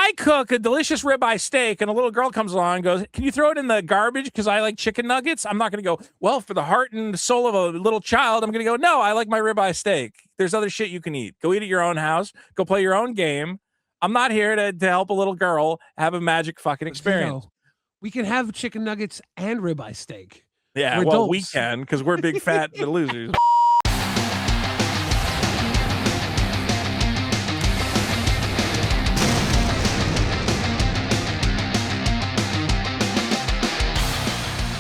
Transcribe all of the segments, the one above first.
I cook a delicious ribeye steak and a little girl comes along and goes, can you throw it in the garbage because I like chicken nuggets? I'm not going to go, well, for the heart and soul of a little child, I'm going to go, no, I like my ribeye steak. There's other shit you can eat. Go eat at your own house. Go play your own game. I'm not here to help a little girl have a magic fucking experience. Vito, we can have chicken nuggets and ribeye steak. Yeah, we're well, adults. we can because we're big fat losers.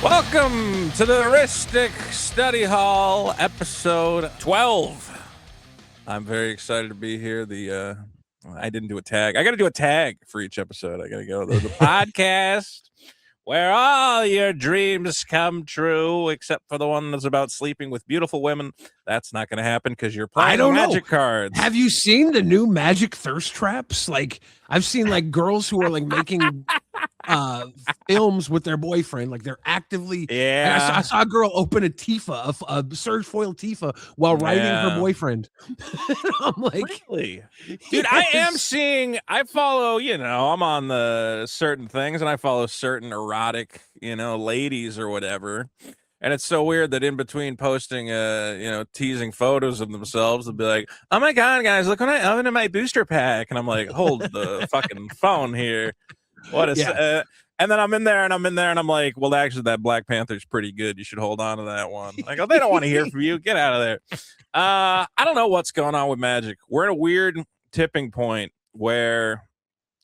Welcome to the Rhystic Study Hall, episode 12. I'm very excited to be here. I didn't do a tag. I got to do a tag for each episode. I got to go to the podcast where all your dreams come true, except for the one that's about sleeping with beautiful women. That's not going to happen because you're playing magic cards. Have you seen the new magic thirst traps? Like, I've seen like girls who are like making films with their boyfriend, like they're actively. Yeah, I saw a girl open a Tifa, a Surge foil Tifa, while writing her boyfriend. I'm like, really, dude. Yes. I follow. I'm on the certain things, and I follow certain erotic, ladies or whatever. And it's so weird that in between posting, teasing photos of themselves, they'll be like, "Oh my god, guys, look what I opened in my booster pack," and I'm like, "Hold the fucking phone here." What is and then I'm in there and I'm like, well, actually that Black Panther's pretty good. You should hold on to that one. Like, oh, they don't want to hear from you. Get out of there. I don't know what's going on with magic. We're at a weird tipping point where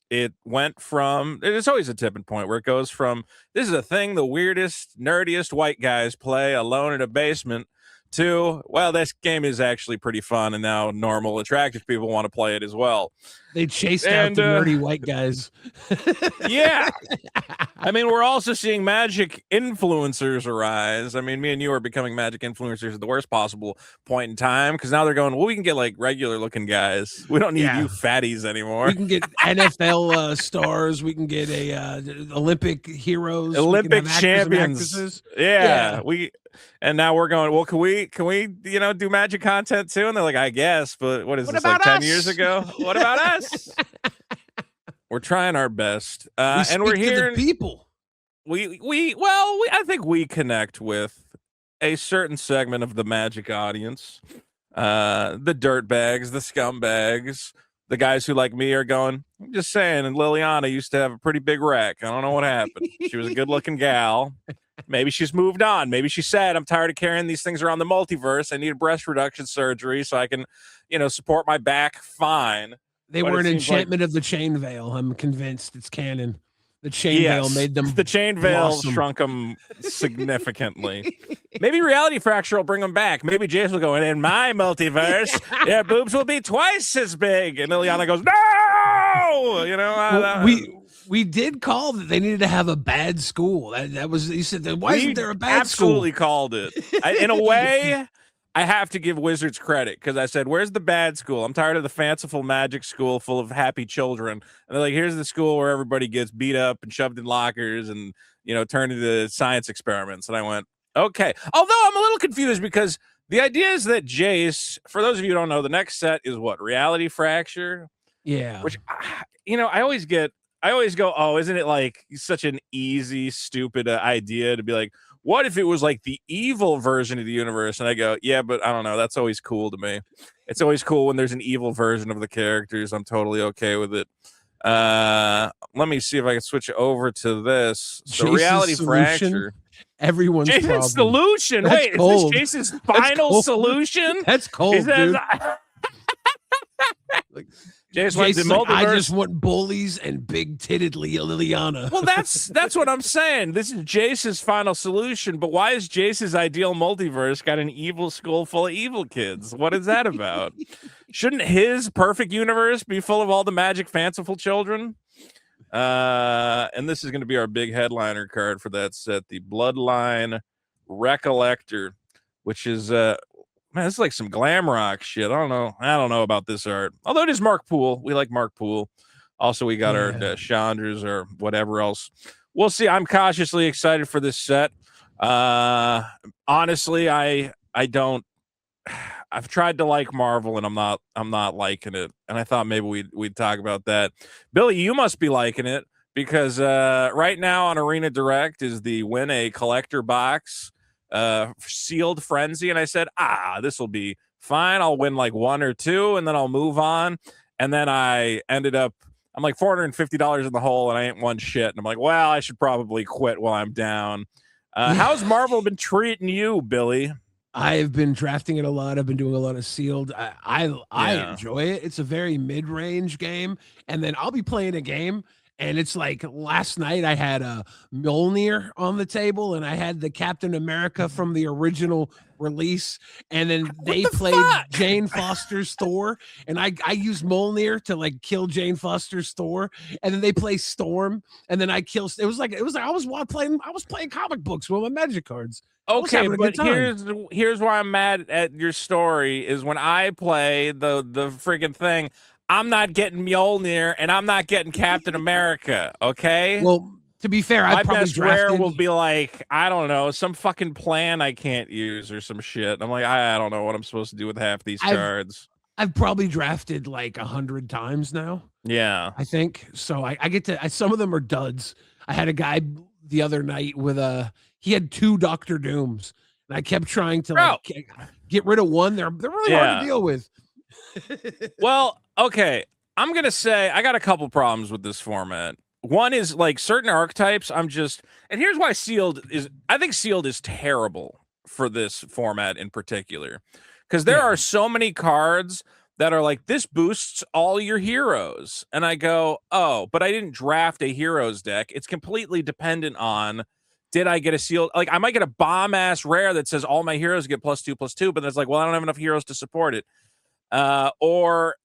it went from, it's always a tipping point where it goes from, this is a thing the weirdest, nerdiest white guys play alone in a basement, to, well, this game is actually pretty fun, and now normal, attractive people want to play it as well. They chased out the nerdy white guys. Yeah. I mean, we're also seeing magic influencers arise. I mean, me and you are becoming magic influencers at the worst possible point in time, because now they're going, well, we can get like regular looking guys. We don't need you fatties anymore. We can get NFL stars. We can get Olympic heroes. Olympic champions. Yeah. And now we're going, well, can we, do magic content too? And they're like, I guess, but what is this, like 10 years ago? What about us? We're trying our best. And we're here. The people. I think we connect with a certain segment of the magic audience. The dirtbags, the scumbags, the guys who, like me, are going, I'm just saying, and Liliana used to have a pretty big rack. I don't know what happened. She was a good looking gal. Maybe she's moved on. Maybe she said, I'm tired of carrying these things around the multiverse. I need a breast reduction surgery so I can, support my back fine. They were an enchantment of the chain veil. I'm convinced it's canon. The chain veil made them. The chain veil shrunk them significantly. Maybe Reality Fracture will bring them back. Maybe Jason will go, in my multiverse, their boobs will be twice as big. And Liliana goes, no! We did call that they needed to have a bad school. That was, you said, why isn't there a bad school? Absolutely called it. In a way, I have to give Wizards credit, because I said, where's the bad school? I'm tired of the fanciful magic school full of happy children. And they're like, here's the school where everybody gets beat up and shoved in lockers and, turned into science experiments. And I went, okay. Although I'm a little confused, because the idea is that Jace, for those of you who don't know, the next set is what? Reality Fracture? Yeah. Which, I always go, oh, isn't it like such an easy, stupid idea to be like, what if it was like the evil version of the universe? And I go, yeah, but I don't know. That's always cool to me. It's always cool when there's an evil version of the characters. I'm totally okay with it. Let me see if I can switch over to this. So Jason's Reality solution, Fracture. Everyone's Jason's problem. solution. That's Wait, cold. is this Jason's final solution? That's cold, dude. Jason, I just want bullies and big-titted Liliana. Well, that's what I'm saying. This is Jace's final solution, but why is Jace's ideal multiverse got an evil school full of evil kids? What is that about? Shouldn't his perfect universe be full of all the magic fanciful children? And this is going to be our big headliner card for that set, the Bloodline Recollector, which is man, this is like some glam rock shit. I don't know about this art. Although it is Mark Poole. We like Mark Poole. Also, we got our Chandras or whatever else. We'll see. I'm cautiously excited for this set. Honestly, I don't I've tried to like Marvel and I'm not liking it. And I thought maybe we'd talk about that. Billy, you must be liking it because right now on Arena Direct is the win a collector box sealed frenzy, and I said, this will be fine. I'll win like one or two and then I'll move on. And then I ended up I'm like $450 in the hole and I ain't won shit. And I'm like, well, I should probably quit while I'm down. How's Marvel been treating you, Billy? I've been drafting it a lot. I've been doing a lot of sealed. I Yeah. enjoy it. It's a very mid-range game. And then I'll be playing a game and it's like last night I had a Mjolnir on the table and I had the Captain America from the original release. And then they played Jane Foster's Thor. And I used Mjolnir to like kill Jane Foster's Thor. And then they play Storm. And then I kill. It was like I was playing comic books with my magic cards. Okay, but here's why I'm mad at your story is when I play the freaking thing, I'm not getting Mjolnir and I'm not getting Captain America, okay? Well, to be fair, my best rare will be like, I don't know, some fucking plan I can't use or some shit. I'm like, I don't know what I'm supposed to do with half these cards. I've probably drafted like 100 times now. Yeah. I think. So I get to some of them are duds. I had a guy the other night with he had 2 Dr. Dooms, and I kept trying to like get rid of one. They're really hard to deal with. Well, okay. I'm gonna say I got a couple problems with this format. One is like certain archetypes. And here's why I think sealed is terrible for this format in particular, because there are so many cards that are like, this boosts all your heroes, and I go, oh, but I didn't draft a heroes deck. It's completely dependent on, did I get a sealed? Like, I might get a bomb ass rare that says all my heroes get +2/+2, but it's like, well, I don't have enough heroes to support it. Or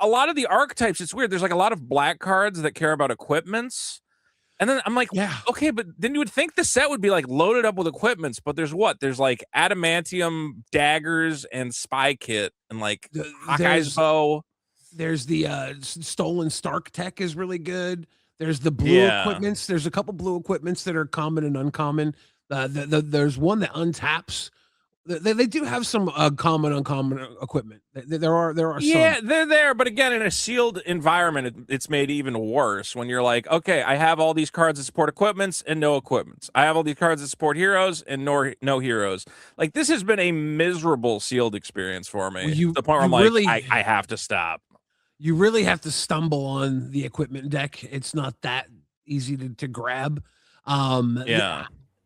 a lot of the archetypes, it's weird. There's like a lot of black cards that care about equipments. And then I'm like, okay, but then you would think the set would be like loaded up with equipments, but there's like adamantium daggers and spy kit and like Hawkeye's bow. There's the stolen Stark tech is really good. There's the blue equipments. There's a couple blue equipments that are common and uncommon. There's one that untaps. They do have some common, uncommon equipment. There are some. They're there, but again, in a sealed environment, it's made even worse when you're like, okay, I have all these cards that support equipments and no equipments. I have all these cards that support heroes and no heroes. Like, this has been a miserable sealed experience for me. To the point where I'm like, I have to stop. You really have to stumble on the equipment deck. It's not that easy to grab.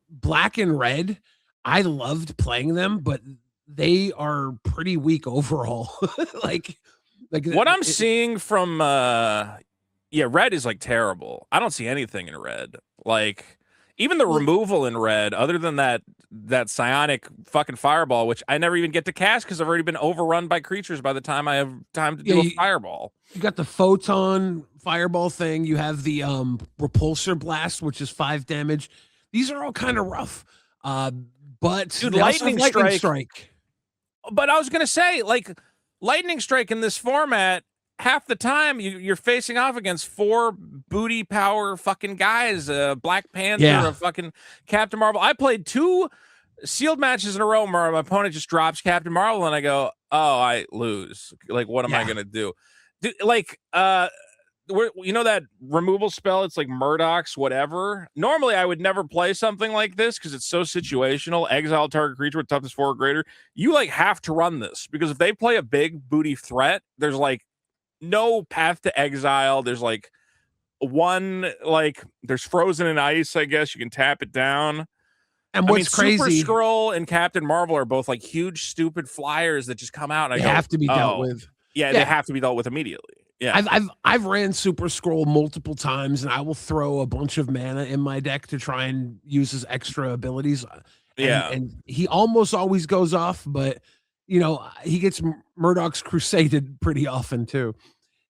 Black and red, I loved playing them, but they are pretty weak overall. like what I'm seeing from red is like terrible. I don't see anything in red. Like, even the removal in red, other than that psionic fucking fireball, which I never even get to cast because I've already been overrun by creatures by the time I have time to do a fireball. You got the photon fireball thing. You have the repulsor blast, which is 5 damage. These are all kind of rough. But dude, lightning strike. But I was gonna say, like, lightning strike in this format, half the time you're facing off against 4 booty power fucking guys, Black Panther, a fucking Captain Marvel. I played 2 sealed matches in a row where my opponent just drops Captain Marvel, and I go, oh, I lose. Like, what am I gonna do? Dude, like, you know that removal spell? It's like Murdoch's whatever. Normally, I would never play something like this because it's so situational. Exile target creature with toughness 4 or greater. You like have to run this because if they play a big booty threat, there's like no path to exile. There's like there's frozen in ice. I guess you can tap it down. And what's crazy, Super Skrull and Captain Marvel are both like huge, stupid flyers that just come out. And they have to be dealt with. Yeah, they have to be dealt with immediately. Yeah, I've ran Super Skrull multiple times, and I will throw a bunch of mana in my deck to try and use his extra abilities. And he almost always goes off, but you know he gets Murdoch's Crusaded pretty often too.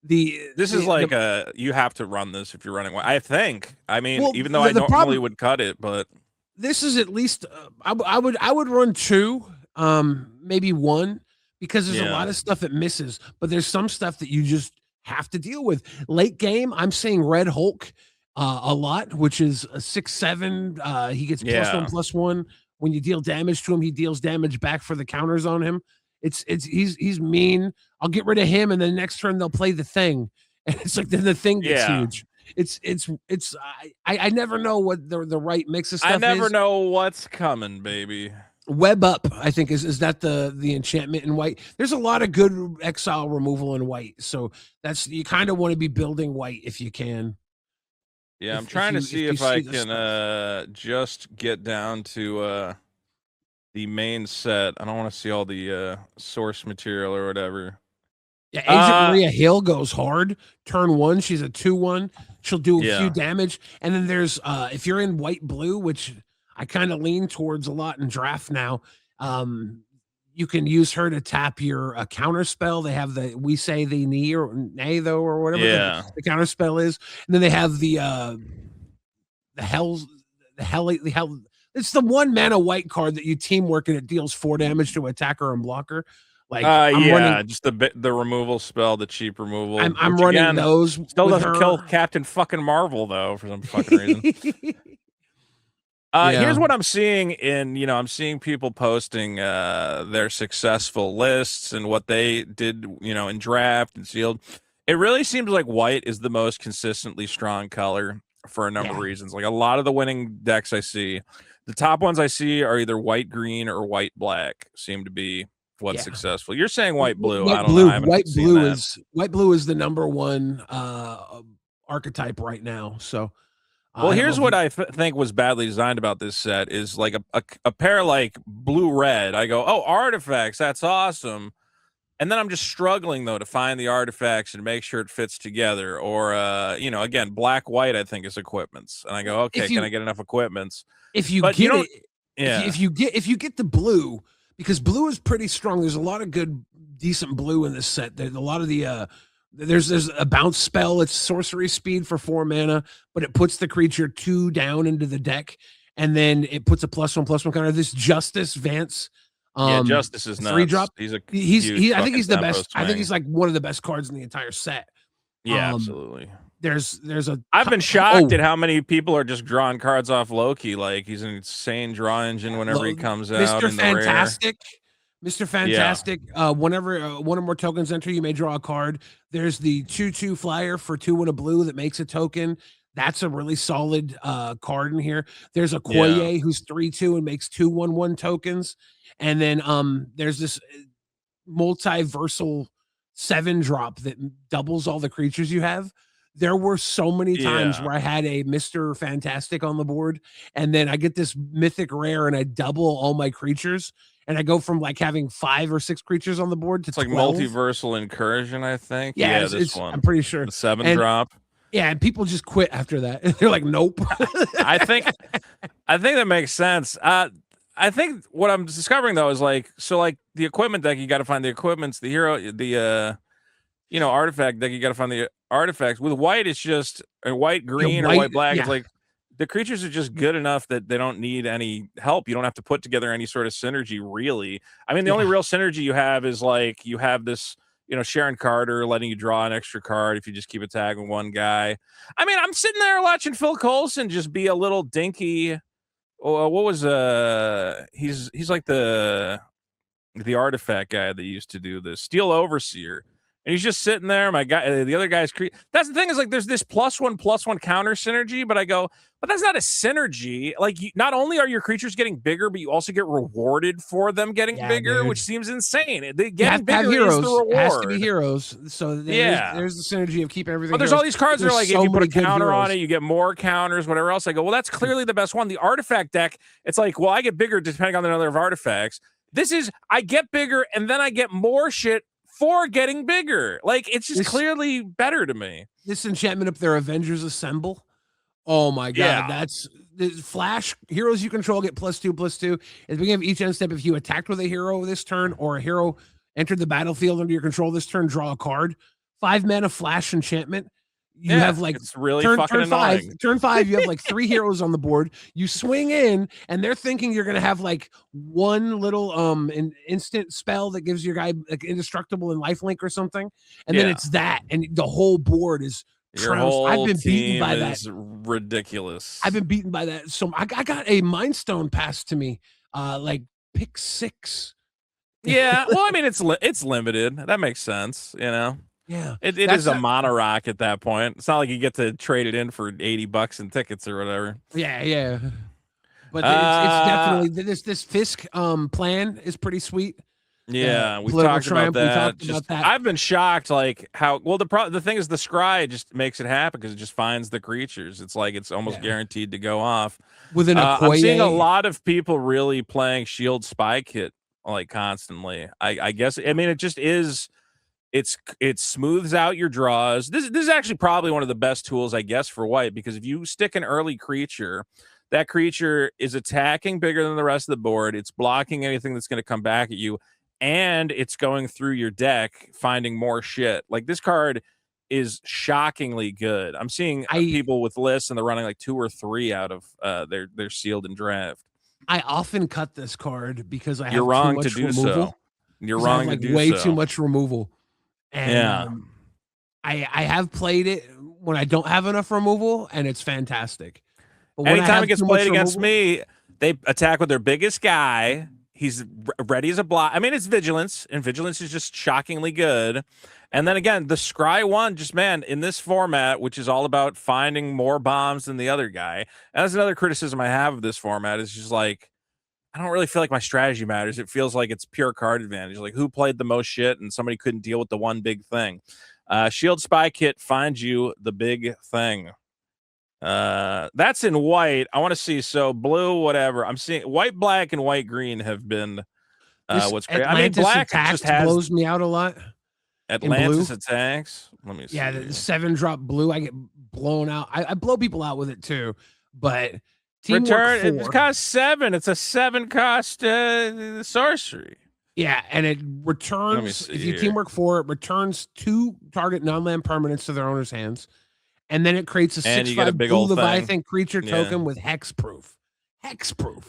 This is like you have to run this if you're running. I think. I mean, even though I normally would cut it, but this is at least I would run 2, maybe 1, because there's a lot of stuff that misses, but there's some stuff that you just have to deal with. Late game, I'm seeing Red Hulk a lot, which is a 6/7. He gets +1/+1. When you deal damage to him, he deals damage back for the counters on him. He's mean. I'll get rid of him, and then next turn they'll play the thing, and it's like then the thing gets Yeah. huge. I never know what the right mix of stuff I never is. know what's coming, baby. Web up, I think is that the enchantment in white. There's a lot of good exile removal in white, so that's you kind of want to be building white if you can. Yeah, I'm trying to see you if I the can stuff. just get down to the main set. I don't want to see all the source material or whatever. Yeah, Agent Maria Hill goes hard. Turn 1, she's a 2/1. She'll do a few Yeah. damage. And then there's if you're in white blue, which I kind of lean towards a lot in draft now, you can use her to tap your counter spell. They have the we say the knee or nay though or whatever Yeah. the counter spell is. And then they have the hell it's the 1 mana white card that you teamwork and it deals 4 damage to attacker and blocker. Like I'm running just the removal spell, the cheap removal. I'm running again, those. Still doesn't kill Captain fucking Marvel though for some fucking reason. Here's what I'm seeing I'm seeing people posting their successful lists and what they did, in draft and sealed. It really seems like white is the most consistently strong color for a number of reasons. Like a lot of the winning decks I see, the top ones I see are either white green or white black seem to be what's successful. You're saying white blue. I don't know. I haven't seen that. White blue is the number 1 archetype right now. So well, here's what I think was badly designed about this set is like a pair like blue red. I go, oh, artifacts, that's awesome. And then I'm just struggling though to find the artifacts and make sure it fits together. Or again, black white I think is equipments. And I go, okay, can I get enough equipments? If you get if you get the blue, because blue is pretty strong. There's a lot of good decent blue in this set. There's a lot of the there's a bounce spell. It's sorcery speed for 4 mana, but it puts the creature 2 down into the deck, and then it puts a +1/+1 counter. This Justice Vance. Justice is nuts. 3-drop. He's I think he's the best. I think he's like one of the best cards in the entire set. Yeah, absolutely. There's a. I've been shocked at how many people are just drawing cards off Loki. Like he's an insane draw engine whenever he comes out. Mr. Fantastic. Mr. Fantastic. Whenever one or more tokens enter, you may draw a card. There's the 2/2 flyer for 2 and a blue that makes a token. That's a really solid card in here. There's a Koye who's 3/2 and makes 2 1/1 tokens. And then there's this multiversal 7-drop that doubles all the creatures you have. There were so many times where I had a Mr. Fantastic on the board, and then I get this mythic rare and I double all my creatures, and I go from like having 5 or 6 creatures on the board to it's like 12. Multiversal Incursion, I think. Yeah, this one. I'm pretty sure. The 7-drop. Yeah, and people just quit after that. They're like, nope. I think that makes sense. I think what I'm discovering though is like the equipment deck, you got to find the equipments, the hero, the artifact deck, you got to find the artifacts. With white, it's just white green or white black. It's like the creatures are just good enough that they don't need any help. You don't have to put together any sort of synergy, really. I mean, the only real synergy you have is like you have this, Sharon Carter letting you draw an extra card if you just keep attacking one guy. I mean, I'm sitting there watching Phil Coulson just be a little dinky. What was he's like the artifact guy that used to do the Steel Overseer. And he's just sitting there. My guy, the other guy's that's the thing is like there's this +1/+1 counter synergy, but I go, but that's not a synergy. Like not only are your creatures getting bigger, but you also get rewarded for them getting bigger, dude. Which seems insane. They getting bigger heroes. Is the reward. It has to be heroes. So there's the synergy of keeping everything. But there's all these cards that are like, if you put a counter on it, you get more counters, whatever else. I go, well, that's clearly the best one. The artifact deck, it's like, well, I get bigger depending on the number of artifacts. This is I get bigger and then I get more shit for getting bigger. Like it's just clearly better to me. This enchantment up there, Avengers Assemble. Oh my god, that's Flash heroes you control get +2/+2. At the beginning of each end step, if you attacked with a hero this turn or a hero entered the battlefield under your control this turn, draw a card. 5 mana Flash enchantment. You have like it's really fucking annoying. Turn 5, you have like 3 heroes on the board. You swing in, and they're thinking you're gonna have like one little an instant spell that gives your guy like indestructible and lifelink or something, and then it's that, and the whole board is your whole I've been beaten by that. Ridiculous. I've been beaten by that. So I got a Mind Stone passed to me, like pick 6. Yeah, well, I mean, it's limited. That makes sense, you know? Yeah, It is that's a a mono-rock at that point. It's not like you get to trade it in for $80 in tickets or whatever. yeah, yeah. But it's Uh, definitely this Fisk plan is pretty sweet. The yeah, we've political talked about triumph, we that. talked about Just that. I've been shocked, like, how well, the thing is the scry just makes it happen because it just finds the creatures. It's like it's almost Yeah. guaranteed to go off. With an I'm seeing a Okoye. lot of people really playing Shield Spy Kit, like, constantly. I guess I mean, it just is it smooths out your draws. This is actually probably one of the best tools, I guess, for white, because if you stick an early creature, that creature is attacking bigger than the rest of the board. It's blocking anything that's going to come back at you, and it's going through your deck, finding more shit. Like, this card is shockingly good. I'm seeing I people with lists and they're running like 2 or 3 out of their sealed and draft. I often cut this card because I You're have too wrong to much do so. removal. You're Because I have wrong to like do way too so. much removal. And Yeah. I have played it when I don't have enough removal, and it's fantastic. But when I Anytime have it gets too much played against removal, me, they attack with their biggest guy. He's ready as a block. I mean, it's vigilance, and vigilance is just shockingly good. And then again, the scry one, just man, in this format, which is all about finding more bombs than the other guy. And that's another criticism I have of this format, is just like, I don't really feel like my strategy matters. It feels like it's pure card advantage. Like, who played the most shit and somebody couldn't deal with the one big thing. Shield Spy Kit finds you the big thing. That's in white. I want to see. So blue, whatever. I'm seeing white, black, and white, green have been this what's great. I mean, Atlantis black just Attacks has blows me out a lot in blue. Atlantis attacks. Let me see. Yeah, the 7-drop blue, I get blown out. I blow people out with it too. But teamwork Return. It 4. costs 7. It's a 7 cost sorcery. Yeah, and it Let me returns see if you here. teamwork 4, it returns 2 target non-land permanents to their owner's hands. And then it creates a And you get a 6/5 big blue old thing. Leviathan creature Yeah. token with hexproof. Hexproof.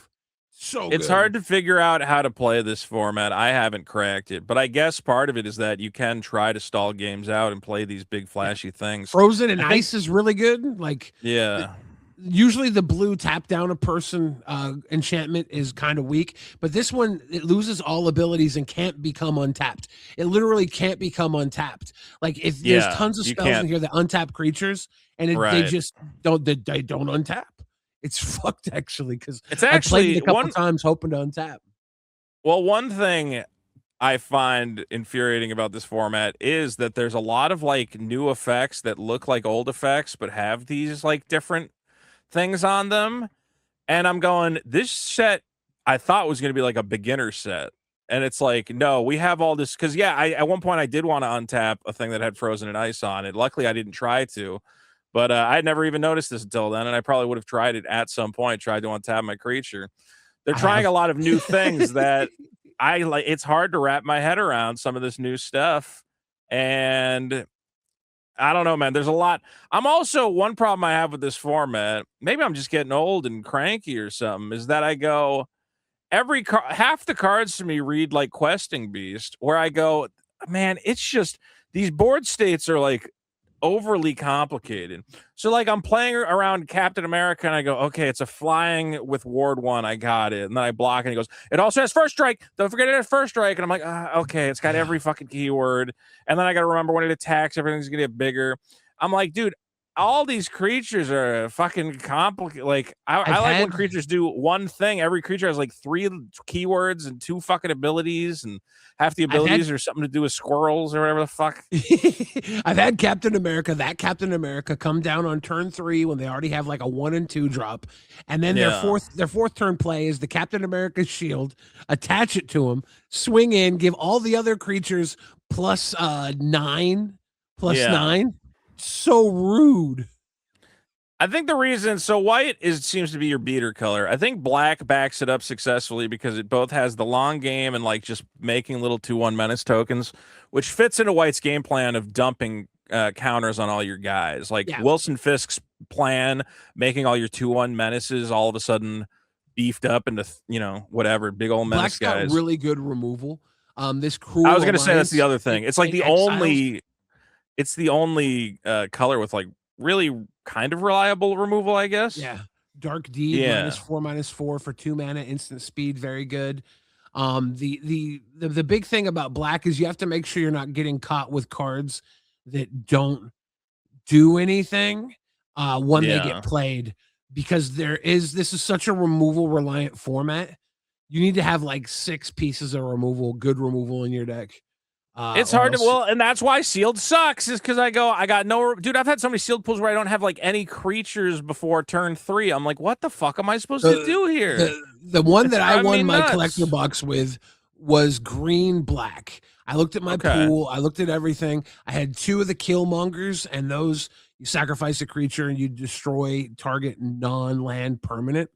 So It's good. hard to figure out how to play this format. I haven't cracked it, but I guess part of it is that you can try to stall games out and play these big flashy things. Frozen and I think- Ice is really good. Like, Yeah. usually the blue tap down a person enchantment is kind of weak, but this one, it loses all abilities and can't become untapped. It literally can't become untapped. Like, if there's Yeah, tons of you spells can't. in here that untap creatures, and they Right. just don't they don't untap. It's fucked, actually, because It's I played actually it a couple one. times hoping to untap. Well, one thing I find infuriating about this format is that there's a lot of like new effects that look like old effects, but have these like different things on them. And I'm going, this set I thought was going to be like a beginner set. And it's like, no, we have all this. Cause yeah, at one point I did want to untap a thing that had frozen and ice on it. Luckily, I didn't try to, but I had never even noticed this until then. And I probably would have tried it at some point, tried to untap my creature. They're I trying have. a lot of new things that I like. It's hard to wrap my head around some of this new stuff. And I don't know, man. There's a lot. I'm also, one problem I have with this format, maybe I'm just getting old and cranky or something, is that I go, half the cards to me read like Questing Beast, where I go, man, it's just these board states are like overly complicated. So like I'm playing around Captain America and I go, okay, it's a flying with Ward 1. I got it. And then I block and he goes, it also has first strike. Don't forget it has first strike. And I'm like, okay, it's got every fucking keyword. And then I got to remember when it attacks, everything's going to get bigger. I'm like, dude, all these creatures are fucking complicated. Like I like when creatures do one thing. Every creature has like 3 keywords and 2 fucking abilities, and half the abilities are something to do with squirrels or whatever the fuck. I've had Captain America come down on turn 3 when they already have like a 1 and 2 drop, and then their fourth turn play is the Captain America shield, attach it to him, swing in, give all the other creatures plus 9. So rude. I think the reason, so white seems to be your beater color. I think black backs it up successfully because it both has the long game and like just making little 2/1 menace tokens, which fits into white's game plan of dumping counters on all your guys. Like Wilson Fisk's plan, making all your 2/1 menaces all of a sudden beefed up into whatever big old menace Black's guys. got really good removal. This cruel. I was gonna say that's the other thing. It's like the Exiles. only color with like really kind of reliable removal, I guess. Yeah. Dark Deed -4/-4 for 2 mana, instant speed, very good. The big thing about black is you have to make sure you're not getting caught with cards that don't do anything when they get Yeah. played, because this is such a removal reliant format. You need to have like 6 pieces of removal, good removal in your deck. It's Or hard to, else well, and that's why sealed sucks, is because I got no, dude. I've had so many sealed pulls where I don't have like any creatures before turn 3. I'm like, what the fuck am I supposed to the do here? the one It's that I driving me won my collector nuts. box with was green black. I looked at my Okay. pool, I looked at everything. I had 2 of the killmongers, and those you sacrifice a creature and you destroy target non-land permanent.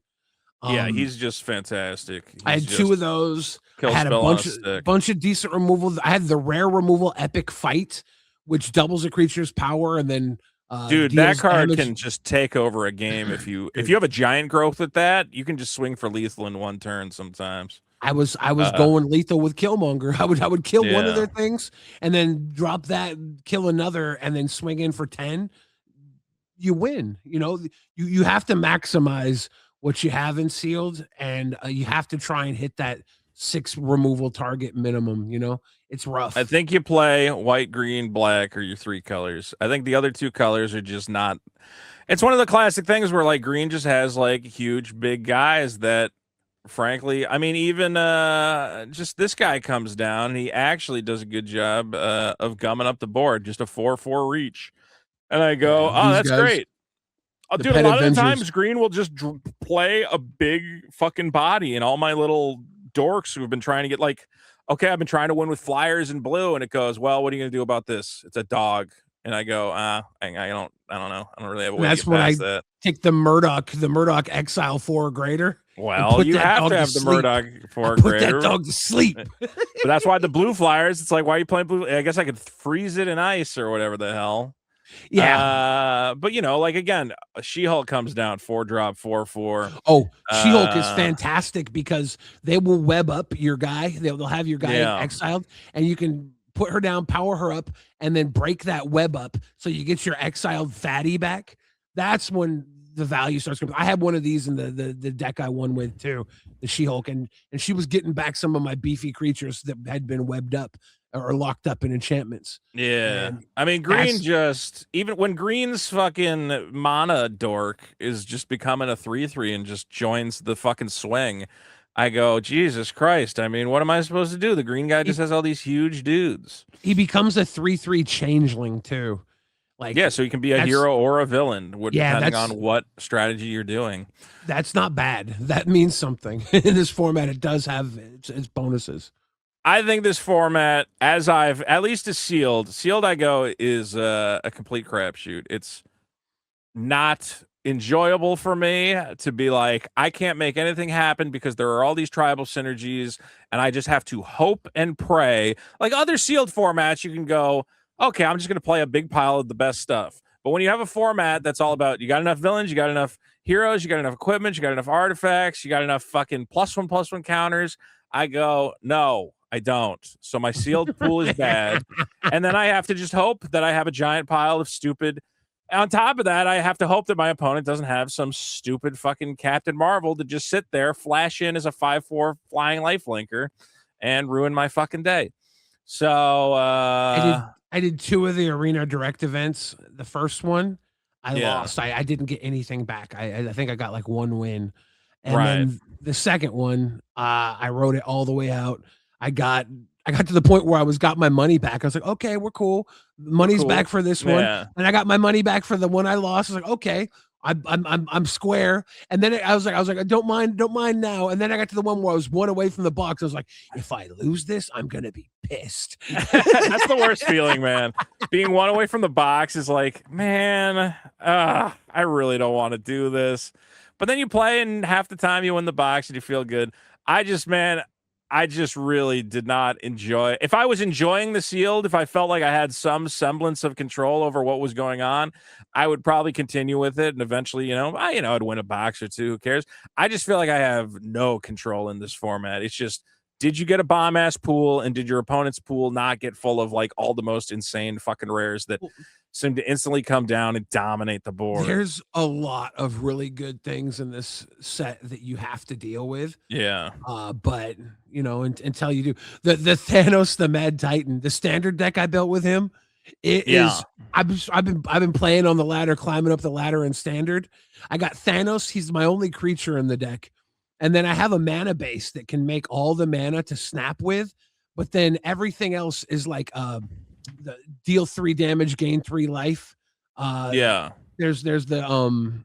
Yeah, Um, he's just fantastic. I He's had 2 of just those. I kill had a spell on a stick. bunch of decent removal. I had the rare removal epic fight, which doubles a creature's power and then Dude, that deals card damage. can just take over a game if you Dude, have a giant growth with that, you can just swing for lethal in 1 turn sometimes. I was Uh, going lethal with Killmonger. I would kill one of yeah. their things and then drop that, kill another, and then swing in for 10. You win. You have to maximize what you have in sealed, and you have to try and hit that 6 removal target minimum. It's I rough. think you play white, green, black are your 3 colors. I think the other 2 colors are just not. It's one of the classic things where like green just has like huge big guys that frankly, I mean even just this guy comes down, he actually does a good job of gumming up the board, just a 4/4 reach. And I go, Yeah, "Oh, these that's guys, great." Oh, the dude, a pet lot of the Avengers. times green will just play a big fucking body, and all my little dorks who've been trying to get like, okay, I've been trying to win with flyers and blue, and it goes, well, what are you gonna do about this? It's a dog, and I go, I don't know, I don't really have a And way to that's get when I past that. take the Murdoch Exile 4 or greater, and Well, put you that have to dog to have the sleep. Murdoch I for a put that greater, dog to sleep. but that's why the blue flyers. It's like, why are you playing blue? I guess I could freeze it in ice or whatever the hell. Yeah. But like again, She-Hulk comes down 4-drop 4/4. Oh, She-Hulk is Uh, fantastic because they will web up your guy. They'll have your guy yeah. exiled, and you can put her down, power her up, and then break that web up so you get your exiled fatty back. That's when the value starts coming. I had one of these in the deck I won with too, the She-Hulk, and she was getting back some of my beefy creatures that had been webbed up or locked up in enchantments. Yeah. And I mean, green that's just, even when green's fucking mana dork is just becoming a 3/3 and just joins the fucking swing, I go, Jesus Christ. I mean, what am I supposed to do? The green guy he, just has all these huge dudes. he becomes a 3/3 changeling too. Yeah, Like so he can be a that's hero or a villain, yeah, depending on what strategy you're doing. that's not bad. That means something. In this format, it does have its bonuses. I think this format, as I've at least is sealed, I go is a complete crapshoot. It's not enjoyable for me to be like, I can't make anything happen because there are all these tribal synergies, and I just have to hope and pray. Like other sealed formats, you can go, okay, I'm just going to play a big pile of the best stuff. But when you have a format that's all about, you got enough villains, you got enough heroes, you got enough equipment, you got enough artifacts, you got enough fucking +1/+1 counters, I go, no, I don't. So my sealed pool is bad. And then I have to just hope that I have a giant pile of stupid. On top of that, I have to hope that my opponent doesn't have some stupid fucking Captain Marvel to just sit there, flash in as a 5/4 flying lifelinker, and ruin my fucking day. So, I did 2 of the Arena Direct events. The first one, I yeah, lost. I didn't get anything back. I think I got like 1 win. And right. then the second one, I wrote it all the way out. I got I got to the point where got my money back. I was like, "Okay, we're cool. We're Money's back cool. for this one." Yeah. And I got my money back for the one I lost. I was like, "Okay, I'm square." And then I was like, don't mind now. And then I got to the one where I was 1 away from the box. I was like, "If I lose this, I'm gonna be pissed." That's the worst feeling, man. Being 1 away from the box is like, man, I really don't want to do this. But then you play, and half the time you win the box and you feel good. Man, I just really did not enjoy. If I was enjoying the sealed, if I felt like I had some semblance of control over what was going on, I would probably continue with it, and eventually, I'd win a box or 2. Who cares? I just feel like I have no control in this format. It's just did you get a bomb ass pool, and did your opponent's pool not get full of like all the most insane fucking rares that Well, seem to instantly come down and dominate the board? there's a lot of really good things in this set that you have to deal with. Yeah. But you know, until you do the Thanos, the Mad Titan, the standard deck I built with him, it Yeah. is. I've been playing on the ladder, climbing up the ladder in standard. I got Thanos. He's my only creature in the deck, and then I have a mana base that can make all the mana to snap with. But then everything else is like the deal 3 damage, gain 3 life. Yeah. There's the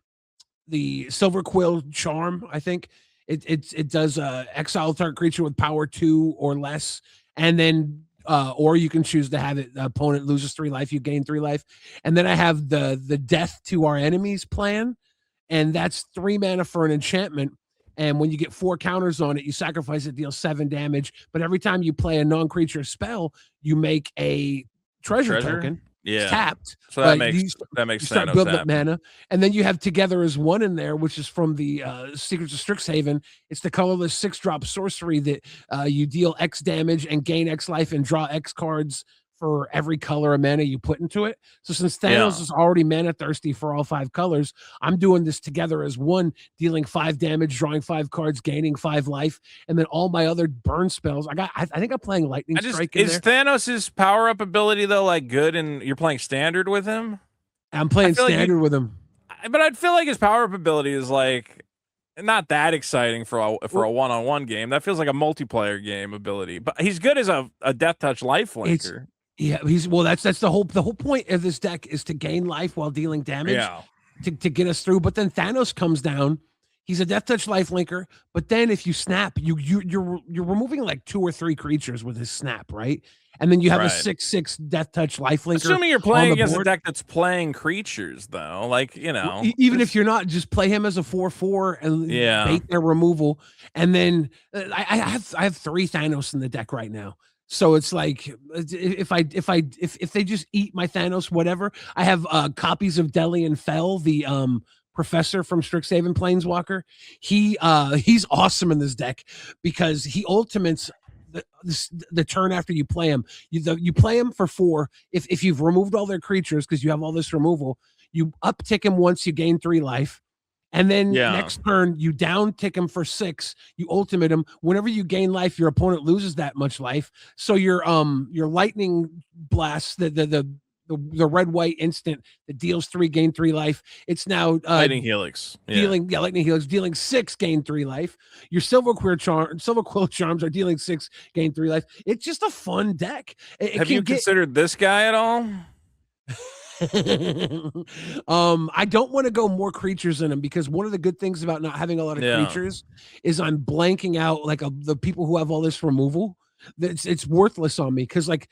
Silver Quill Charm. I think it does exile target creature with power 2 or less, and then or you can choose to have it the opponent loses 3 life, you gain 3 life, and then I have the death to our enemies plan, and that's 3 mana for an enchantment. And when you get 4 counters on it, you sacrifice it, deals 7 damage. But every time you play a non-creature spell, you make a treasure token. It's Yeah. tapped. So that but makes you start Thanos building up happy. mana, and then you have Together as One in there, which is from the Secrets of Strixhaven. It's the colorless 6-drop sorcery that you deal X damage and gain X life and draw X cards for every color of mana you put into it. So since Thanos Yeah. is already mana thirsty for all 5 colors, I'm doing this Together as One, dealing 5 damage, drawing 5 cards, gaining 5 life, and then all my other burn spells. I think I'm playing Lightning Strike in Is there. Thanos' power up ability though like good, and you're playing standard with him? I'm playing feel like standard with him. But I'd feel like his power up ability is like not that exciting for a one-on-one game. That feels like a multiplayer game ability. But he's good as a death touch life It's linker. Yeah, that's the whole point of this deck is to gain life while dealing damage Yeah. to get us through. But then Thanos comes down. He's a death touch life linker, but then if you snap, you're removing like 2 or 3 creatures with his snap, right? And then you have a Right. 6/6 death touch life linker. Assuming you're on playing the against a board. deck that's playing creatures, though, like Even if you're not, just play him as a 4/4 and Yeah. bait their removal. And then I have 3 Thanos in the deck right now. So it's like if they just eat my Thanos, whatever. I have copies of Delian Fell, the professor from Strixhaven Planeswalker. He's awesome in this deck because he ultimates the turn after you play him. You play him for 4. If you've removed all their creatures because you have all this removal, you uptick him once, you gain 3 life. And then next turn, you down tick him for 6. You ultimate him. Whenever you gain life, your opponent loses that much life. So your lightning blast, the red white instant that deals 3, gain 3 life. It's now Lightning Helix. Lightning Helix, dealing 6, gain 3 life. Your Silver Quill Charms are dealing 6, gain 3 life. It's just a fun deck. Have you considered this guy at all? I don't want to go more creatures in them because one of the good things about not having a lot of creatures is I'm blanking out like the people who have all this removal. It's worthless on me because like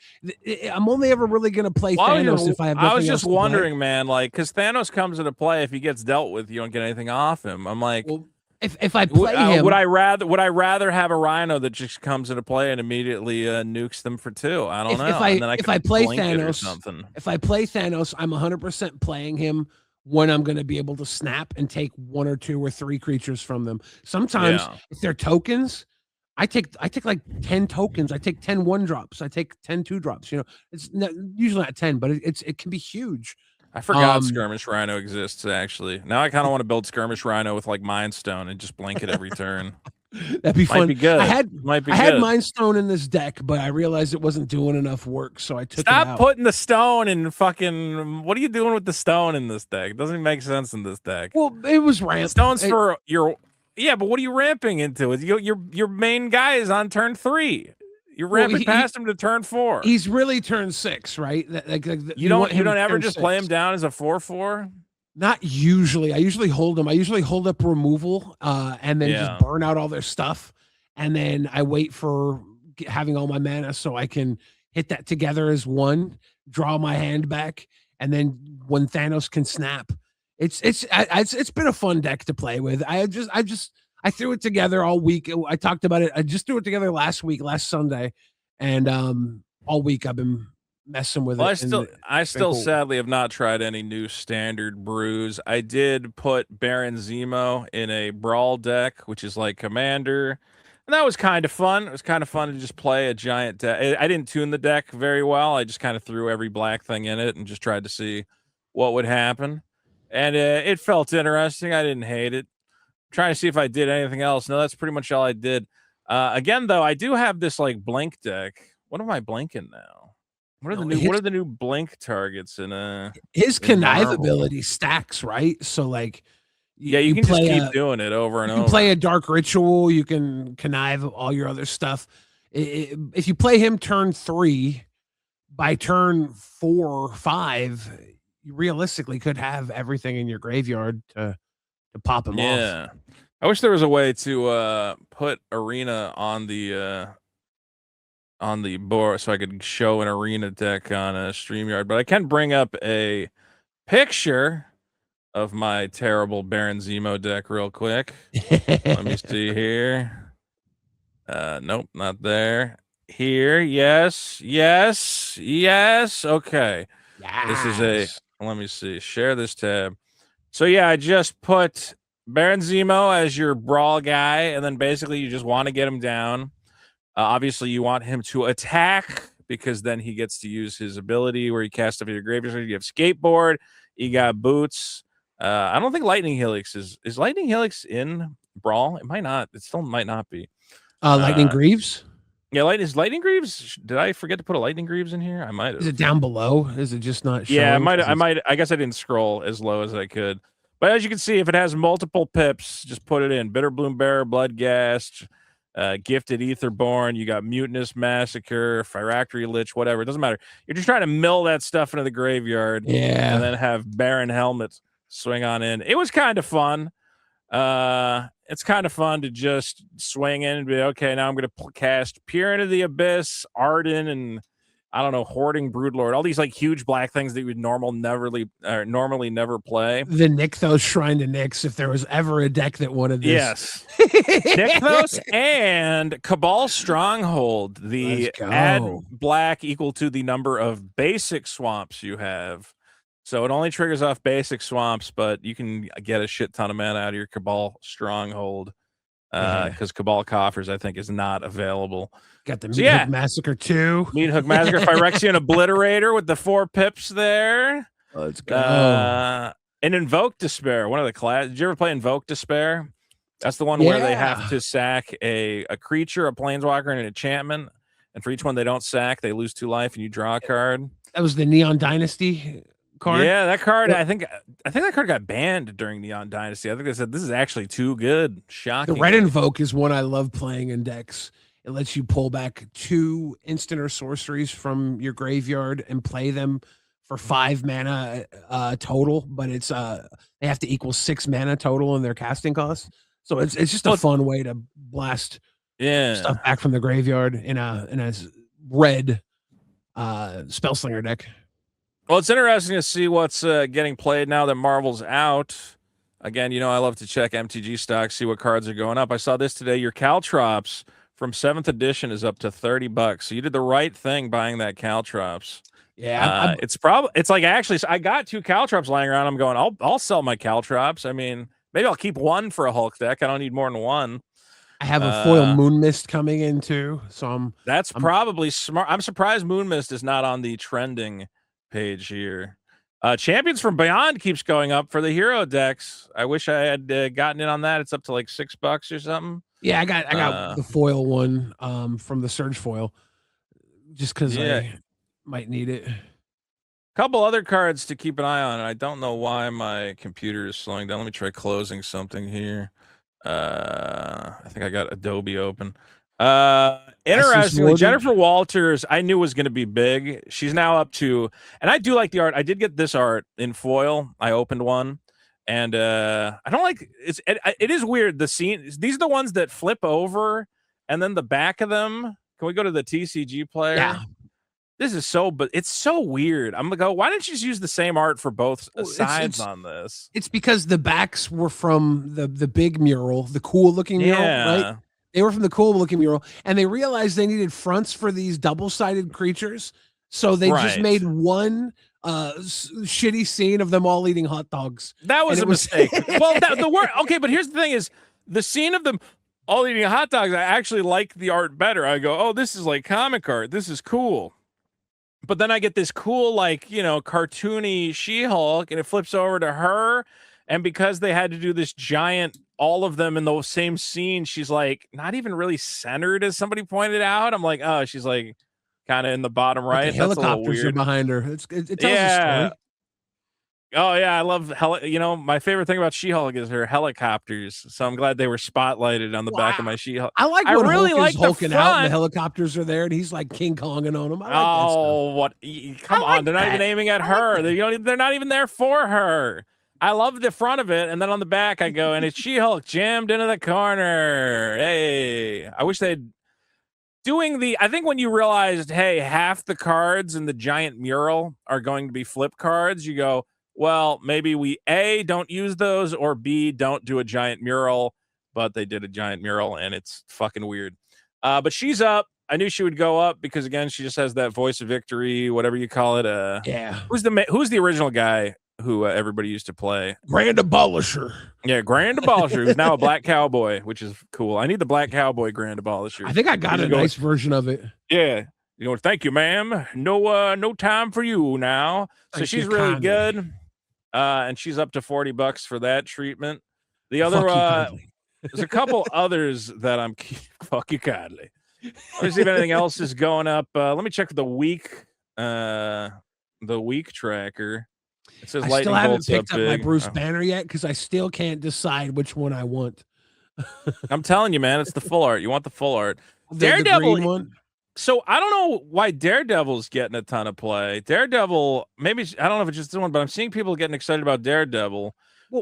I'm only ever really gonna play Thanos if I have. I was just wondering, man, like because Thanos comes into play if he gets dealt with, you don't get anything off him. I'm like, well, if I play him, would I rather have a Rhino that just comes into play and immediately nukes them for 2? I don't know. If I play Thanos, if I play Thanos, I'm 100% playing him when I'm going to be able to snap and take 1 or 2 or 3 creatures from them. Sometimes if they're tokens, I take like 10 tokens. I take 10 1-drops. I take 10 2-drops. You know, it's usually not 10, but it can be huge. I forgot Skirmish Rhino exists, actually. Now I kind of want to build Skirmish Rhino with like Mind Stone and just blink it every turn. That'd be fun. Might be good. I had Mind Stone in this deck, but I realized it wasn't doing enough work, so I took it out. Stop putting the stone in fucking. What are you doing with the stone in this deck? It doesn't even make sense in this deck. Well, it was ramp. Stone's for your. Yeah, but what are you ramping into? Your main guy is on turn 3. You're ramping past him to turn 4. He's really turn 6, right? You don't ever just play him down as a 4/4? Not usually. I usually hold them. I usually hold up removal and then just burn out all their stuff. And then I wait for having all my mana so I can hit that Together as One, draw my hand back, and then when Thanos can snap. It's been a fun deck to play with. I threw it together all week. I talked about it. I just threw it together last Sunday, and all week I've been messing with it. I still sadly have not tried any new standard brews. I did put Baron Zemo in a brawl deck, which is like Commander, And that was kind of fun. It was kind of fun to just play a giant deck. I didn't tune the deck very well. I just kind of threw every black thing in it and just tried to see what would happen. And it felt interesting. I didn't hate it. Trying to see if I did anything else. No, that's pretty much all I did. Again, though, I do have this like blink deck. What am I blinking now? What are the new blink targets his in connive Marvel? ability stacks, right? So like Yeah, you can just keep doing it over and you can over. play a dark ritual, you can connive all your other stuff. If you play him turn 3, by turn 4 or 5, you realistically could have everything in your graveyard to pop him off. Yeah. I wish there was a way to put arena on the board so I could show an arena deck on a StreamYard, but I can bring up a picture of my terrible Baron Zemo deck real quick. Let me see here. Nope, not there. Here, yes. Okay. This is let me see. Share this tab. So yeah, I just put Baron Zemo as your brawl guy, and then basically you just want to get him down. Obviously, you want him to attack because then he gets to use his ability where he casts up your graveyard. You have skateboard, you got boots. I don't think Lightning Helix is Lightning Helix in Brawl. It might not. It still might not be. Lightning Greaves. Yeah, is Lightning Greaves. Did I forget to put a Lightning Greaves in here? I might have. Is it down below? Is it just not showing? Yeah, I might. I guess I didn't scroll as low as I could. But as you can see, if it has multiple pips, just put it in. Bitter Bloom Bearer, Bloodghast, Gifted Aetherborn. You got Mutinous Massacre, Phyractory Lich, whatever. It doesn't matter. You're just trying to mill that stuff into the graveyard. Yeah. And then have Baron Helmet swing on in. It was kind of fun. It's kind of fun to just swing in and be okay. Now I'm going to cast Peer into the Abyss, Arden, and I don't know, Hoarding Broodlord. All these like huge black things that you would normally never play. The Nykthos Shrine to Nyx. If there was ever a deck that wanted this, yes, Nykthos and Cabal Stronghold. The add black equal to the number of basic swamps you have. So it only triggers off basic swamps, but you can get a shit ton of mana out of your Cabal Stronghold because Cabal Coffers, I think, is not available. Got the Meat Hook Massacre too. Meat Hook Massacre, Phyrexian Obliterator with the 4 pips there. Let's go. And Invoke Despair, one of the class. Did you ever play Invoke Despair? That's the one where they have to sack a creature, a planeswalker, and an enchantment. And for each one they don't sack, they lose 2 life and you draw a card. That was the Neon Dynasty card. Yeah, that card. I think that card got banned during Neon Dynasty. I think they said this is actually too good. Shocking. The Red Invoke is one I love playing in decks. It lets you pull back 2 instant or sorceries from your graveyard and play them for 5 mana total, but it's they have to equal 6 mana total in their casting costs. So it's just a fun way to blast stuff back from the graveyard in a red Spellslinger deck. Well, it's interesting to see what's getting played now that Marvel's out. Again, you know, I love to check MTG stocks, see what cards are going up. I saw this today. Your Caltrops from 7th edition is up to $30. So you did the right thing buying that Caltrops. Yeah, it's like actually I got 2 Caltrops lying around. I'm going, I'll sell my Caltrops. I mean, maybe I'll keep 1 for a Hulk deck. I don't need more than 1. I have a foil Moonmist coming in too, so I'm probably smart. I'm surprised Moonmist is not on the trending page here. Champions from Beyond keeps going up for the hero decks. I wish I had gotten in on that. It's up to like $6 or something. Yeah, I got the foil one from the Surge foil, just because I might need it. Couple other cards to keep an eye on, and I don't know why my computer is slowing down. Let me try closing something here. I think I got Adobe open. Interestingly, Jennifer Walters, I knew was going to be big. She's now up to, and I do like the art. I did get this art in foil. I opened one, and I don't like it is weird. The scene, these are the ones that flip over, and then the back of them. Can we go to the TCG player? Yeah. This is but it's so weird. I'm gonna go, why didn't you just use the same art for both sides on this? It's because the backs were from the big mural, the cool looking mural, right? They were from the cool looking mural, and they realized they needed fronts for these double-sided creatures. So they just made one shitty scene of them all eating hot dogs. That was a mistake. Well, the word, okay, but here's the thing is the scene of them all eating hot dogs, I actually like the art better. I go, oh, this is like comic art. This is cool. But then I get this cool, like, cartoony She-Hulk, and it flips over to her. And because they had to do this giant, all of them in the same scene, she's like not even really centered, as somebody pointed out. I'm like, oh, she's like kind of in the bottom But the right. That's a little helicopters are weird. behind her. It tells a Yeah. story. Oh yeah, I love my favorite thing about She-Hulk is her helicopters. So I'm glad they were spotlighted on the back of Wow. my She-Hulk. I like I when really Hulk is like the hulking out and the front. helicopters are there and he's like King Konging on them. I like that stuff. Oh, what? I Come like on, they're not even that. aiming at I like her. that. They're not even there for her. I love the front of it, and then on the back I go, and it's She-Hulk jammed into the corner. Hey, I wish they'd I think when you realized, hey, half the cards in the giant mural are going to be flip cards, you go, well, maybe we A, don't use those, or B, don't do a giant mural. But they did a giant mural, and it's fucking weird. But she's up. I knew she would go up because, again, she just has that voice of victory, whatever you call it. Yeah. Who's the original guy who everybody used to play? Grand Abolisher. Yeah, Grand Abolisher, who's now a black cowboy, which is cool. I need the black cowboy Grand Abolisher. I think I got a nice version of it. Yeah. Thank you, ma'am. No time for you now. So Thank she's you really kindly. good. And she's up to $40 for that treatment. The Fuck you other kindly. there's a couple others that I'm fuck you kindly. Let me see if anything else is going up. Let me check the week tracker. It says I lightning still haven't bolts up picked up my big. Bruce Banner yet because I still can't decide which one I want. I'm telling you, man, it's the full art. You want the full art. The Daredevil green one. So I don't know why Daredevil's getting a ton of play. Daredevil, maybe I don't know if it's just this one, but I'm seeing people getting excited about Daredevil,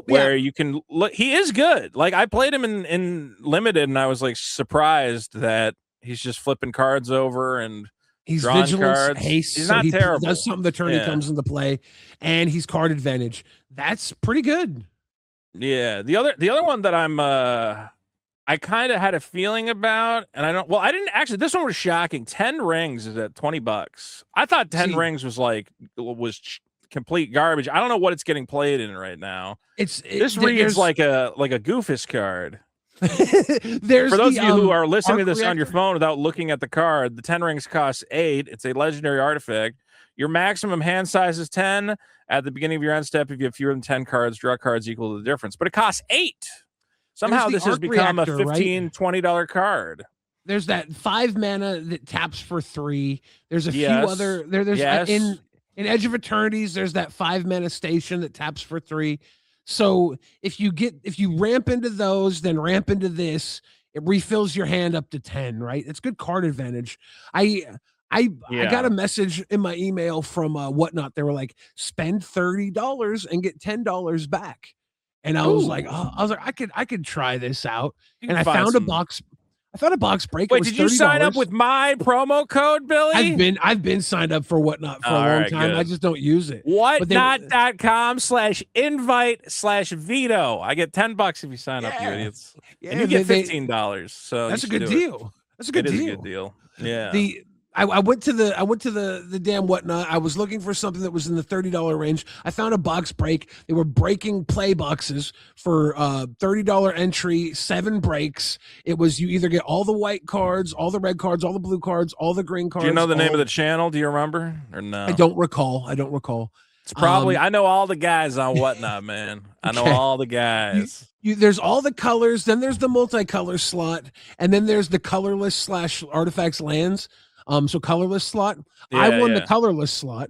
where you can look. He is good. Like I played him in limited, and I was like surprised that he's just flipping cards over and he's drawing vigilance, cards. haste. He's So not he terrible. does something the turn he comes into play, and he's card advantage. That's pretty good. Yeah. The other one that I kind of had a feeling about, and I didn't actually. This one was shocking. 10 Rings is at $20. I thought 10 Rings was complete garbage. I don't know what it's getting played in right now. This reads like a Goofus card. There's for those of you who are listening to this reactor on your phone without looking at the card, the 10 Rings costs 8. It's a legendary artifact. Your maximum hand size is 10. At the beginning of your end step, if you have fewer than 10 cards, draw cards equal to the difference. But it costs 8. Somehow this has become a $15, $20 card. There's that 5 mana that taps for 3. There's a few other there's in Edge of Eternities, there's that 5 mana station that taps for 3. So if you ramp into those, then ramp into this, it refills your hand up to 10, right? It's good card advantage. I got a message in my email from Whatnot. They were like, spend $30 and get $10 back. And I was like, I could try this out. And I found a box. I found a box break. Wait, did you sign up with my promo code, Billy? I've been signed up for Whatnot for a long time. Good. I just don't use it. Whatnot.com/invite/Vito. I get $10 if you sign up, you idiots. And you get $15. So that's a good deal. That's a good deal. It is a good deal. Yeah. I went to the damn Whatnot. I was looking for something that was in the $30 range. I found a box break. They were breaking play boxes for $30 entry, 7 breaks. It was you either get all the white cards, all the red cards, all the blue cards, all the green cards. Do you know the name of the channel? Do you remember or no? I don't recall. It's probably I know all the guys on Whatnot, man. I know all the guys. There's all the colors, then there's the multicolor slot, and then there's the colorless / artifacts lands. So colorless slot. I won the colorless slot.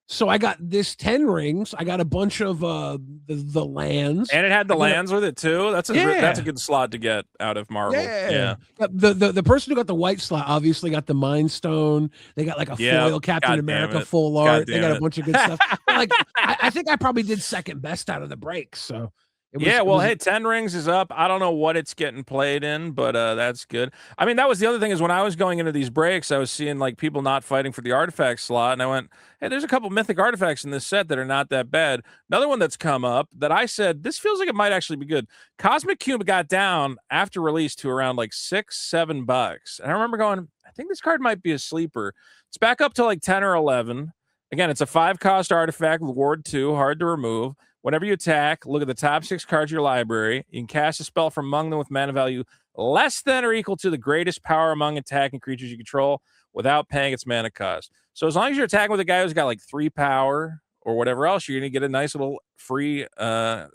So I got this 10 rings. I got a bunch of the lands. And it had the lands with it too. That's a good slot to get out of Marvel. Yeah. The person who got the white slot obviously got the Mind Stone. They got like a foil Captain America full art. They got a bunch of good stuff. Like I think I probably did second best out of the breaks. So hey, 10 Rings is up. I don't know what it's getting played in, but that's good. I mean, that was the other thing is when I was going into these breaks, I was seeing like people not fighting for the artifact slot, and I went, hey, there's a couple mythic artifacts in this set that are not that bad. Another one that's come up that I said, this feels like it might actually be good. Cosmic Cube got down after release to around like $6-7. And I remember going, I think this card might be a sleeper. It's back up to like 10 or 11. Again, it's a 5-cost artifact with Ward 2, hard to remove. Whenever you attack, look at the top 6 cards of your library. You can cast a spell from among them with mana value less than or equal to the greatest power among attacking creatures you control without paying its mana cost. So as long as you're attacking with a guy who's got like 3 power or whatever else, you're going to get a nice little free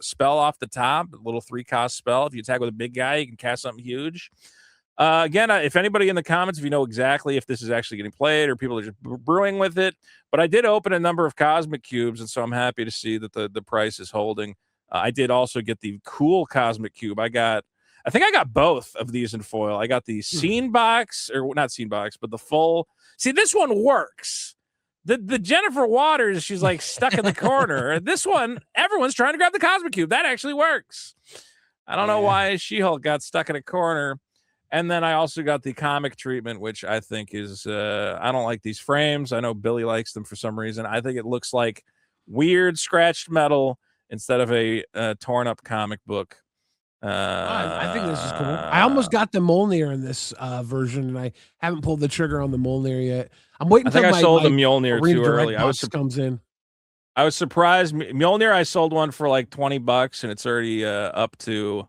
spell off the top, a little 3-cost spell. If you attack with a big guy, you can cast something huge. Again, if anybody in the comments, if you know exactly if this is actually getting played or people are just brewing with it, but I did open a number of Cosmic Cubes, and so I'm happy to see that the price is holding. I did also get the cool Cosmic Cube. I think I got both of these in foil. I got the scene box, or not scene box, but the full. See, this one works. The Jennifer Waters, she's like stuck in the corner. This one, everyone's trying to grab the Cosmic Cube. That actually works. I don't know why She-Hulk got stuck in a corner. And then I also got the comic treatment, which I think is, I don't like these frames. I know Billy likes them for some reason. I think it looks like weird scratched metal instead of a torn up comic book. I think this is cool. I almost got the Mjolnir in this version, and I haven't pulled the trigger on the Mjolnir yet. I'm waiting until I sold the Mjolnir too early. Comes in. I was surprised. Mjolnir, I sold one for like $20, and it's already up to.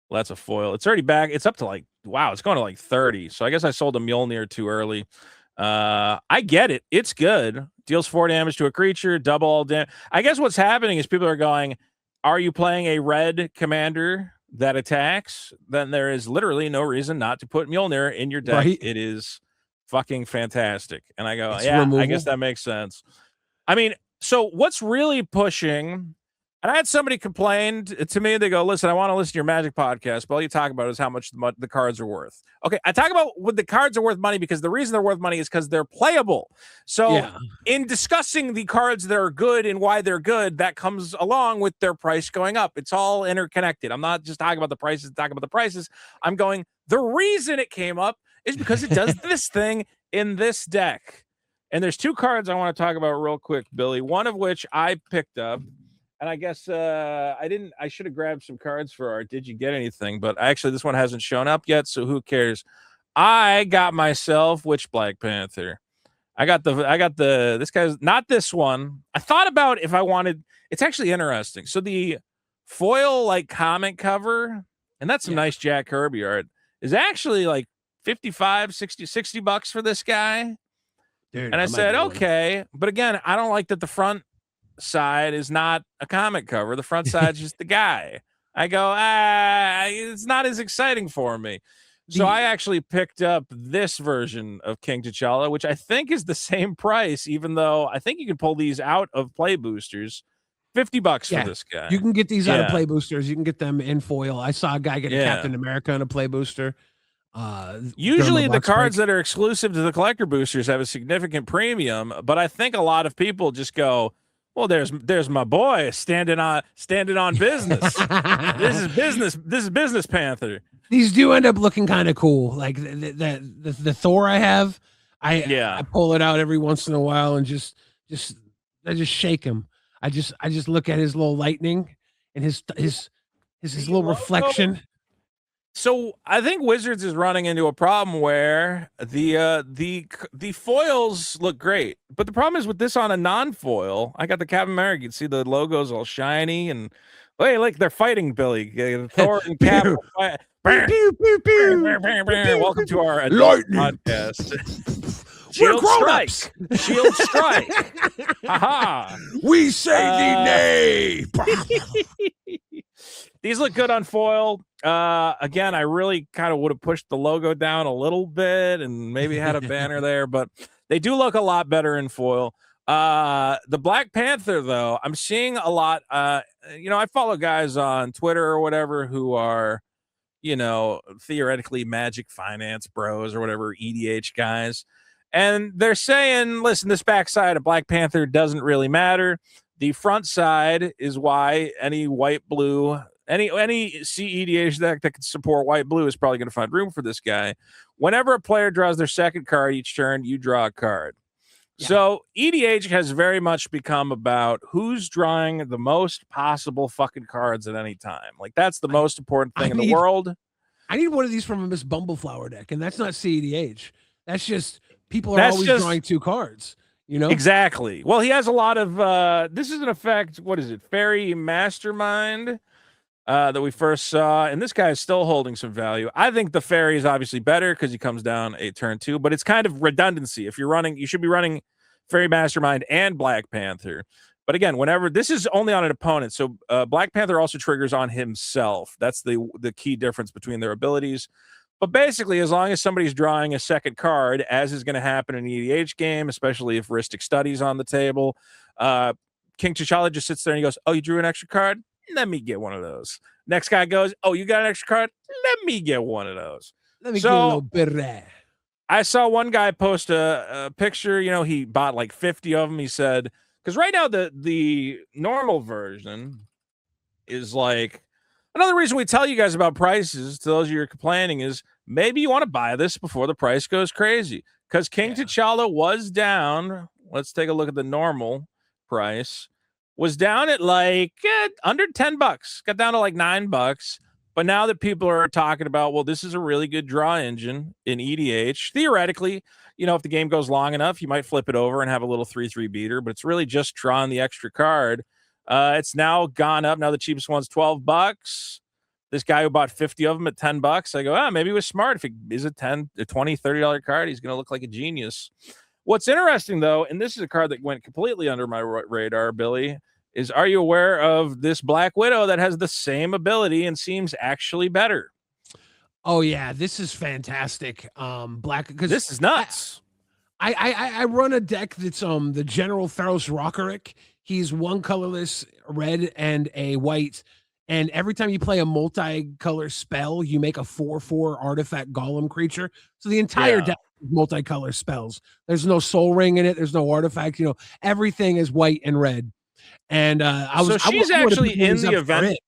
Well, that's a foil. It's already back. It's up to like, wow, it's going to like 30. So I guess I sold a Mjolnir too early. I get it. It's good. Deals 4 damage to a creature, double all damage. I guess what's happening is people are going, are you playing a red commander that attacks? Then there is literally no reason not to put Mjolnir in your deck. Right. It is fucking fantastic. And I go, it's removal. I guess that makes sense. I mean, so what's really pushing... And I had somebody complain to me. They go, listen, I want to listen to your Magic podcast, but all you talk about is how much the cards are worth. Okay, I talk about what the cards are worth money because the reason they're worth money is because they're playable. So in discussing the cards that are good and why they're good, that comes along with their price going up. It's all interconnected. I'm not just talking about the prices, talking about the prices. I'm going, the reason it came up is because it does this thing in this deck. And there's 2 cards I want to talk about real quick, Billy, one of which I picked up. And I guess I should have grabbed some cards for our Did You Get Anything? But actually, this one hasn't shown up yet, so who cares? I got myself which Black Panther? I got this guy's not this one. I thought about if I wanted, it's actually interesting. So the foil like comic cover, and that's some nice Jack Kirby art, is actually like $55-$60 for this guy. Dude, and I said, okay, but again, I don't like that the front side is not a comic cover. The front side's just the guy. I go, it's not as exciting for me. So I actually picked up this version of King T'Challa, which I think is the same price, even though I think you can pull these out of play boosters. $50 for this guy. You can get these out of play boosters. You can get them in foil. I saw a guy get a Captain America in a play booster. Usually the cards that are exclusive to the collector boosters have a significant premium, but I think a lot of people just go, well, there's my boy standing on business. This is business Panther. These do end up looking kind of cool. Like the Thor I have, I pull it out every once in a while and just shake him. I just look at his little lightning and his little reflection. So I think Wizards is running into a problem where the foils look great, but the problem is with this on a non-foil. I got the Captain America. You can see the logos all shiny and hey, like they're fighting Billy. Thor and Cap. Welcome to our podcast. Shield strike. Shield strike. Haha. We say the nay. These look good on foil. Again, I really kind of would have pushed the logo down a little bit and maybe had a banner there, but they do look a lot better in foil. The Black Panther, though, I'm seeing a lot. I follow guys on Twitter or whatever who are, theoretically Magic finance bros or whatever, EDH guys. And they're saying, listen, this backside of Black Panther doesn't really matter. The front side is why any white-blue, any CEDH deck that can support white-blue is probably going to find room for this guy. Whenever a player draws their second card each turn, you draw a card. Yeah. So EDH has very much become about who's drawing the most possible fucking cards at any time. Like, that's the most important thing in the world. I need one of these from a Miss Bumbleflower deck, and that's not CEDH. That's just people are always drawing 2 cards. Exactly. Well, he has a lot of this is an effect. What is it? Fairy Mastermind. that we first saw, and this guy is still holding some value. I think the fairy is obviously better because he comes down a turn 2, but it's kind of redundancy. If you're running, you should be running Fairy Mastermind and Black Panther. But again, whenever this is only on an opponent, so Black Panther also triggers on himself. That's the key difference between their abilities. But basically, as long as somebody's drawing a second card, as is going to happen in an EDH game, especially if Rhystic Study's on the table, King T'Challa just sits there and he goes, "Oh, you drew an extra card? Let me get one of those." Next guy goes, "Oh, you got an extra card? Let me get one of those." Let me get a little bit of that. I saw one guy post a picture. He bought like 50 of them. He said, because right now the normal version is like, another reason we tell you guys about prices to those of you who are complaining is maybe you want to buy this before the price goes crazy. Because King T'Challa was down. Let's take a look at the normal price. Was down at like under $10. Got down to like $9. But now that people are talking about, well, this is a really good draw engine in EDH. Theoretically, if the game goes long enough, you might flip it over and have a little 3/3 beater, but it's really just drawing the extra card. It's now gone up. Now the cheapest one's $12. This guy who bought 50 of them at $10, I go, maybe he was smart. If it is a $10, $20, $30 card, he's going to look like a genius. What's interesting, though, and this is a card that went completely under my radar, Billy, is are you aware of this Black Widow that has the same ability and seems actually better? Oh yeah, this is fantastic. Because this is nuts. I run a deck that's the General Theros Rockerick. He's one colorless, red and a white, and every time you play a multicolor spell, you make a 4/4 artifact golem creature. So the entire deck is multicolor spells. There's no soul ring in it. There's no artifact. Everything is white and red. And she's actually in the event.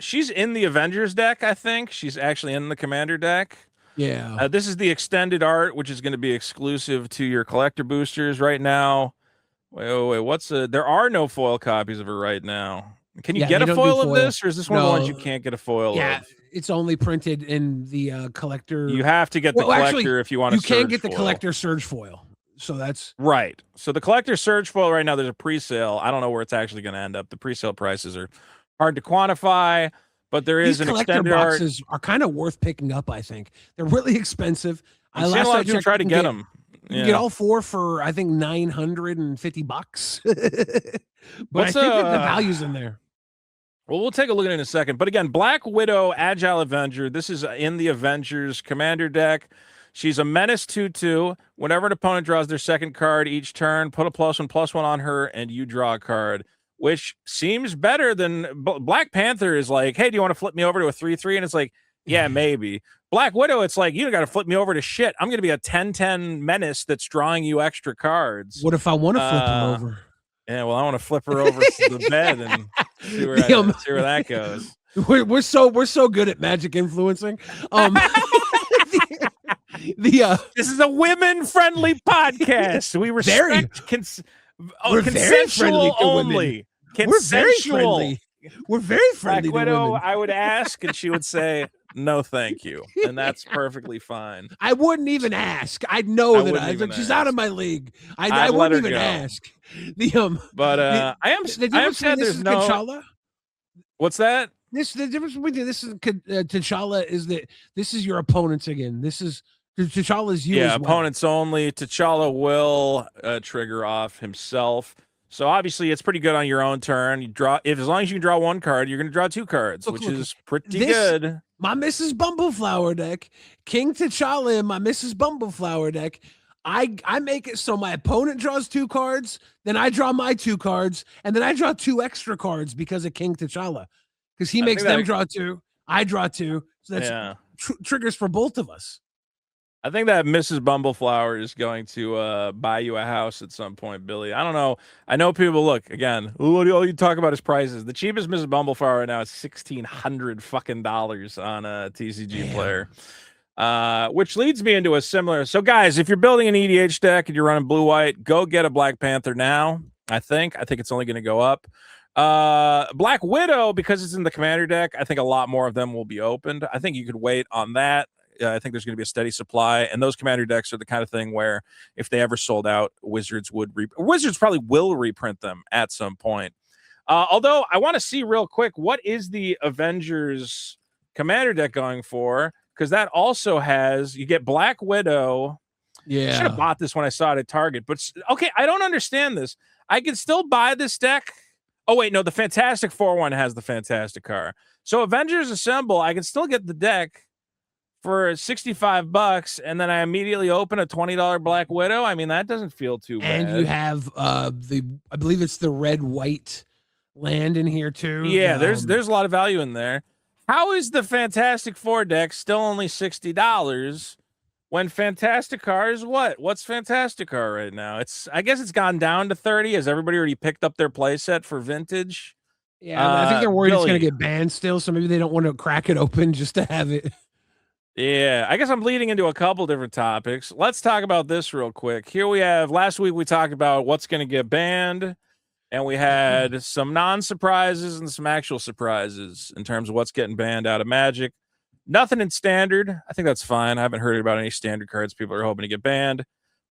She's in the Avengers deck, I think. She's actually in the Commander deck. Yeah. This is the extended art, which is going to be exclusive to your collector boosters right now. Wait, there are no foil copies of her right now. Can you get a foil of this, or is this one of the ones you can't get a foil of? Yeah, it's only printed in the collector. You have to get the collector if you want to. You can't get the collector surge foil. So that's right. So the collector surge foil right now, there's a pre-sale. I don't know where it's actually going to end up. The pre-sale prices are hard to quantify, but there is an extended art. These collector boxes are kind of worth picking up, I think. They're really expensive. I've seen a lot of people try to get them. You get all 4 for, I think, $950. But I think that the value's in there. Well, we'll take a look at it in a second. But again, Black Widow, Agile Avenger. This is in the Avengers Commander deck. She's a menace 2/2. Whenever an opponent draws their second card each turn, put a +1/+1 on her, and you draw a card, which seems better than Black Panther is like, hey, do you want to flip me over to a 3/3? And it's like, yeah, maybe. Black Widow, it's like, you got to flip me over to shit. I'm going to be a 10/10 menace that's drawing you extra cards. What if I want to flip her over? Yeah, well, I want to flip her over to the bed and see where that goes. We're so good at magic influencing. This is a women-friendly podcast. We respect consensual only. Consensual. We're very friendly. Black Widow, I would ask, and she would say, "No, thank you," and that's perfectly fine. I wouldn't even ask. I'd know that she's out of my league. I wouldn't even ask. But I am sad there's no. T'Challa? What's that? The difference between this and T'Challa is that this is your opponents again. This is T'Challa's you. Yeah, opponents only. T'Challa will trigger off himself. So obviously, it's pretty good on your own turn. You draw as long as you can draw one card, you're going to draw 2 cards, which is pretty good. My Mrs. Bumbleflower deck, King T'Challa in my Mrs. Bumbleflower deck. I make it so my opponent draws 2 cards, then I draw my 2 cards, and then I draw 2 extra cards because of King T'Challa, because he makes them draw 2, I draw 2, so that's triggers for both of us. I think that Mrs. Bumbleflower is going to buy you a house at some point, Billy. I don't know. I know people look again. All you talk about is prices. The cheapest Mrs. Bumbleflower right now is $1,600 fucking dollars on a TCG player, which leads me into a similar. So, guys, if you're building an EDH deck and you're running blue-white, go get a Black Panther now. I think it's only going to go up. Black Widow, because it's in the Commander deck, I think a lot more of them will be opened. I think you could wait on that. I think there's going to be a steady supply, and those Commander decks are the kind of thing where if they ever sold out, Wizards probably will reprint them at some point. Although I want to see real quick, what is the Avengers Commander deck going for? Because that also has, you get Black Widow. I should have bought this when I saw it at Target. But okay, I don't understand this. I can still buy this deck. Oh wait, no, the Fantastic Four one has the Fantasticar. So Avengers Assemble, I can still get the deck for $65, and then I immediately open a $20 Black Widow. I mean, that doesn't feel too bad. And you have I believe it's the red white land in here too. Yeah, there's a lot of value in there. How is the Fantastic Four deck still only $60 when Fantasticar is what? What's Fantasticar right now? I guess it's gone down to 30. Has everybody already picked up their playset for vintage? Yeah, I think they're worried it's going to get banned still, so maybe they don't want to crack it open just to have it. Yeah, I guess I'm leading into a couple different topics. Let's talk about this real quick. Here we have, last week we talked about what's going to get banned, and we had some non-surprises and some actual surprises in terms of what's getting banned out of Magic. Nothing in Standard. I think that's fine. I haven't heard about any Standard cards people are hoping to get banned.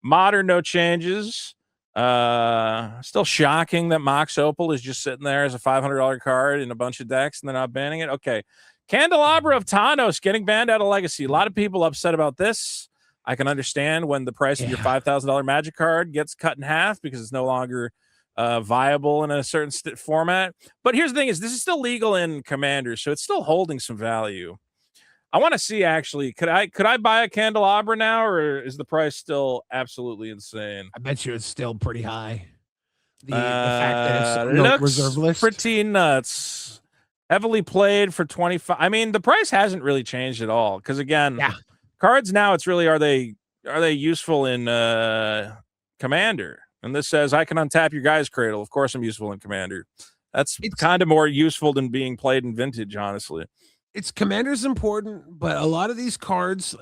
Modern, no changes. Still shocking that Mox Opal is just sitting there as a $500 card in a bunch of decks and they're not banning it. Okay. Candelabra of Thanos getting banned out of Legacy. A lot of people upset about this. I can understand when the price of your $5,000 Magic card gets cut in half because it's no longer viable in a certain format. But here's the thing: is this is still legal in Commander, so it's still holding some value. I want to see actually. Could I buy a Candelabra now, or is the price still absolutely insane? I bet you it's still pretty high. The fact that it's looks reserve list, pretty nuts. Heavily played for 25. I mean, the price hasn't really changed at all. Because again, cards now, it's really are they useful in Commander? And this says I can untap your guy's cradle. Of course, I'm useful in Commander. It's kind of more useful than being played in Vintage, honestly. It's Commander's important, but a lot of these cards,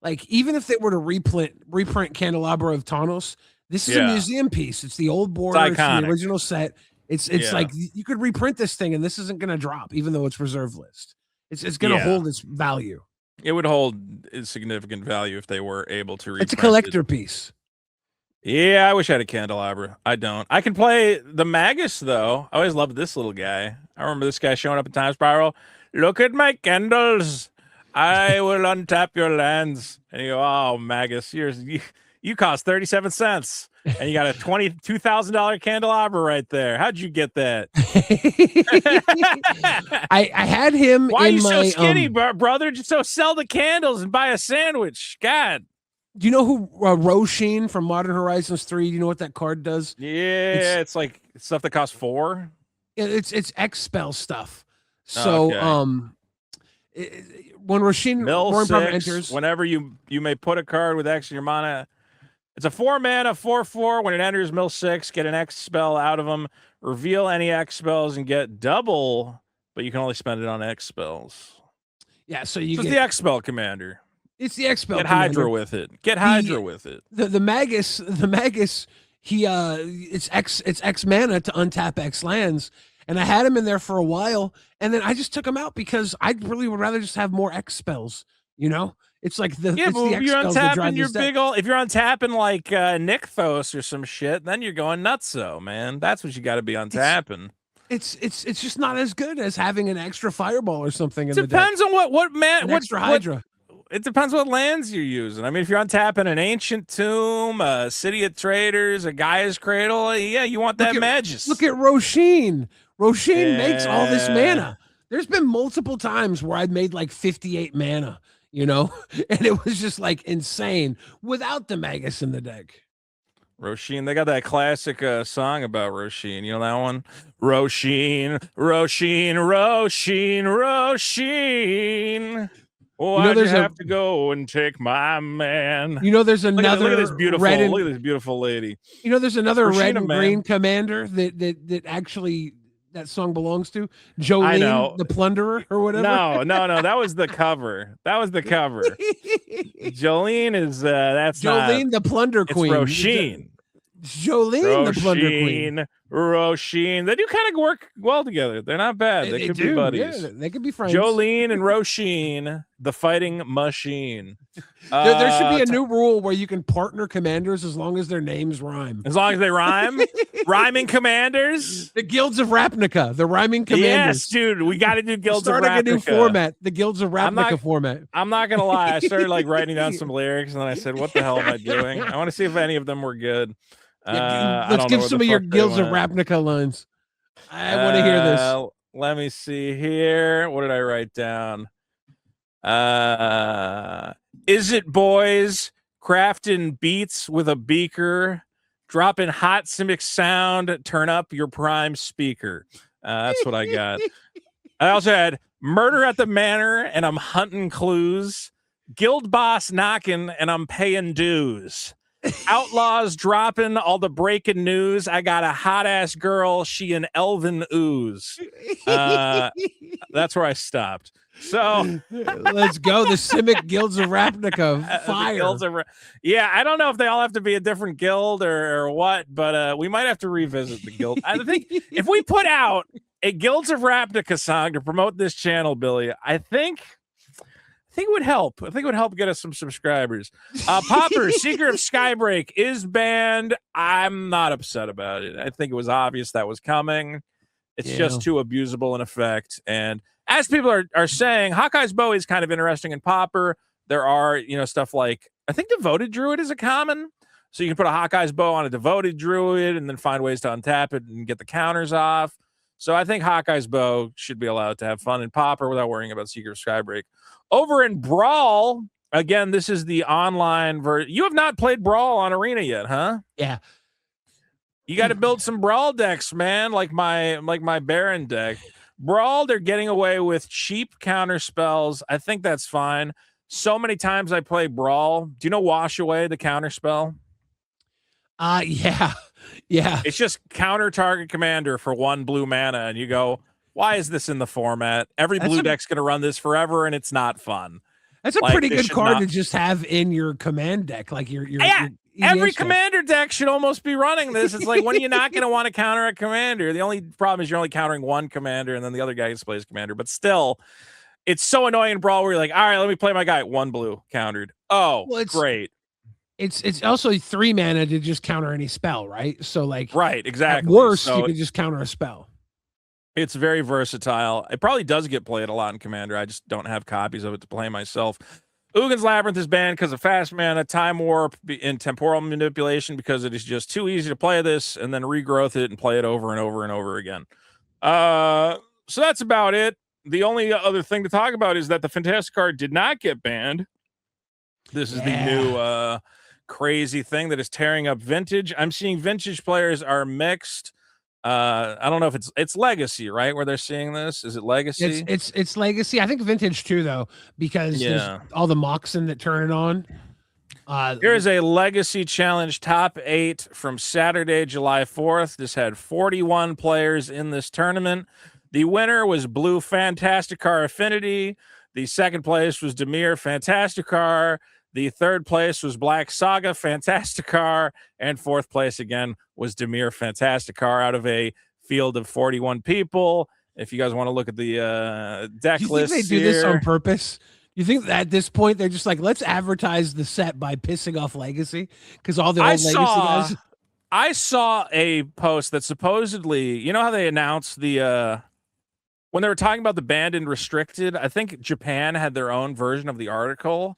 like even if they were to reprint Candelabra of Thanos, this is a museum piece. It's the old border, it's the original set. It's like you could reprint this thing and this isn't going to drop, even though it's reserve list. It's going to hold its value. It would hold significant value if they were able to reprint It's a collector piece. Yeah, I wish I had a Candelabra. I don't. I can play the Magus, though. I always loved this little guy. I remember this guy showing up in Time Spiral. Look at my candles. I will untap your lands. And you go, oh, Magus, you cost 37 cents. And you got a $22,000 Candelabra right there. How'd you get that? I had him. Why are you so skinny, brother? Just sell the candles and buy a sandwich. God. Do you know who Roshin from Modern Horizons 3? Do you know what that card does? Yeah, it's like stuff that costs 4. It's X spell stuff. So when Roshin Mill 6, enters, whenever you may put a card with X in your mana. It's a 4-mana 4/4. When it enters mill 6, get an X spell out of them. Reveal any X spells and get double, but you can only spend it on X spells. Yeah, so it's the X spell commander. It's the X spell. Get Hydra with it. Get Hydra with it. The Magus. It's X mana to untap X lands, and I had him in there for a while, and then I just took him out because I really would rather just have more X spells. You know. It's like the but if you're untapping your big old, if you're untapping like Nykthos or some shit, then you're going nutso, man. That's what you got to be untapping. It's just not as good as having an extra fireball or something. It depends on what extra Hydra. It depends what lands you're using. I mean, if you're untapping an Ancient Tomb, a City of Traders, a Gaia's Cradle, yeah, you want that Magus. Look at Roshin. Roshin makes all this mana. There's been multiple times where I've made like 58 mana. You know, and it was just like insane without the Magus in the deck. Roshin, they got that classic song about Roshin. You know that one? Roshin, Roshin, Roshin, Roshin. Oh, I just have to go and take my man. You know, there's another look at this beautiful lady. You know, there's another red and green commander that actually that song belongs to Jolene, the Plunderer, or whatever. No, that was the cover. Jolene is that's Jolene, the Plunder Queen. Roshin. Jolene, the Plunder Queen. Roshin. They do kind of work well together. They're not bad. They could be buddies. Yeah, they could be friends. Jolene and Roshin, the fighting machine. There should be a new rule where you can partner commanders as long as their names rhyme. As long as they rhyme. Rhyming commanders. The Guilds of Ravnica, the rhyming commanders. Yes, dude. We got to do Guilds of Ravnica. Starting a new format, the Guilds of Ravnica format. I'm not going to lie. I started like writing down some lyrics and then I said, what the hell am I doing? I want to see if any of them were good. Let's give some of your Guilds of Ravnica lines. I want to hear this. Let me see here. What did I write down? Is it boys crafting beats with a beaker, dropping hot Simic sound, turn up your prime speaker? That's what I got. I also had murder at the manor, and I'm hunting clues. Guild boss knocking, and I'm paying dues. Outlaws dropping all the breaking news. I got a hot ass girl. She an elven ooze. That's where I stopped. So let's go. The Simic Guilds of Ravnica. Fire. Yeah, I don't know if they all have to be a different guild or what, but we might have to revisit the guild. I think if we put out a Guilds of Ravnica song to promote this channel, Billy, I think it would help. I think it would help get us some subscribers. Popper, Seeker of Skybreak is banned. I'm not upset about it. I think it was obvious that was coming. It's just too abusable in effect. And as people are saying, Hawkeye's Bow is kind of interesting in Popper. There are, stuff like, I think Devoted Druid is a common. So you can put a Hawkeye's Bow on a Devoted Druid and then find ways to untap it and get the counters off. So I think Hawkeye's Bow should be allowed to have fun in Popper without worrying about Seeker of Skybreak. Over in Brawl, again, this is the online version. You have not played Brawl on Arena yet, huh? Yeah. You got to build some Brawl decks, man, like my Baron deck. Brawl, they're getting away with cheap counter spells. I think that's fine. So many times I play Brawl. Do you know Wash Away, the counter spell? Yeah. Yeah. It's just counter target commander for 1 blue mana, and you go, why is this in the format? Every blue deck's going to run this forever, and it's not fun. That's a pretty good card to just have in your command deck. Like your every commander deck should almost be running this. It's like, when are you not going to want to counter a commander? The only problem is you're only countering one commander, and then the other guy plays commander. But still, it's so annoying in Brawl where you're like, all right, let me play my guy. 1 blue countered. Oh, well, great. It's also 3 mana to just counter any spell, right? So like, right, exactly. At worst, you can just counter a spell. It's very versatile. It probably does get played a lot in Commander. I just don't have copies of it to play myself. Ugin's Labyrinth is banned because of fast mana, time warp, and temporal manipulation, because it is just too easy to play this and then regrowth it and play it over and over and over again. So that's about it. The only other thing to talk about is that the Fantasticar did not get banned. This is the new crazy thing that is tearing up Vintage. I'm seeing Vintage players are mixed. I don't know if it's Legacy, right? Where they're seeing this. Is it Legacy? It's Legacy. I think Vintage too, though, because there's all the Moxen that turn it on. Here's a Legacy Challenge top 8 from Saturday, July 4th. This had 41 players in this tournament. The winner was Blue Fantasticar Affinity. The second place was Demir Fantasticar. The third place was Black Saga Fantasticar, and fourth place again was Demir Fantasticar out of a field of 41 people. If you guys want to look at the deck list, they do this on purpose? You think that at this point they're just like, let's advertise the set by pissing off Legacy, because all the old Legacy guys. I saw a post that supposedly, you know how they announced the when they were talking about the banned and restricted. I think Japan had their own version of the article.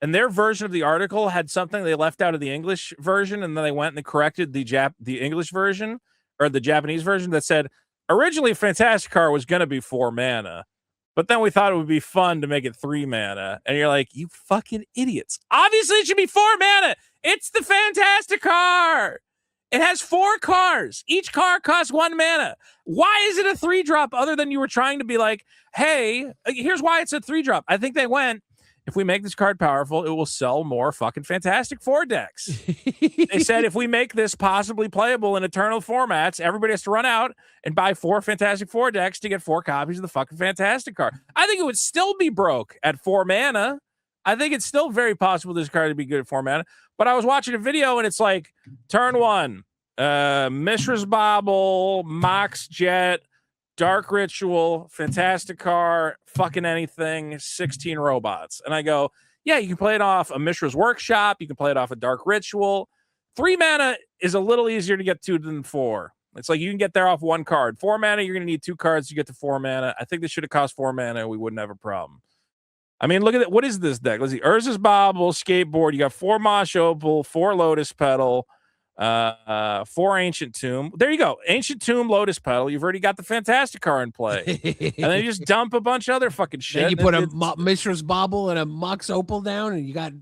And their version of the article had something they left out of the English version, and then they went and they corrected the English version, or the Japanese version, that said, originally Fantasticar was going to be 4 mana, but then we thought it would be fun to make it 3 mana. And you're like, you fucking idiots. Obviously it should be 4 mana. It's the Fantasticar. It has 4 cars. Each car costs 1 mana. Why is it a 3-drop other than you were trying to be like, hey, here's why it's a 3-drop. I think they went, if we make this card powerful, it will sell more fucking Fantastic Four decks. They said, if we make this possibly playable in Eternal formats, everybody has to run out and buy 4 Fantastic Four decks to get 4 copies of the fucking Fantasticar. I think it would still be broke at 4 mana. I think it's still very possible this card to be good at 4 mana. But I was watching a video and it's like, turn 1, Mishra's Bobble, Mox Jet, Dark Ritual, Fantasticar, fucking anything, 16 robots. And I go, yeah, you can play it off a Mishra's Workshop. You can play it off a Dark Ritual. 3 mana is a little easier to get to than 4. It's like you can get there off 1 card. 4 mana, you're going to need 2 cards to get to 4 mana. I think this should have cost 4 mana. We wouldn't have a problem. I mean, look at it. What is this deck? Let's see. Urza's Bobble, Skateboard. You got 4 Mosh Opal, 4 Lotus Petal, 4 Ancient Tomb. There you go. Ancient Tomb, Lotus Petal. You've already got the Fantasticar in play. And then you just dump a bunch of other fucking shit. Then you put a Mishra's Bobble and a Mox Opal down, and you got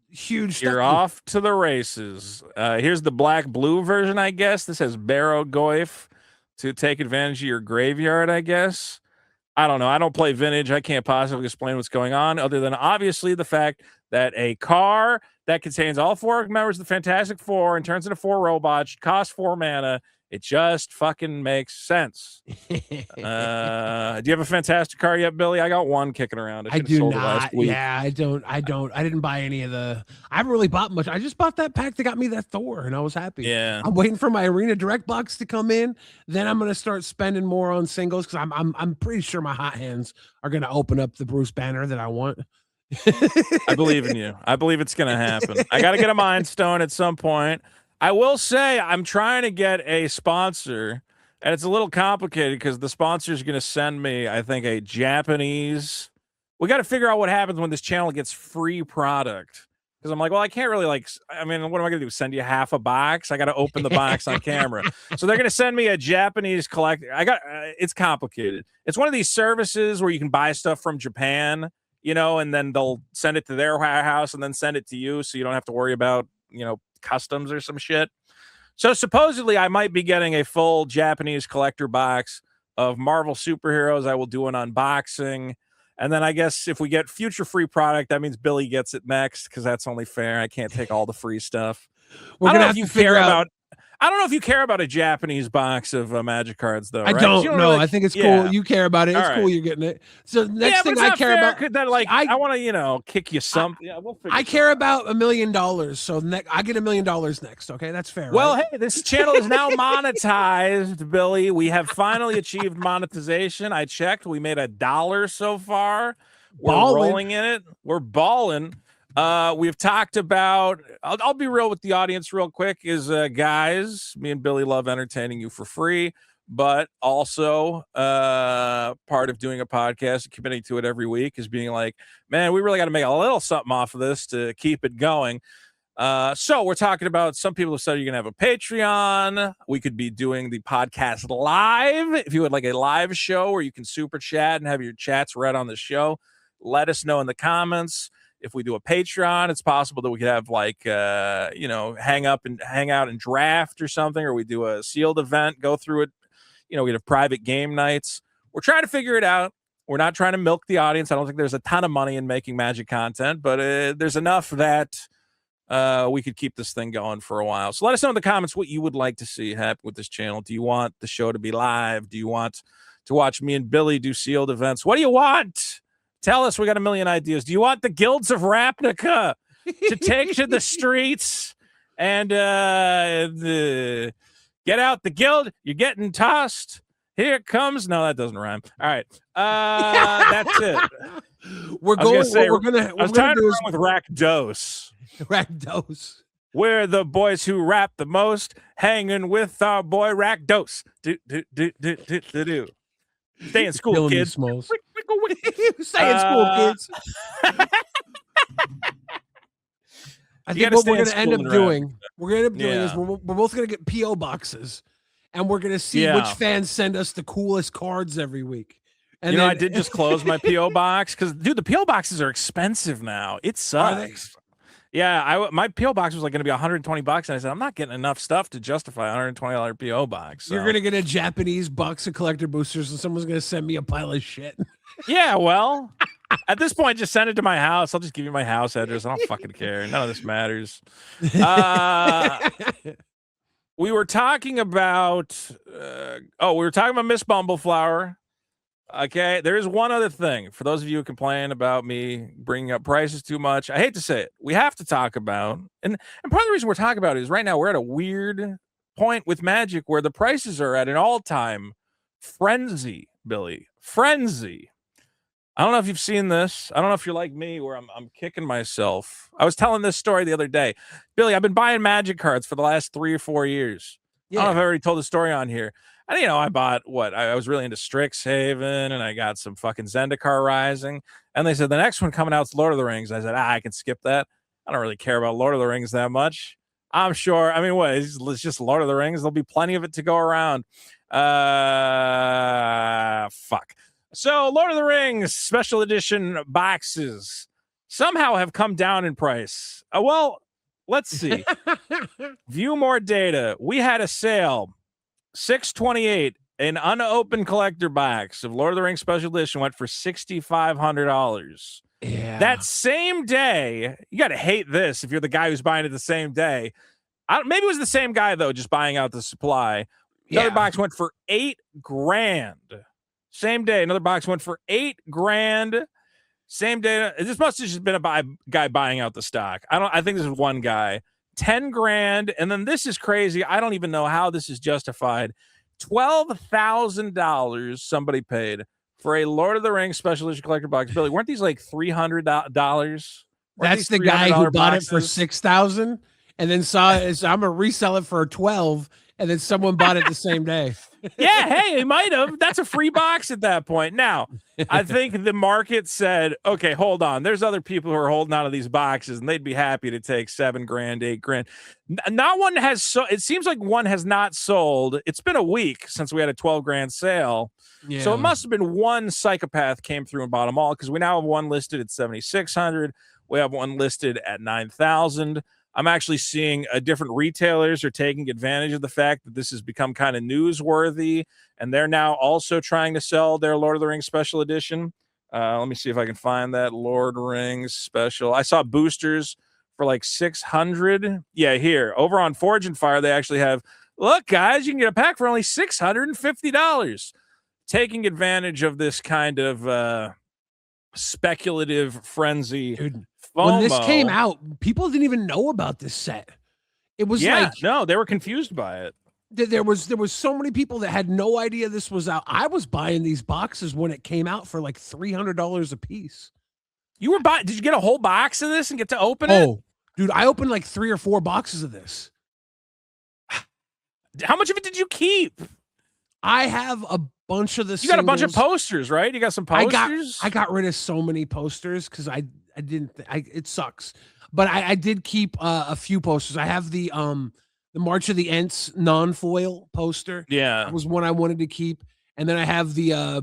huge You're off to the races. Here's the black-blue version, I guess. This has Barrow Goyf to take advantage of your graveyard, I guess. I don't know. I don't play Vintage. I can't possibly explain what's going on other than obviously the fact that a car that contains all 4 members of the Fantastic Four and turns into 4 robots costs 4 mana. It just fucking makes sense. Do you have a Fantasticar yet, Billy? I got 1 kicking around. I do not. Yeah, I don't. I didn't buy any of the. I haven't really bought much. I just bought that pack that got me that Thor, and I was happy. Yeah. I'm waiting for my Arena Direct box to come in. Then I'm gonna start spending more on singles because I'm pretty sure my hot hands are gonna open up the Bruce banner that I want. I believe in you. I believe it's gonna happen. I got to get a Mind Stone at some point. I will say I'm trying to get a sponsor, and it's a little complicated because the sponsor is going to send me, I think, a Japanese. We got to figure out what happens when this channel gets free product. Because I'm like, well, I can't really what am I going to do? Send you half a box? I got to open the box on camera. So they're going to send me a Japanese collector. It's complicated. It's one of these services where you can buy stuff from Japan, and then they'll send it to their warehouse and then send it to you. So you don't have to worry about, customs or some shit. So supposedly I might be getting a full Japanese collector box of Marvel superheroes. I will do an unboxing. And then I guess if we get future free product, that means Billy gets it next because that's only fair. I can't take all the free stuff. I don't know if you care about a Japanese box of magic cards, though. I right? don't know. Really, I think it's cool. You care about it. It's cool. You're getting it. So next thing I care about, that I want to, kick you something. I care about $1 million. So I get $1 million next. Okay, that's fair. Well, right? Hey, this channel is now monetized, Billy. We have finally achieved monetization. I checked. We made $1 so far. We're rolling in it. We're balling. We've talked about, I'll be real with the audience real quick, is guys, me and Billy love entertaining you for free, but also part of doing a podcast and committing to it every week is being like, man, we really got to make a little something off of this to keep it going. So we're talking about, some people have said you're going to have a Patreon. We could be doing the podcast live. If you would like a live show where you can super chat and have your chats read on the show, let us know in the comments. If we do a Patreon, it's possible that we could have hang out and draft or something, or we do a sealed event, go through it. We'd have private game nights. We're trying to figure it out. We're not trying to milk the audience. I don't think there's a ton of money in making Magic content, but there's enough that we could keep this thing going for a while. So let us know in the comments what you would like to see happen with this channel. Do you want the show to be live? Do you want to watch me and Billy do sealed events? What do you want? Tell us. We got a million ideas. Do you want the guilds of Ravnica to take to the streets and get out the guild? You're getting tossed. Here it comes. No, that doesn't rhyme. All right. That's it. We're going to do with Rakdos. Rakdos. We're the boys who rap the most, hanging with our boy Rakdos. Do. Stay in school, kids. Stay in school, kids. I think what we're going to end up doing, is we're both going to get P.O. boxes, and we're going to see which fans send us the coolest cards every week. And I did just close my P.O. box because, dude, the P.O. boxes are expensive now. It sucks. Yeah, my P.O. box was going to be $120, and I said, I'm not getting enough stuff to justify a $120 P.O. box. So. You're going to get a Japanese box of collector boosters, and someone's going to send me a pile of shit. Yeah, well, at this point, just send it to my house. I'll just give you my house address. I don't fucking care. None of this matters. We were talking about, Miss Bumbleflower. Okay, there is one other thing. For those of you who complain about me bringing up prices too much, I hate to say it. We have to talk about, and part of the reason we're talking about it is right now we're at a weird point with Magic where the prices are at an all-time frenzy, Billy. Frenzy. I don't know if you've seen this. I don't know if you're like me where I'm kicking myself. I was telling this story the other day. Billy, I've been buying Magic cards for the last 3 or 4 years. I don't know if I already told the story on here. And, I bought I was really into Strixhaven, and I got some fucking Zendikar Rising. And they said, the next one coming out is Lord of the Rings. I said, I can skip that. I don't really care about Lord of the Rings that much. I'm sure. I mean, what? It's just Lord of the Rings. There'll be plenty of it to go around. Fuck. So, Lord of the Rings special edition boxes somehow have come down in price. Well, let's see. View more data. We had a sale, $628. An unopened collector box of Lord of the Rings special edition went for $6,500. Yeah. That same day, you got to hate this if you're the guy who's buying it the same day. Maybe it was the same guy, though, just buying out the supply. Another box went for $8,000. Same day, another box went for $8,000. Same day. This must have just been a guy buying out the stock. I think this is one guy. $10,000. And then this is crazy. I don't even know how this is justified. $12,000 somebody paid for a Lord of the Rings special edition collector box. Billy, weren't these like $300? That's the guy who bought it for $6,000 and then saw it. I'm gonna resell it for $12,000, and then someone bought it the same day. Yeah, hey, he might have. That's a free box at that point. Now, I think the market said, okay, hold on. There's other people who are holding out of these boxes, and they'd be happy to take $7,000, $8,000. Not one has it seems like one has not sold. It's been a week since we had a $12,000 sale. Yeah. So it must have been one psychopath came through and bought them all, because we now have one listed at $7,600. We have one listed at $9,000. I'm actually seeing different retailers are taking advantage of the fact that this has become kind of newsworthy, and they're now also trying to sell their Lord of the Rings special edition. Let me see if I can find that Lord Rings special. I saw boosters for like $600. Yeah, here over on Forge and Fire, they actually have. Look, guys, you can get a pack for only $650. Taking advantage of this kind of speculative frenzy. Dude, FOMO. when this came out, people didn't even know about this set. It was no, they were confused by it. There was so many people that had no idea this was out. I was buying these boxes when it came out for like $300 a piece. You were buying? Did you get a whole box of this and get to open it? Oh, dude, I opened like 3 or 4 boxes of this. How much of it did you keep? I have a bunch of the. You got a bunch of posters, right? You got some posters. I got rid of so many posters because I didn't. It sucks, but I did keep a few posters. I have the March of the Ents non-foil poster. Yeah, that was one I wanted to keep, and then I have the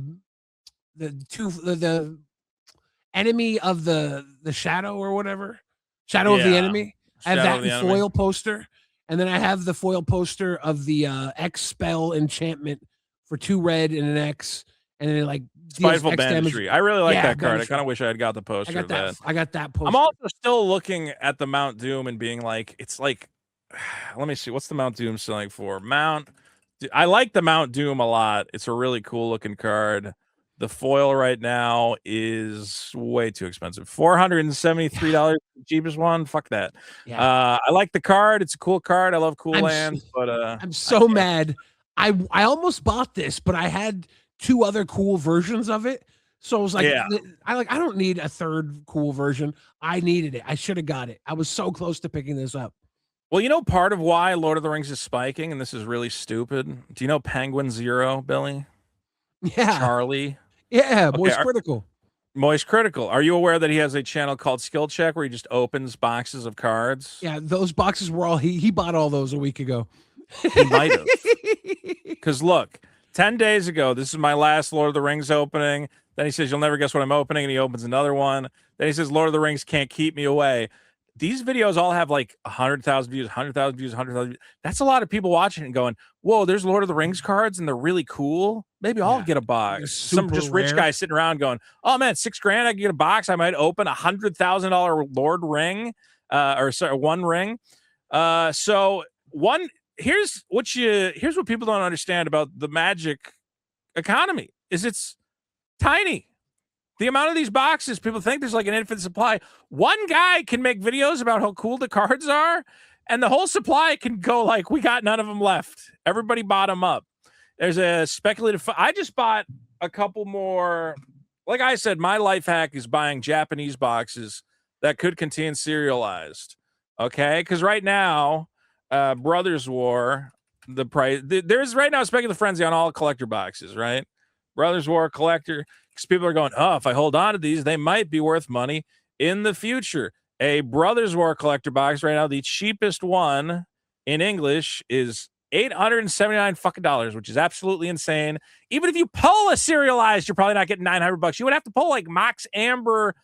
enemy of the shadow or whatever, shadow of the enemy. I have that in foil poster, and then I have the foil poster of the X spell enchantment for 2 red and an X, and then like Spiteful Banditry. I really like that card. I kind of wish I had got the poster. I got that poster. I'm also still looking at the Mount Doom and being like, it's like, let me see, what's the Mount Doom selling for? I like the Mount Doom a lot. It's a really cool looking card. The foil right now is way too expensive. $473, the cheapest one. Fuck that. Yeah. I like the card. It's a cool card. I love cool lands, but I'm so mad. I almost bought this, but I had 2 other cool versions of it. So I was like, I don't need a third cool version. I needed it. I should have got it. I was so close to picking this up. Well, part of why Lord of the Rings is spiking, and this is really stupid. Do you know Penguin Zero, Billy? Yeah. Charlie? Yeah, Moist Critical. Moist Critical. Are you aware that he has a channel called Skill Check where he just opens boxes of cards? Yeah, those boxes were all, he bought all those a week ago. He might have. Because look, 10 days ago, this is my last Lord of the Rings opening. Then he says, you'll never guess what I'm opening. And he opens another one. Then he says, Lord of the Rings can't keep me away. These videos all have like 100,000 views, 100,000 views, 100,000 views. That's a lot of people watching and going, whoa, there's Lord of the Rings cards and they're really cool. Maybe I'll get a box. Some just rich guy sitting around going, oh man, $6,000, I can get a box. I might open $100,000 Lord ring, one ring. Here's what people don't understand about the Magic economy is it's tiny. The amount of these boxes, people think there's like an infinite supply. One guy can make videos about how cool the cards are. and the whole supply can go like, we got none of them left. Everybody bought them up. There's a speculative. I just bought a couple more. Like I said, my life hack is buying Japanese boxes that could contain serialized. Okay, because right now, Brothers War, the price there's right now a speculative frenzy on all collector boxes. Right, Brothers War collector, because people are going, oh, if I hold on to these, they might be worth money in the future. A Brothers War collector box right now, the cheapest one in English is $879 fucking dollars, which is absolutely insane. Even if you pull a serialized, you're probably not getting $900. You would have to pull like Mox Amber.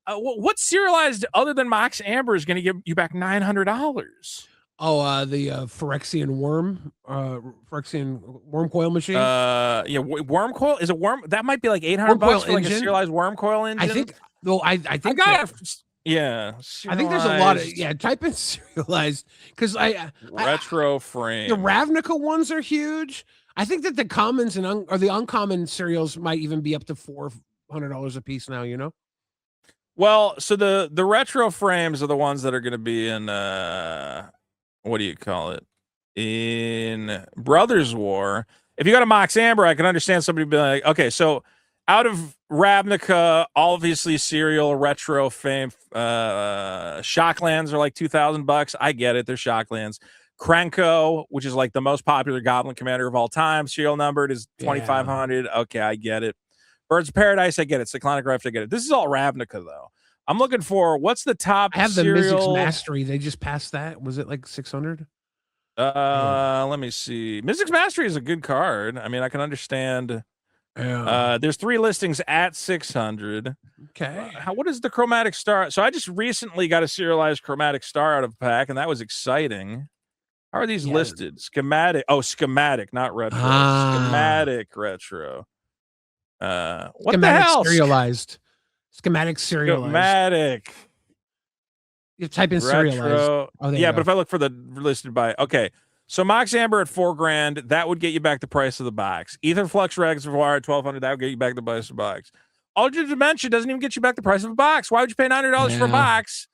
What serialized other than Mox Amber is going to give you back $900? Oh, the Phyrexian worm coil machine. Yeah, worm coil is a worm that might be like $800 for like a serialized worm coil engine. I think. Though I think yeah, I think there's a lot of type in serialized because retro frame. The Ravnica ones are huge. I think that the commons and or the uncommon serials might even be up to $400 a piece now. You know. Well, so the retro frames are the ones that are going to be in what do you call it, in Brothers War. If you got a Mox Amber, I can understand somebody being like, okay, so out of Ravnica, obviously serial retro fame, Shocklands are like $2,000. I get it, they're Shocklands. Krenko, which is like the most popular Goblin commander of all time, serial numbered is 2,500. Okay, I get it. Birds of Paradise, I get it. Cyclonic Rift, I get it. This is all Ravnica though. I'm looking for what's the top. I have the Mystic's Mastery. They just passed that. Was it like 600? Let me see. Mystic's Mastery is a good card. I mean, I can understand. There's 3 listings at 600. Okay. What is the Chromatic Star? So I just recently got a serialized Chromatic Star out of a pack, and that was exciting. How are these listed? Schematic. Oh, schematic, not retro. Schematic retro. What schematic the hell? Serialized. Schematic serialized. Schematic. You type in serialized. Oh, yeah, but if I look for the listed by, okay. So Mox Amber at $4,000, that would get you back the price of the box. Ether Flux Reservoir at $1,200, that would get you back the price of the box. Altar of Dementia doesn't even get you back the price of a box. Why would you pay $900 for a box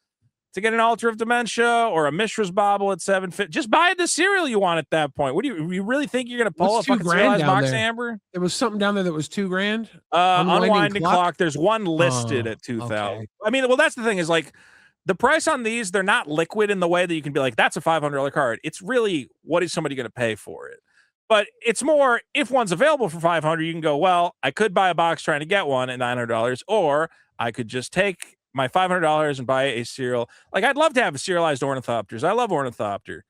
to get an Altar of Dementia or a Mishra's Bauble at $750? Just buy the cereal you want at that point. What do you really think you're going to pull a fucking serialized Mox Amber? There was something down there that was $2,000. Unwinding clock. There's one listed at $2,000. Okay. I mean, well, that's the thing is like, the price on these, they're not liquid in the way that you can be like, that's a $500 card. It's really, what is somebody going to pay for it? But it's more, if one's available for $500, you can go, well, I could buy a box trying to get one at $900, or I could just take my $500 and buy a serial. Like, I'd love to have a serialized Ornithopters. I love Ornithopter.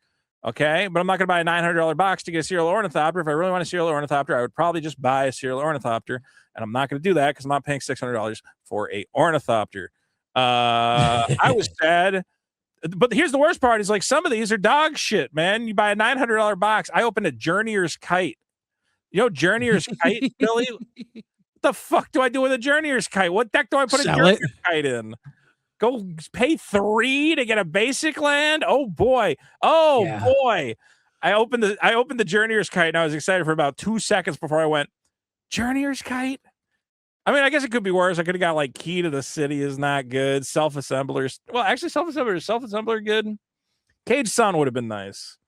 Okay, but I'm not going to buy a $900 box to get a serial Ornithopter. If I really want a serial Ornithopter, I would probably just buy a serial Ornithopter, and I'm not going to do that because I'm not paying $600 for a Ornithopter. I was sad, but here's the worst part is like some of these are dog shit, man. You buy a $900 box. I opened a Journeyer's Kite. You know Journeyer's Kite, Billy? What the fuck do I do with a Journeyer's Kite? What deck do I put a Journeyer's Kite in? Go pay $3 to get a basic land? Oh boy. Boy. I opened the Journeyer's Kite and I was excited for about 2 seconds before I went, Journeyer's Kite? I mean, I guess it could be worse. I could have got like Key to the City is not good. Self-assemblers. Well, actually, self-assembler good. Cage Sun would have been nice.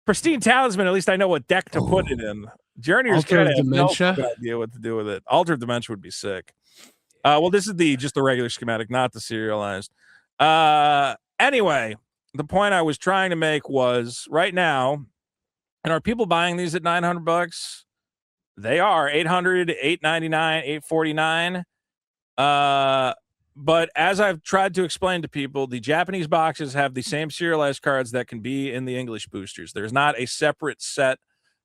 Pristine Talisman. At least I know what deck to put it in. Journeyer's Kite. I have no idea what to do with it. Altar of Dementia would be sick. Well, this is just the regular schematic, not the serialized. Anyway, the point I was trying to make was right now, and are people buying these at $900? They are $800, $899, $849. But as I've tried to explain to people, the Japanese boxes have the same serialized cards that can be in the English boosters. There's not a separate set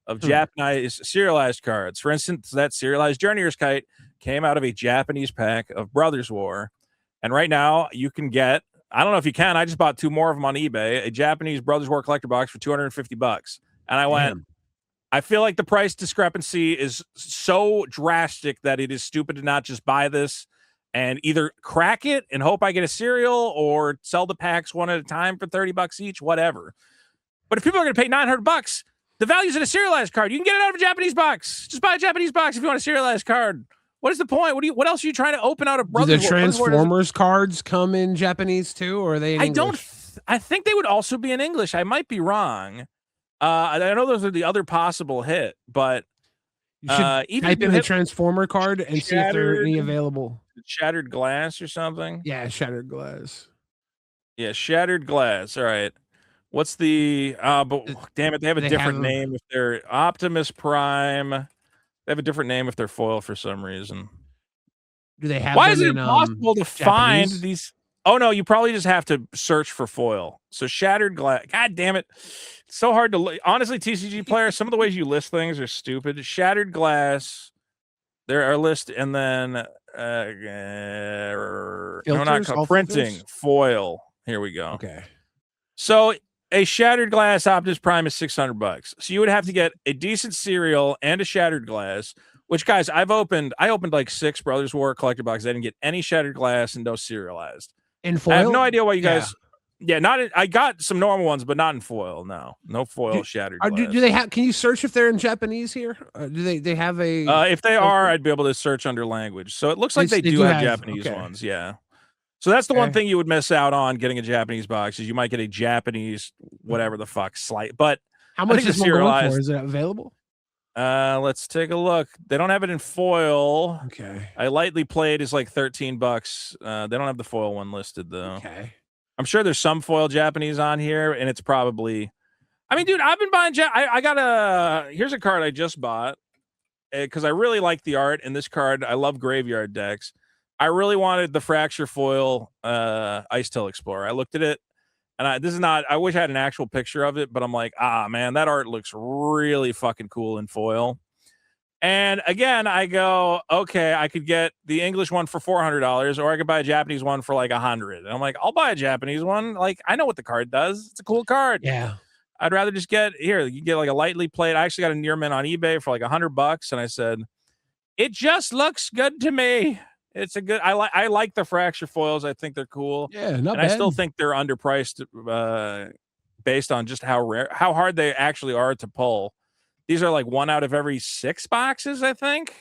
of Japanese serialized cards. For instance, that serialized Journeyer's Kite came out of a Japanese pack of Brothers War. And right now you can get, I don't know if you can, I just bought 2 more of them on eBay, a Japanese Brothers War collector box for $250. And I went, I feel like the price discrepancy is so drastic that it is stupid to not just buy this and either crack it and hope I get a serial or sell the packs one at a time for $30 each, whatever. But if people are going to pay $900, the value's in a serialized card. You can get it out of a Japanese box. Just buy a Japanese box if you want a serialized card. What is the point? What else are you trying to open out of Brothers War? Do the Transformers cards come in Japanese too, or are they in English? I think they would also be in English. I might be wrong. I know those are the other possible hit, but You should even if type you in the hit Transformer card and see if there are any available. shattered glass or something. Yeah, shattered glass. Yeah, shattered glass. All right. What's the but damn it, they have a They different have them. name if they're Optimus Prime. They have a different name if they're foil for some reason. Do they have Why is them it in impossible to find Japanese? these? Oh no, you probably just have to search for foil. So shattered glass. God damn it. It's so hard to honestly, TCG player, some of the ways you list things are stupid. Shattered glass. There are list and then no, not Filters, all printing filters? foil. Here we go. Okay. So a shattered glass Optimus Prime is $600. So you would have to get a decent cereal and a shattered glass. Which guys, I opened like 6 Brothers War collector boxes. I didn't get any shattered glass and no serialized. In foil? I have no idea why you Yeah. guys. Yeah, not in, I got some normal ones, but not in foil. No foil shattered glass. Do they have? Can you search if they're in Japanese here? Do they have a? If they are, I'd be able to search under language. So it looks like they do have Japanese ones. Yeah. So that's the one thing you would miss out on getting a Japanese box is you might get a Japanese whatever the fuck slight. But how much is one going for? Is it available? Let's take a look. They don't have it in foil. Okay. I lightly played is like $13. They don't have the foil one listed though. Okay. I'm sure there's some foil Japanese on here, and it's probably. I mean, dude, I've been buying. I got a. Here's a card I just bought because I really like the art in this card. I love graveyard decks. I really wanted the Fracture foil Ice Tail Explorer. I looked at it, and this is not. I wish I had an actual picture of it, but I'm like, man, that art looks really fucking cool in foil. And again, I go, okay, I could get the English one for $400, or I could buy a Japanese one for like $100. And I'm like, I'll buy a Japanese one. Like, I know what the card does. It's a cool card. Yeah. I'd rather just get here. You get like a lightly played. I actually got a near mint on eBay for like $100, and I said, it just looks good to me. It's a good. I like the Fracture foils. I think they're cool. Yeah, not and bad. I still think they're underpriced, based on just how hard they actually are to pull. These are like 1 out of every 6 boxes, I think.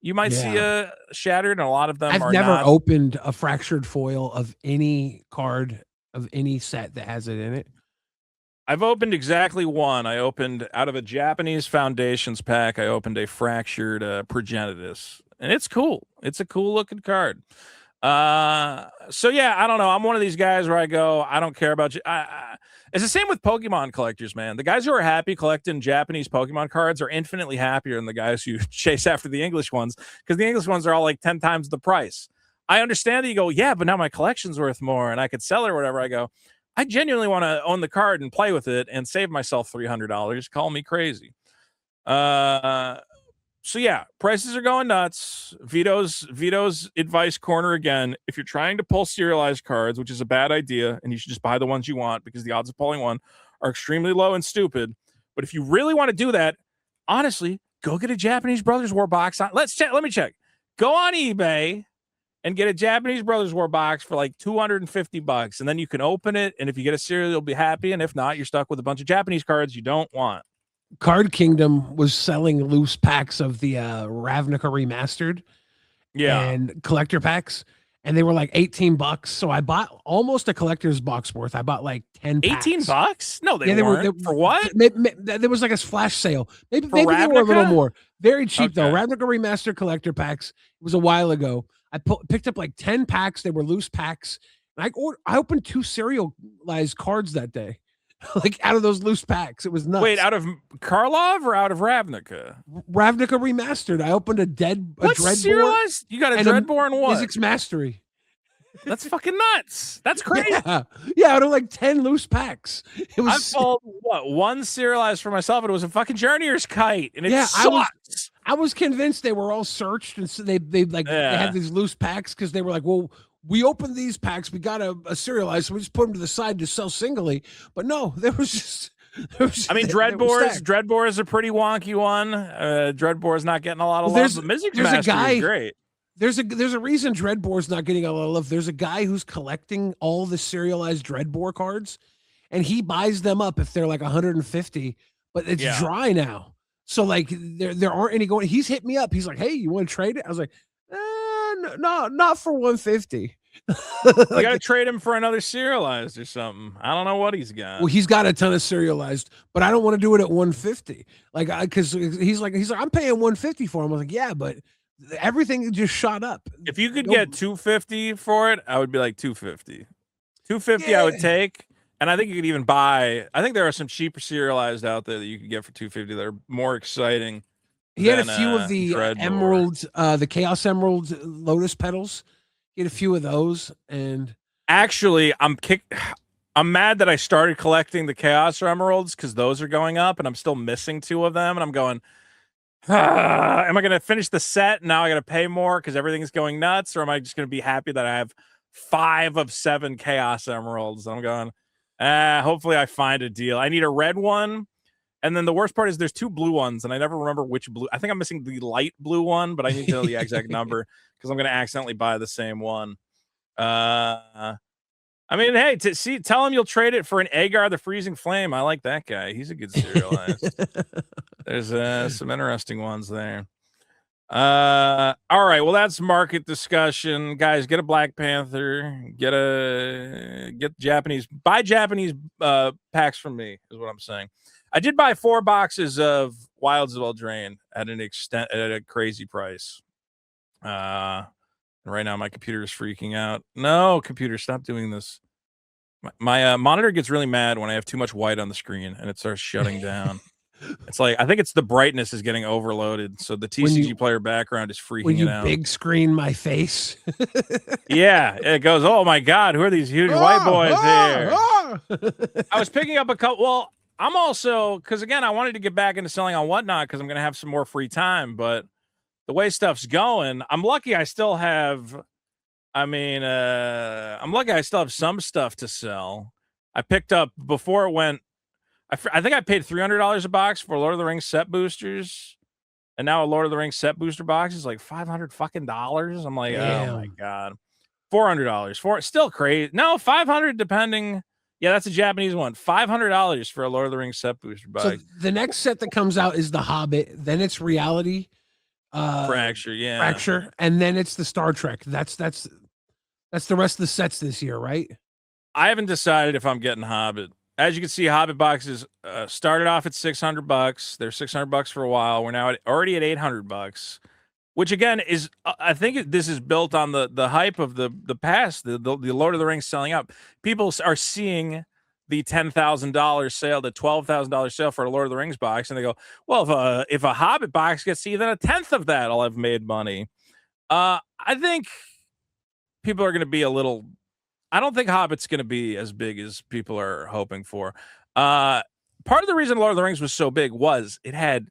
You might see a shattered, and a lot of them I've never opened a fractured foil of any card of any set that has it in it. I've opened exactly one. I opened out of a Japanese Foundations pack. I opened a fractured Progenitus, and it's cool. It's a cool looking card. So yeah, I don't know. I'm one of these guys where I go, I don't care about you. It's the same with Pokemon collectors, man. The guys who are happy collecting Japanese Pokemon cards are infinitely happier than the guys who chase after the English ones, because the English ones are all like 10 times the price. I understand that you go, yeah, but now my collection's worth more and I could sell it or whatever. I go, I genuinely want to own the card and play with it and save myself $300. Call me crazy. So yeah, prices are going nuts. Vito's advice corner again. If you're trying to pull serialized cards, which is a bad idea, and you should just buy the ones you want because the odds of pulling one are extremely low and stupid. But if you really want to do that, honestly, go get a Japanese Brothers War box. Let me check. Go on eBay and get a Japanese Brothers War box for like $250, and then you can open it. And if you get a serial, you'll be happy. And if not, you're stuck with a bunch of Japanese cards you don't want. Card Kingdom was selling loose packs of the Ravnica remastered, and collector packs, and they were like $18. So I bought almost a collector's box worth. I bought like 10 packs. $18? No, they weren't. For what? There was like a flash sale. Maybe they were a little more. Very cheap though. Ravnica remastered collector packs. It was a while ago. I picked up like 10 packs. They were loose packs. And I opened 2 serialized cards that day. Like out of those loose packs. It was nuts. Wait, out of Karlov or out of Ravnica? Ravnica remastered. I opened a Dreadbore. Serialized? You got a Dreadbore and what? Physics Mastery. That's fucking nuts. That's crazy. Yeah, out of like 10 loose packs. It was. I pulled one serialized for myself, and it was a fucking Journeyer's kite, and it sucks. I was convinced they were all searched, and so they had these loose packs because they were like, well, we opened these packs, we got a serialized, so we just put them to the side to sell singly. But no, there was just. I mean, Dreadbore is a pretty wonky one. Dreadbore is not getting a lot of love. But Mystics Mastery is great. There's a reason Dreadbore's not getting a lot of love. There's a guy who's collecting all the serialized Dreadbore cards, and he buys them up if they're like 150, but it's dry now. So like there aren't any going. He's hit me up. He's like, hey, you want to trade it? I was like, no, not for 150. You got to trade him for another serialized or something. I don't know what he's got. Well, he's got a ton of serialized, but I don't want to do it at 150. Like, because he's like, I'm paying 150 for him. I was like, yeah, but everything just shot up. If you could get 250 for it, I would be like 250. 250 I would take. And I think you could even buy, I think there are some cheaper serialized out there that you could get for 250 that are more exciting. He had a few of the emeralds, the Chaos Emeralds Lotus petals. He had a few of those. And actually, I'm mad that I started collecting the Chaos Emeralds because those are going up and I'm still missing 2 of them. And I'm going, am I going to finish the set? Now I got to pay more because everything's going nuts? Or am I just going to be happy that I have 5 of 7 Chaos Emeralds? I'm going, hopefully I find a deal. I need a red one. And then the worst part is there's 2 blue ones, and I never remember which blue. I think I'm missing the light blue one, but I need to know the exact number because I'm going to accidentally buy the same one. I mean, hey, tell him you'll trade it for an Agar the Freezing Flame. I like that guy. He's a good serialized. There's some interesting ones there. All right, well, that's market discussion. Guys, get a Black Panther, get Japanese, buy Japanese packs from me, is what I'm saying. I did buy 4 boxes of Wilds of Eldraine at a crazy price. Right now my computer is freaking out. No, computer, stop doing this. My monitor gets really mad when I have too much white on the screen and it starts shutting down. It's like, I think it's the brightness is getting overloaded. So the TCG player background is freaking it out. When you big screen my face. Yeah, it goes, oh my God, who are these huge white boys here? I was picking up a couple. Well, I'm also, because again, I wanted to get back into selling on Whatnot because I'm going to have some more free time. But the way stuff's going, I'm lucky I still have, I'm lucky I still have some stuff to sell. I picked up, before it went, I think I paid $300 a box for Lord of the Rings set boosters. And now a Lord of the Rings set booster box is like $500 fucking dollars. I'm like, damn. Oh my God. $400 for it. Still crazy. No, $500 depending. Yeah, that's a Japanese one. $500 for a Lord of the Rings set booster box. So the next set that comes out is The Hobbit. Then it's Reality. Fracture, yeah. Fracture. And then it's the Star Trek. That's the rest of the sets this year, right? I haven't decided if I'm getting Hobbit. As you can see, Hobbit boxes started off at $600. They're $600 for a while. We're now already at $800, which again is, I think this is built on the hype of the past, the Lord of the Rings selling out. People are seeing the $10,000 sale, the $12,000 sale for a Lord of the Rings box, and they go, well, if a Hobbit box gets even a tenth of that, I'll have made money. I think people are going to be a little. I don't think Hobbit's going to be as big as people are hoping for. Part of the reason Lord of the Rings was so big was it had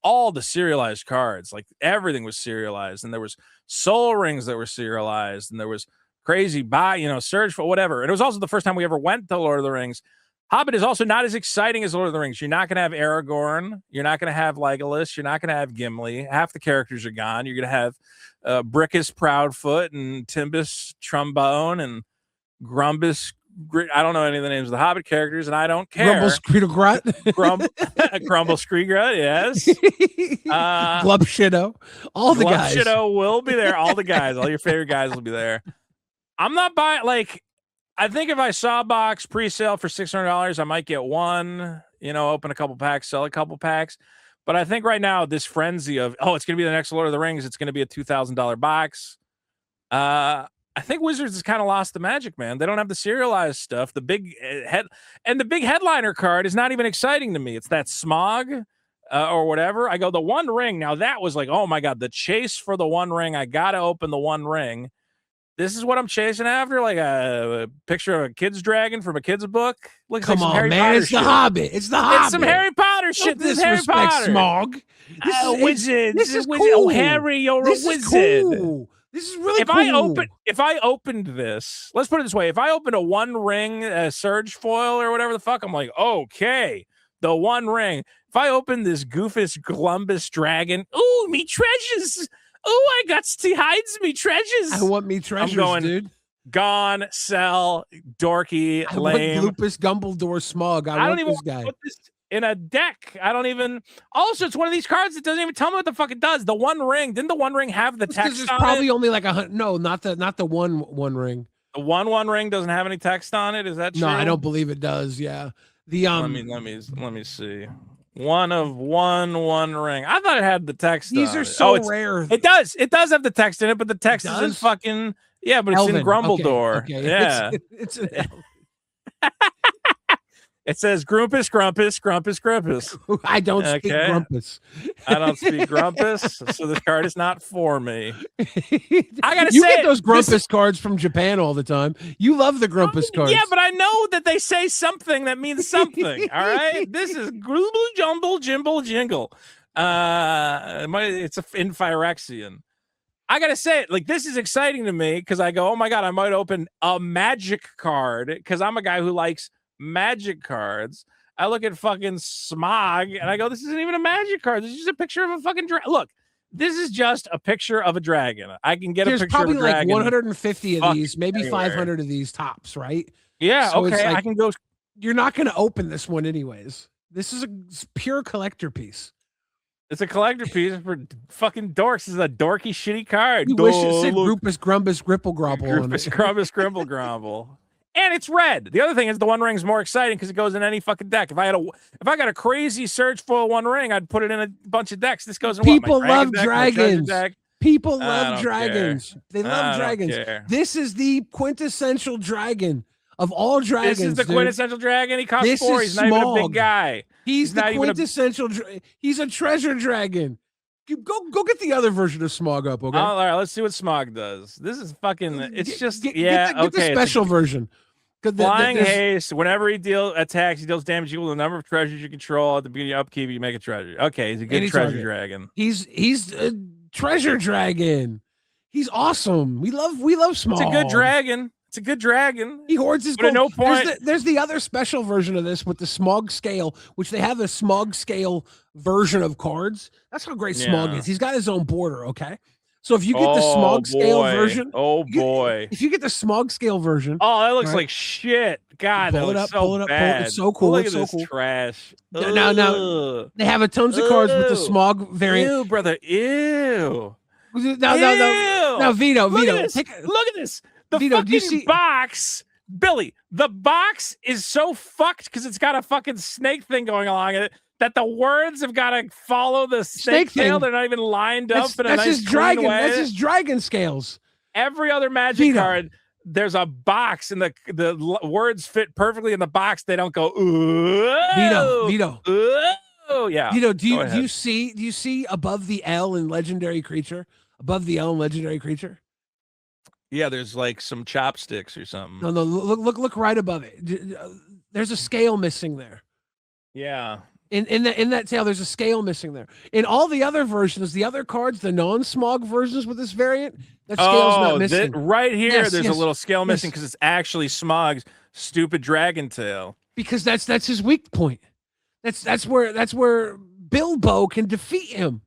all the serialized cards. Like everything was serialized, and there was soul rings that were serialized, and there was crazy surge for whatever. And it was also the first time we ever went to Lord of the Rings. Hobbit is also not as exciting as Lord of the Rings. You're not going to have Aragorn. You're not going to have Legolas. You're not going to have Gimli. Half the characters are gone. You're going to have Brickus Proudfoot and Timbus Trombone and Grumbus. I don't know any of the names of the Hobbit characters, and I don't care. Grumble Screedlegrot. Grumble Screedlegrot, yes. Glubshido. All the guys. Glubshido will be there. All the guys. All your favorite guys will be there. I'm not buying, I think if I saw a box pre-sale for $600, I might get one, open a couple packs, sell a couple packs. But I think right now, this frenzy of, it's going to be the next Lord of the Rings, it's going to be a $2,000 box. I think Wizards has kind of lost the magic, man. They don't have the serialized stuff. The big the big headliner card is not even exciting to me. It's that Smog or whatever. I go, the One Ring. Now that was like, oh my God, the chase for the One Ring. I got to open the One Ring. This is what I'm chasing after, like a picture of a kid's dragon from a kid's book. Looks Come like some on, Harry man! Potter It's shit. the Hobbit. It's the Hobbit. It's some Harry Potter shit. This is Harry Potter. Smog. Wizard. This is cool. Oh, Harry, you're this a is wizard. Cool. This is really cool. If I opened this, let's put it this way: if I opened a One Ring Surge foil or whatever the fuck, I'm like, okay, the One Ring. If I open this Goofus Glumbus dragon, ooh, me treasures. Ooh, I got to hides me treasures. I want me treasures, dude. Gone, sell, dorky, lame. I want Lupus Gumbledore Smog. I want this guy. in a deck. I don't even. Also, it's one of these cards that doesn't even tell me what the fuck it does. The One Ring. Didn't the One Ring have the text There's on probably it? only like no, not the one ring. The One Ring doesn't have any text on it. Is that true? No, I don't believe it does. Yeah. The Let me see. One of one ring. I thought it had the text. These on are it. so rare. It does. It does have the text in it, but the text is in fucking yeah. But it's Elven. in Grumbledore. Okay. Yeah. It's an Elven. It says Grumpus, Grumpus, Grumpus, Grumpus. I don't speak Grumpus. I don't speak Grumpus, so this card is not for me. I gotta you say, get those Grumpus cards from Japan all the time. You love the Grumpus cards. Yeah, but I know that they say something that means something. All right, this is Grumble Jumble Jimble Jingle. It's in Phyrexian. I gotta say it, like, this is exciting to me because I go, oh my god, I might open a magic card because I'm a guy who likes magic cards. I look at fucking Smog and I go, this isn't even a magic card. This is just a picture of a fucking dragon. Look, this is just a picture of a dragon. I can get There's a picture probably of a dragon. Like 150 of these, maybe anywhere. 500 of these tops, right? Yeah, so okay. Like, I can go. You're not going to open this one anyways. This is a pure collector piece. It's a collector piece for fucking dorks. This is a dorky, shitty card. You wish it said Grupus Grumbus Gripple Grobble. Grupus Grumbus Grimble Grumble. And it's red. The other thing is the One Ring's more exciting because it goes in any fucking deck. If I got a crazy search for One Ring, I'd put it in a bunch of decks. This goes in People what? love deck, dragons. People love dragons. They love dragons. This is the quintessential dragon of all dragons. This is the quintessential dragon. He costs this 4. He's not even a big guy. He's the quintessential. He's a treasure dragon. Go get the other version of Smog up, okay? All right, let's see what Smog does. This is fucking. It's get the special version. Flying haste. Whenever he attacks, he deals damage equal to the number of treasures you control. At the beginning of upkeep, you make a treasure. Okay, he's a good treasure dragon. He's a treasure dragon. He's awesome. We love Smog. It's a good dragon. It's a good dragon. He hoards his gold. At no point. There's the other special version of this with the Smog scale, which they have a Smog scale version of cards. That's how great Smog is. He's got his own border, okay? So if you get the Smog scale version, if you get the Smog scale version, that looks like shit. God, pull it up, so pull it up, bad. It's so cool. Look it's at so this cool. Trash. Now they have a tons of cards with the Smog variant. Ew, brother. Ew. Now, Vito, look at this. The Vito, fucking box, Billy. The box is so fucked because it's got a fucking snake thing going along in it that the words have got to follow the snake tail. They're not even lined up in a nice clean way. That's his dragon scales. Every other magic card, there's a box and the words fit perfectly in the box. They don't go, ooh. Vito. Oh yeah. Vito, do you see above the L in legendary creature? Above the L in legendary creature? Yeah, there's like some chopsticks or something. No, look right above it. There's a scale missing there. Yeah. In that tail, there's a scale missing there. In all the other versions, the other cards, the non-Smog versions with this variant, that scale's not missing. Right here, there's a little scale missing because it's actually Smog's stupid dragon tail. Because that's his weak point. That's where Bilbo can defeat him.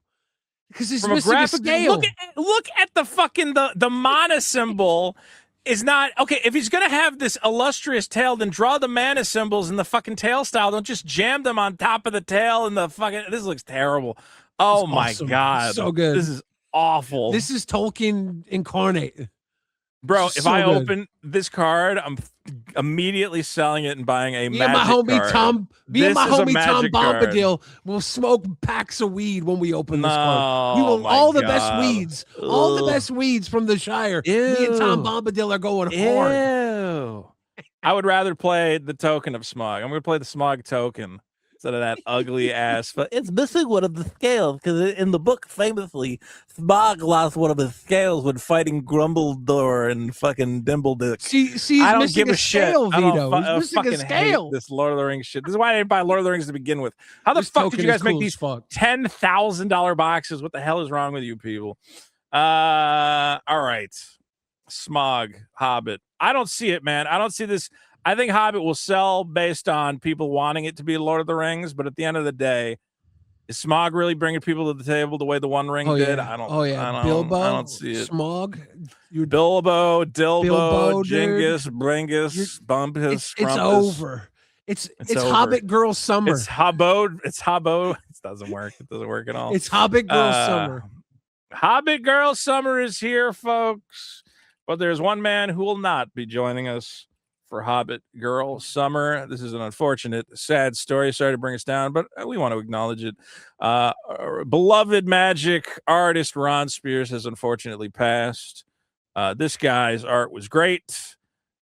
Because he's missing a scale. Look at the fucking the mana symbol is not okay. If he's gonna have this illustrious tail, then draw the mana symbols in the fucking tail style. Don't just jam them on top of the tail and the fucking. This looks terrible. Oh my god, so good. This is awful. This is Tolkien incarnate. Bro, if I open this card, I'm immediately selling it and buying a magic card. Me and my homie Tom Bombadil will smoke packs of weed when we open this card. We will all the best weeds from the Shire. Ew. Me and Tom Bombadil are going hard. Ew. I would rather play the token of Smog. I'm going to play the Smog token instead of that ugly ass. But it's missing one of the scales because in the book, famously, Smog lost one of his scales when fighting Grumbledore and fucking Dimbledick. See, I don't give a shit. Vito. I fucking hate this Lord of the Rings shit. This is why I didn't buy Lord of the Rings to begin with. How the fuck did you guys make these $10,000 boxes? What the hell is wrong with you people? All right. Smog, Hobbit. I don't see it, man. I don't see this. I think Hobbit will sell based on people wanting it to be Lord of the Rings, but at the end of the day, is Smog really bringing people to the table the way the One Ring did? Yeah. I don't. Bilbo, I don't see it. Smog, Bilbo, Dilbo, Jingus, Bringus, Bumpus. It's over. It's over. Hobbit Girl Summer. It's Habbo. It's Habbo. It doesn't work. It doesn't work at all. It's Hobbit Girl Summer. Hobbit Girl Summer is here, folks. But there's one man who will not be joining us for Hobbit Girl Summer. This is an unfortunate, sad story. Sorry to bring us down, but we want to acknowledge it. Our beloved magic artist Ron Spears has unfortunately passed. This guy's art was great.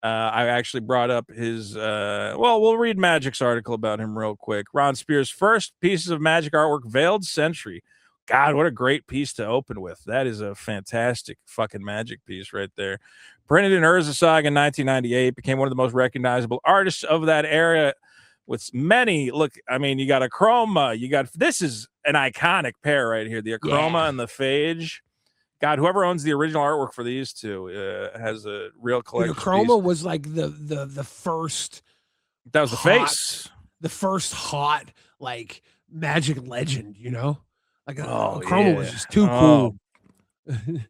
I actually brought up his, we'll read Magic's article about him real quick. Ron Spears' first pieces of Magic artwork, Veiled Sentry. God, what a great piece to open with. That is a fantastic fucking Magic piece right there. Printed in Urza Saga in 1998, became one of the most recognizable artists of that era with many, look, I mean, you got a Chroma, this is an iconic pair right here, the Achroma and the Phage. God, whoever owns the original artwork for these two has a real collection. The Chroma was like the first. That was the face. The first hot like Magic legend, you know? Like Chroma was just too cool.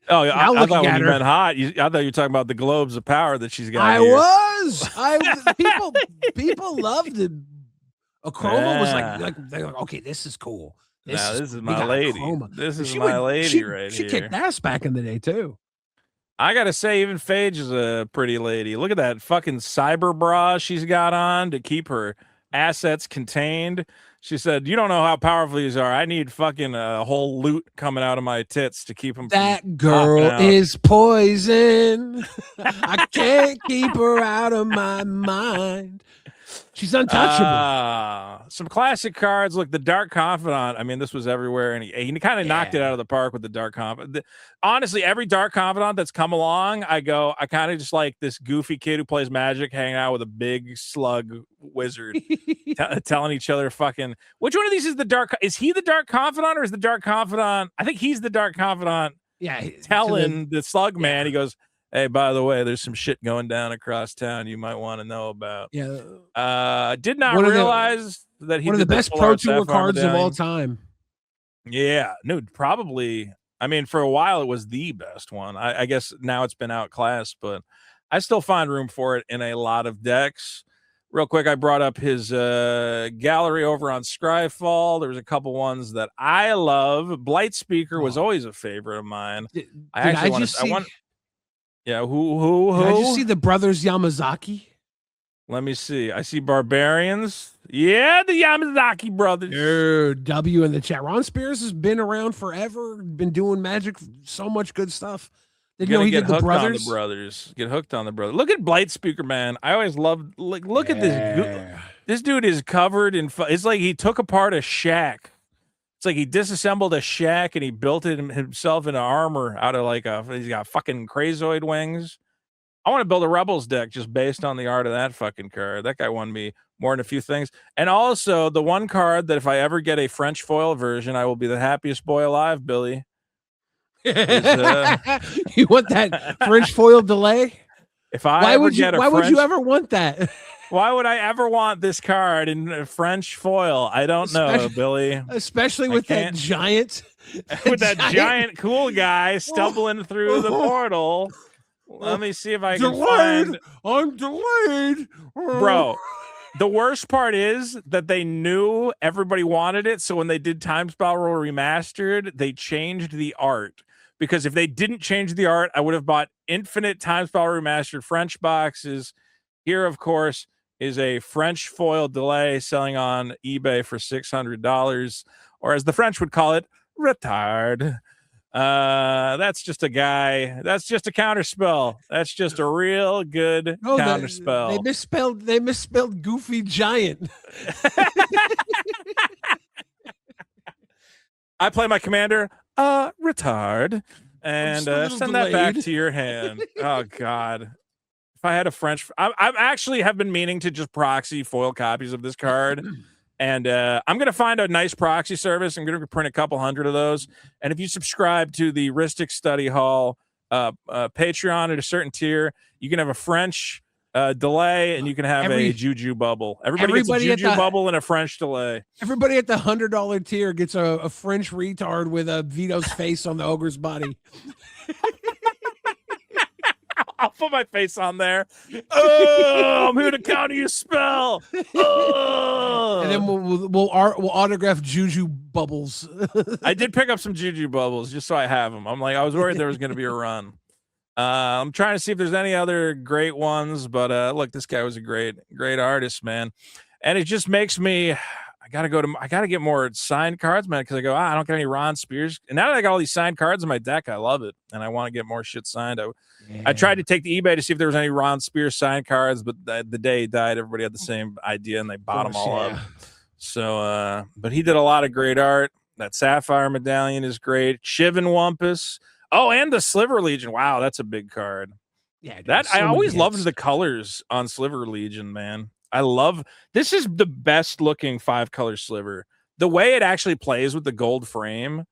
Oh, yeah. I thought when you meant hot, I thought you were talking about the globes of power that she's got. People loved it. A Chroma was like they're like, okay, this is cool. This is my lady. This is my lady right here. She kicked ass back in the day too. I gotta say, even Phage is a pretty lady. Look at that fucking cyber bra she's got on to keep her assets contained. She said, "You don't know how powerful these are. I need fucking a whole loot coming out of my tits to keep them." That girl is poison. I can't keep her out of my mind. She's untouchable. Some classic cards. Look, the Dark Confidant. I mean, this was everywhere, and he kind of knocked it out of the park with the Dark Confidant. Honestly, every Dark Confidant that's come along, I kind of just like this goofy kid who plays Magic hanging out with a big slug wizard, telling each other fucking. Which one of these is the Dark? Is he the Dark Confidant or is the Dark Confidant? I think he's the Dark Confidant. Yeah, telling the slug man, he goes, "Hey, by the way, there's some shit going down across town you might want to know about." Yeah. Did not realize that he one of the best Pro Tour cards of all time. Yeah, no, probably. I mean, for a while it was the best one. I guess now it's been outclassed, but I still find room for it in a lot of decks. Real quick, I brought up his gallery over on Scryfall. There was a couple ones that I love. Blight Speaker was always a favorite of mine. I want. Yeah, who? Did I just see the brothers Yamazaki? Let me see. I see Barbarians. Yeah, the Yamazaki brothers. Dude, W in the chat. Ron Spears has been around forever. Been doing Magic, so much good stuff. Did you know he did the brothers? Get hooked on the brothers. Look at Blight Speaker, man. I always loved. Look at this. This dude is covered in. It's like he took apart a shack. It's like he disassembled a shack and he built it himself into armor out of he's got fucking Crazoid wings. I want to build a Rebels deck just based on the art of that fucking card. That guy won me more than a few things. And also the one card that if I ever get a French foil version, I will be the happiest boy alive, Billy. You want that French foil delay? Why would you ever want that? Why would I ever want this card in French foil? I don't know, Billy. Especially with that giant. With that giant cool guy stumbling through the portal. Let me see if I can find. I'm delayed. Bro, the worst part is that they knew everybody wanted it. So when they did Time Spiral Remastered, they changed the art. Because if they didn't change the art, I would have bought infinite Time Spiral Remastered French boxes. Here, of course, is a French foil delay selling on eBay for $600, or as the French would call it, retard. That's just a guy. That's just a counterspell. That's just a real good counterspell. They misspelled Goofy Giant. I play my commander, retard, and send that back to your hand. Oh God. If I had a French, I actually have been meaning to just proxy foil copies of this card. And I'm going to find a nice proxy service. I'm going to print a couple hundred of those. And if you subscribe to the Rhystic Study Hall Patreon at a certain tier, you can have a French delay and you can have a Juju bubble. Everybody gets a Juju bubble and a French delay. Everybody at the $100 tier gets a French retard with a Vito's face on the ogre's body. I'll put my face on there. Oh, I'm here to counter your spell. Oh. And then we'll autograph Juju bubbles. I did pick up some Juju bubbles just so I have them. I'm like, I was worried there was going to be a run. I'm trying to see if there's any other great ones, but look, this guy was a great artist, man. And it just makes me, I gotta get more signed cards, man, because I don't get any Ron Spears. And now that I got all these signed cards in my deck, I love it. And I want to get more shit signed. I tried to take the eBay to see if there was any Ron Spears signed cards, but the day he died, everybody had the same idea and they bought them all up. So, but he did a lot of great art. That Sapphire medallion is great. Chivin Wumpus. Oh, and the Sliver Legion. Wow, that's a big card. Yeah, dude, I always loved the colors on Sliver Legion, man. This is the best looking 5-color sliver. The way it actually plays with the gold frame,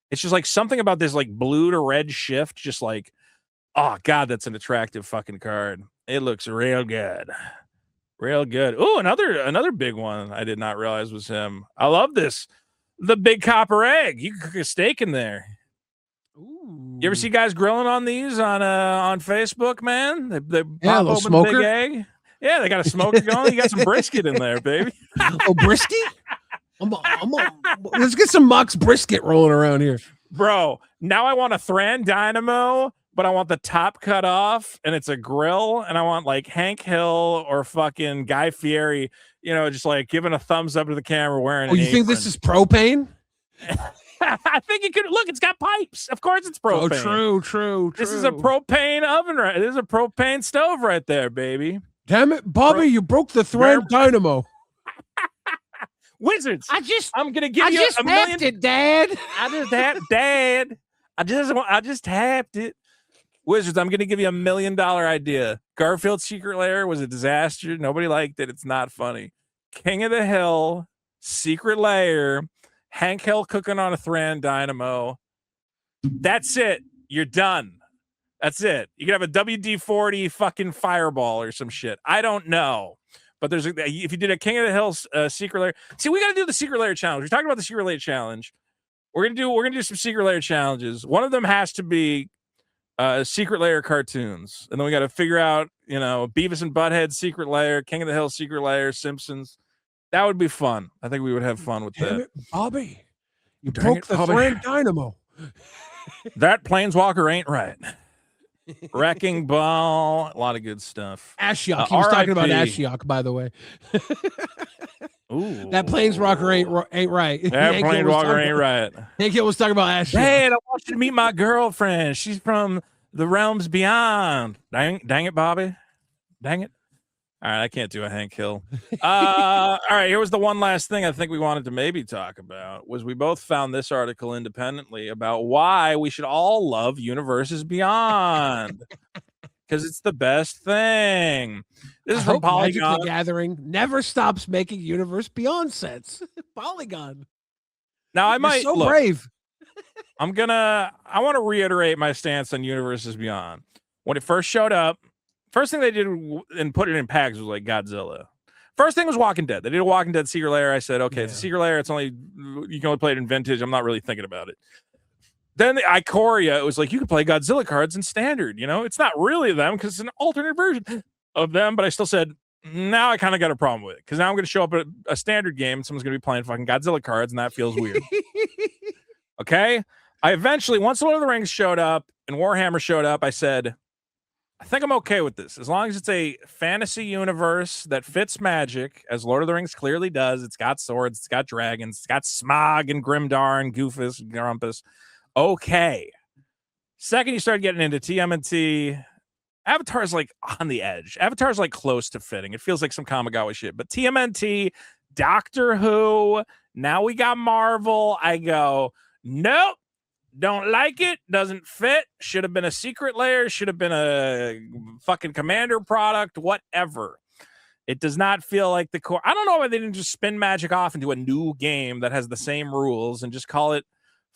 it's just like something about this like blue to red shift. Just like, oh god, that's an attractive fucking card. It looks real good. Real good. Oh, another big one I did not realize was him. I love this. The big copper egg. You can cook a steak in there. Ooh. You ever see guys grilling on these on Facebook, man? They pop open smoker? the big egg. Yeah, they got a smoker going. You got some brisket in there, baby. Oh, brisket? Let's get some Mox brisket rolling around here. Bro, now I want a Thran Dynamo, but I want the top cut off, and it's a grill, and I want like Hank Hill or fucking Guy Fieri, just like giving a thumbs up to the camera wearing Oh, you think this is propane? I think it could look, it's got pipes. Of course it's propane. Oh, true. This is a propane oven, right? This is a propane stove right there, baby. Damn it, Bobby, you broke the Thran Dynamo. Wizards. I'm gonna give you $1 million. Dad. I just tapped it. Wizards, I'm gonna give you $1 million idea. Garfield's Secret Lair was a disaster. Nobody liked it. It's not funny. King of the Hill, Secret Lair, Hank Hill cooking on a Thran Dynamo. That's it. You're done. That's it. You could have a WD-40 fucking fireball or some shit. I don't know. But if you did a King of the Hills Secret Lair. See, we got to do the Secret Lair challenge. We're talking about the Secret Lair challenge. We're gonna do some Secret Lair challenges. One of them has to be Secret Lair cartoons. And then we got to figure out, Beavis and Butthead Secret Lair, King of the Hill Secret Lair, Simpsons. That would be fun. I think we would have fun with that. It, Bobby, you broke the Thran Dynamo. That Planeswalker ain't right. Wrecking Ball, a lot of good stuff. Ashiok. He was talking about Ashiok, by the way. Ooh, that Planeswalker ain't right. That Planeswalker ain't right. Hank Hill was talking about Ashiok. Hey, I want you to meet my girlfriend. She's from the realms beyond. Dang it, Bobby. Dang it. All right, I can't do a Hank Hill. All right, here was the one last thing I think we wanted to maybe talk about, was we both found this article independently about why we should all love Universes Beyond. Because it's the best thing. This is from Polygon. Magic the Gathering never stops making Universe Beyond sets. Polygon. Now, I might... You're so brave. I want to reiterate my stance on Universes Beyond. When it first showed up, first thing they did and put it in packs was like Godzilla. First thing was Walking Dead. They did a Walking Dead Secret Lair. I said, okay, it's a Secret Lair. You can only play it in Vintage. I'm not really thinking about it. Then the Ikoria, it was like, you can play Godzilla cards in Standard. It's not really them because it's an alternate version of them. But I still said, now I kind of got a problem with it because now I'm going to show up at a Standard game and someone's going to be playing fucking Godzilla cards and that feels weird. Okay? I eventually, once Lord of the Rings showed up and Warhammer showed up, I said, I think I'm okay with this. As long as it's a fantasy universe that fits Magic, as Lord of the Rings clearly does. It's got swords, it's got dragons, it's got Smog and Grimdar and Goofus and Grumpus. Okay. Second, you start getting into TMNT. Avatar's like on the edge. Avatar's like close to fitting. It feels like some Kamigawa shit. But TMNT, Doctor Who, now we got Marvel. I go, nope. Don't like it. Doesn't fit. Should have been a Secret Lair. Should have been a fucking Commander product. Whatever. It does not feel like the core. I don't know why they didn't just spin Magic off into a new game that has the same rules and just call it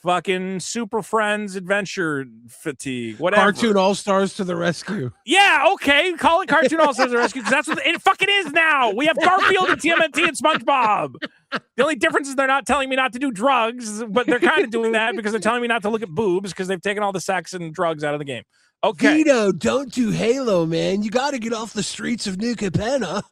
fucking Super Friends Adventure Fatigue. Whatever. Cartoon All-Stars to the rescue. Yeah, okay. Call it Cartoon All-Stars to the rescue because that's what it fucking is now. We have Garfield and TMNT and SpongeBob. The only difference is they're not telling me not to do drugs, but they're kind of doing that because they're telling me not to look at boobs because they've taken all the sex and drugs out of the game. Okay. Vito, don't do Halo, man. You got to get off the streets of New Capenna.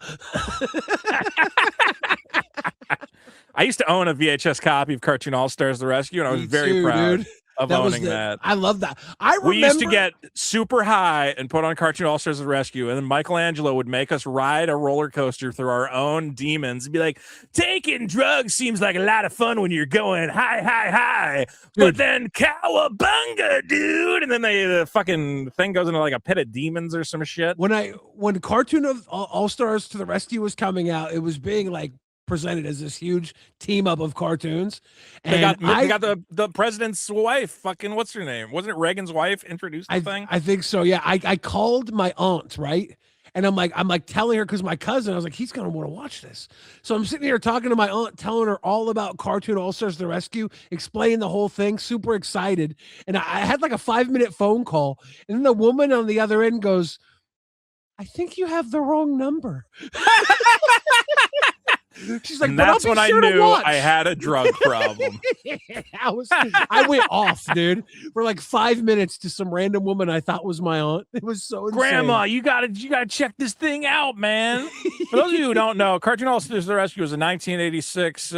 I used to own a VHS copy of Cartoon All Stars: The Rescue, and I was Me very too, proud dude. of That was owning that. I love that. I remember We used to get super high and put on Cartoon All Stars: The Rescue, and then Michelangelo would make us ride a roller coaster through our own demons and be like, taking drugs seems like a lot of fun when you're going high, but then cowabunga, dude. And then the fucking thing goes into like a pit of demons or some shit. When Cartoon of All Stars to the Rescue was coming out, it was being like presented as this huge team up of cartoons. And they got the president's wife, fucking what's her name? Wasn't it Reagan's wife introduced the thing? I think so. Yeah. I called my aunt, right? And I'm like telling her, because my cousin, I was like, he's gonna want to watch this. So I'm sitting here talking to my aunt, telling her all about Cartoon All Stars: The Rescue, explaining the whole thing, super excited. And I had like a 5-minute phone call, and then the woman on the other end goes, I think you have the wrong number. She's like, and that's when sure I knew I had a drug problem. I went off, dude, for like 5 minutes to some random woman I thought was my aunt. It was so insane. Grandma, you gotta check this thing out, man. For those of you who don't know, Cartoon All Stars: The Rescue was a 1986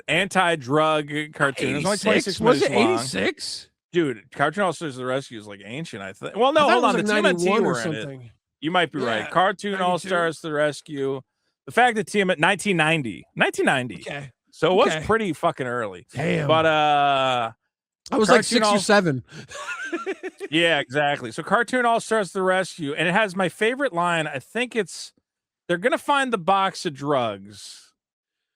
anti-drug cartoon. It was only 26 was minutes it long. 86? Dude, Cartoon All Stars: The Rescue is like ancient, I think. Well, no, hold on. The TMNT were in it. You might be right. Cartoon 92. All Stars: The Rescue. The fact that TM at 1990. Okay. So it was pretty fucking early. Damn. But I was like 6 or 7. Yeah, exactly. So Cartoon All Stars: The Rescue, and it has my favorite line. I think it's they're gonna find the box of drugs.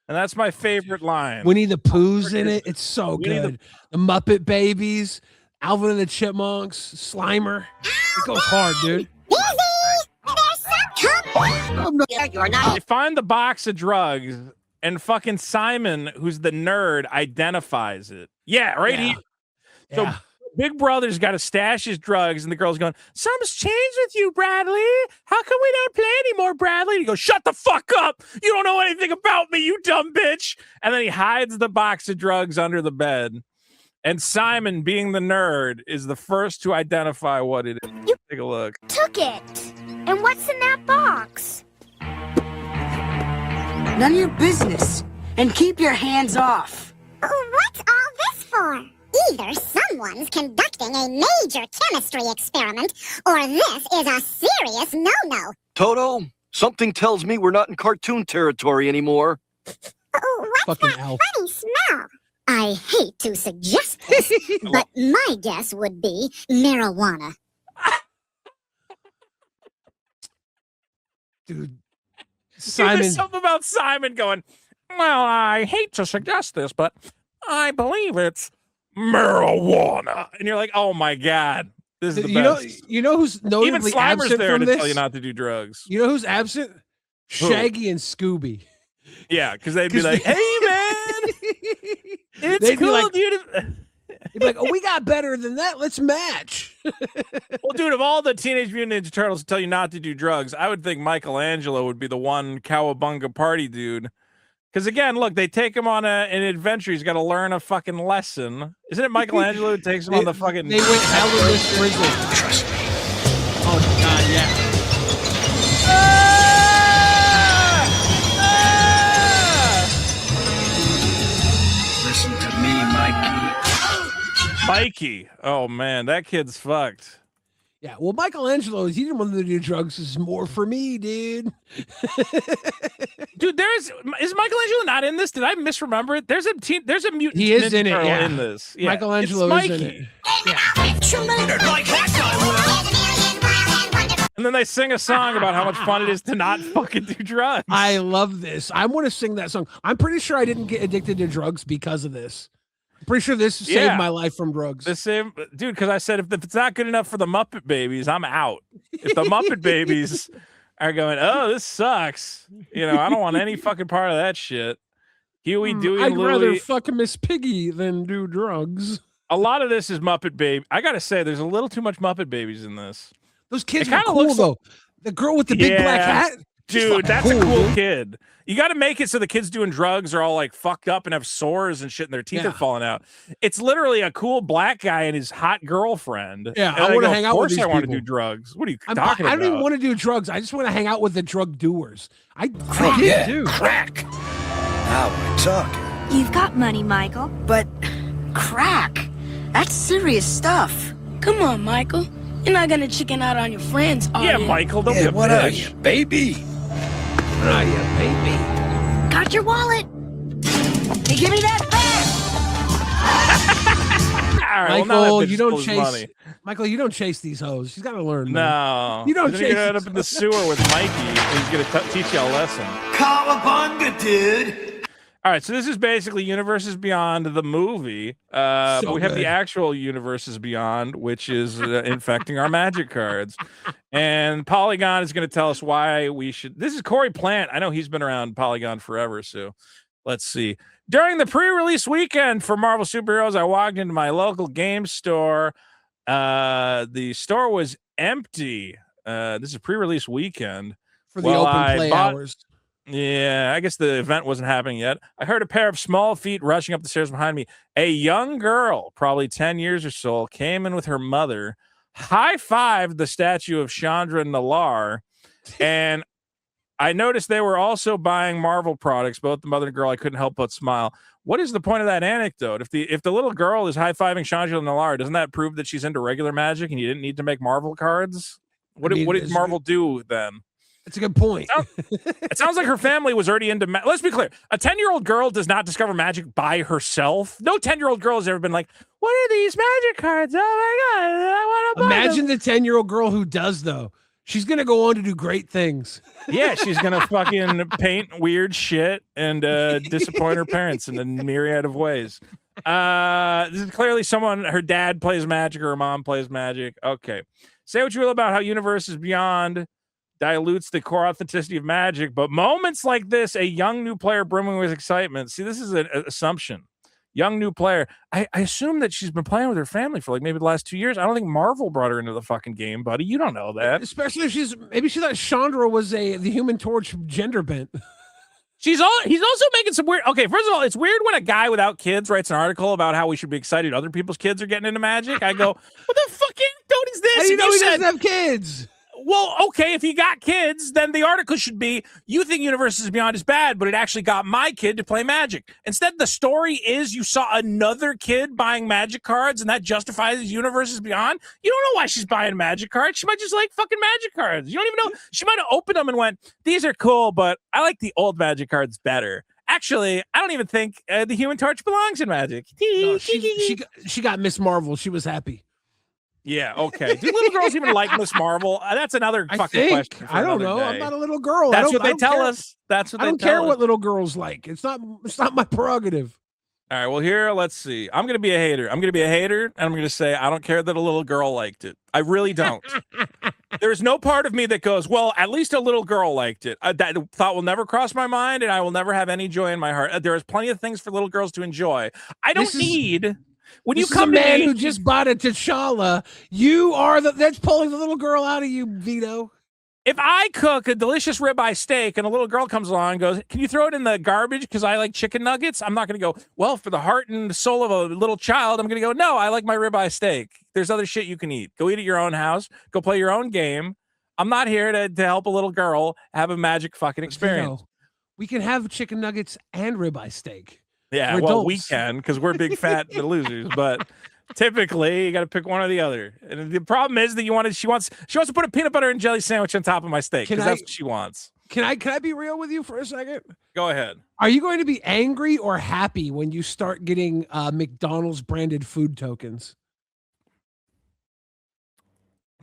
And that's my favorite line. Winnie the Pooh's in it. It's so good. The Muppet Babies, Alvin and the Chipmunks, Slimer. It goes hard, dude. You're not. You find the box of drugs, and fucking Simon, who's the nerd, identifies it. Yeah, right here. So Big Brother's got to stash his drugs, and the girl's going, something's changed with you, Bradley. How come we don't play anymore, Bradley? And he goes, shut the fuck up. You don't know anything about me, you dumb bitch. And then he hides the box of drugs under the bed. And Simon, being the nerd, is the first to identify what it is. Take a look. Took it. And what's in that box? None of your business. And keep your hands off. What's all this for? Either someone's conducting a major chemistry experiment, or this is a serious no-no. Toto, something tells me we're not in cartoon territory anymore. What's Fucking that Alf. funny smell? I hate to suggest this, but my guess would be marijuana. Dude. Simon. There's something about Simon going, well, I hate to suggest this, but I believe it's marijuana. And you're like, oh my God, this is the best. You know who's notably even Slimer's absent there from to this? tell you not to do drugs. You know who's absent? Shaggy and Scooby. Yeah, because they'd be like, hey man, it's cool, like, dude. They'd be like, oh, we got better than that. Let's match. Well, dude, of all the Teenage Mutant Ninja Turtles to tell you not to do drugs, I would think Michelangelo would be the one cowabunga party dude. Because again, look, they take him on an adventure. He's got to learn a fucking lesson. Isn't it Michelangelo who takes him on the fucking? They went Hell's Prison. Trust me. Oh my God, yeah. Listen to me, Mikey. Mikey. Oh man, that kid's fucked. Yeah, well, Michelangelo, he didn't want to do drugs. This is more for me, dude. Dude, is Michelangelo not in this? Did I misremember it? There's a mutant. He is in it. Yeah. In this. Yeah. Michelangelo is in it. And then they sing a song about how much fun it is to not fucking do drugs. I love this. I want to sing that song. I'm pretty sure I didn't get addicted to drugs because of this. I'm pretty sure this saved my life from drugs. The same, dude, because I said if it's not good enough for the Muppet Babies, I'm out. If the Muppet Babies are going, oh, this sucks, I don't want any fucking part of that shit. Huey, Dewey, I'd and Louie. rather fuck Miss Piggy than do drugs. A lot of this is Muppet Baby. I gotta say, there's a little too much Muppet Babies in this. Those kids are cool though. The girl with the big black hat, Dude, that's a cool, cool dude. kid. You got to make it so the kids doing drugs are all like fucked up and have sores and shit and their teeth are falling out. It's literally a cool black guy and his hot girlfriend. Yeah, and I want to go, hang out with these Of course I want to people. do drugs. What are you talking I about? don't even want to do drugs. I just want to hang out with the drug doers. I do. Crack. Now we're talking. You've got money, Michael. But crack, that's serious stuff. Come on, Michael. You're not gonna chicken out on your friends, are you? Michael, don't be a What bitch. are you, baby? What are you, baby? Got your wallet? Hey, give me that back! All right, Michael, well, you don't stole his chase. money. Michael, you don't chase these hoes. She's got to learn. Man. No, You don't Then chase you end these up in the sewer with Mikey. And he's gonna teach you a lesson. Cowabunga, dude. All right, so this is basically Universes Beyond the movie. But we have the good. actual Universes Beyond, which is infecting our magic cards. And Polygon is going to tell us why we should. This is Corey Plant. I know he's been around Polygon forever. So let's see. During the pre-release weekend for Marvel Superheroes, I walked into my local game store. The store was empty. This is pre-release weekend. For the open play hours. Yeah, I guess the event wasn't happening yet. I heard a pair of small feet rushing up the stairs behind me. A young girl, probably 10 years or so, came in with her mother, high-fived the statue of Chandra Nalar, and I noticed they were also buying Marvel products, both the mother and girl. I couldn't help but smile. What is the point of that anecdote? If the little girl is high-fiving Chandra Nalar, doesn't that prove that she's into regular magic and you didn't need to make Marvel cards? What did Marvel do then? That's a good point. It sounds like her family was already into let's be clear. A 10-year-old girl does not discover magic by herself. No 10-year-old girl has ever been like, what are these magic cards? Oh my God, I want to buy Imagine them. the 10-year-old girl who does, though. She's going to go on to do great things. Yeah, she's going to fucking paint weird shit and disappoint her parents in a myriad of ways. This is clearly someone, her dad plays magic or her mom plays magic. Okay. Say what you will about how Universes Beyond dilutes the core authenticity of magic, but moments like this, a young new player brimming with excitement. See, this is an assumption. Young new player. I assume that she's been playing with her family for like maybe the last 2 years. I don't think Marvel brought her into the fucking game, buddy. You don't know that. Especially if maybe she thought Chandra was the Human Torch gender bent. He's also making some weird. Okay, first of all, it's weird when a guy without kids writes an article about how we should be excited other people's kids are getting into magic. I go, what the fucking don't is this? How do you And know he said, doesn't have kids? well, okay, if he got kids, then the article should be, you think Universes Beyond is bad, but it actually got my kid to play magic. Instead, the story is you saw another kid buying magic cards, and that justifies Universes Beyond. You don't know why she's buying magic cards. She might just like fucking magic cards. You don't even know. She might have opened them and went, these are cool, but I like the old magic cards better. Actually, I don't even think the Human Torch belongs in magic. No, she got Miss Marvel. She was happy. Yeah, okay. Do little girls even like Miss Marvel? That's another fucking question. I don't know. I'm not a little girl. That's what they tell us. That's what I they don't tell care us. what little girls like. It's not my prerogative. All right, well, here, let's see. I'm going to be a hater. And I'm going to say I don't care that a little girl liked it. I really don't. There's no part of me that goes, well, at least a little girl liked it. That thought will never cross my mind, and I will never have any joy in my heart. There is plenty of things for little girls to enjoy. I don't need... When you come a man to me, who just bought a T'Challa, that's pulling the little girl out of you, Vito. if I cook a delicious ribeye steak and a little girl comes along and goes, can you throw it in the garbage because I like chicken nuggets? I'm not going to go, well, for the heart and soul of a little child, I'm going to go, no, I like my ribeye steak. There's other shit you can eat. Go eat at your own house. Go play your own game. I'm not here to help a little girl have a magic fucking experience. Vito, we can have chicken nuggets and ribeye steak. Yeah, We're well, we adults. can because we're big fat losers, but typically you got to pick one or the other. And the problem is that she wants to put a peanut butter and jelly sandwich on top of my steak because that's what she wants. Can I be real with you for a second? Go ahead. Are you going to be angry or happy when you start getting McDonald's branded food tokens?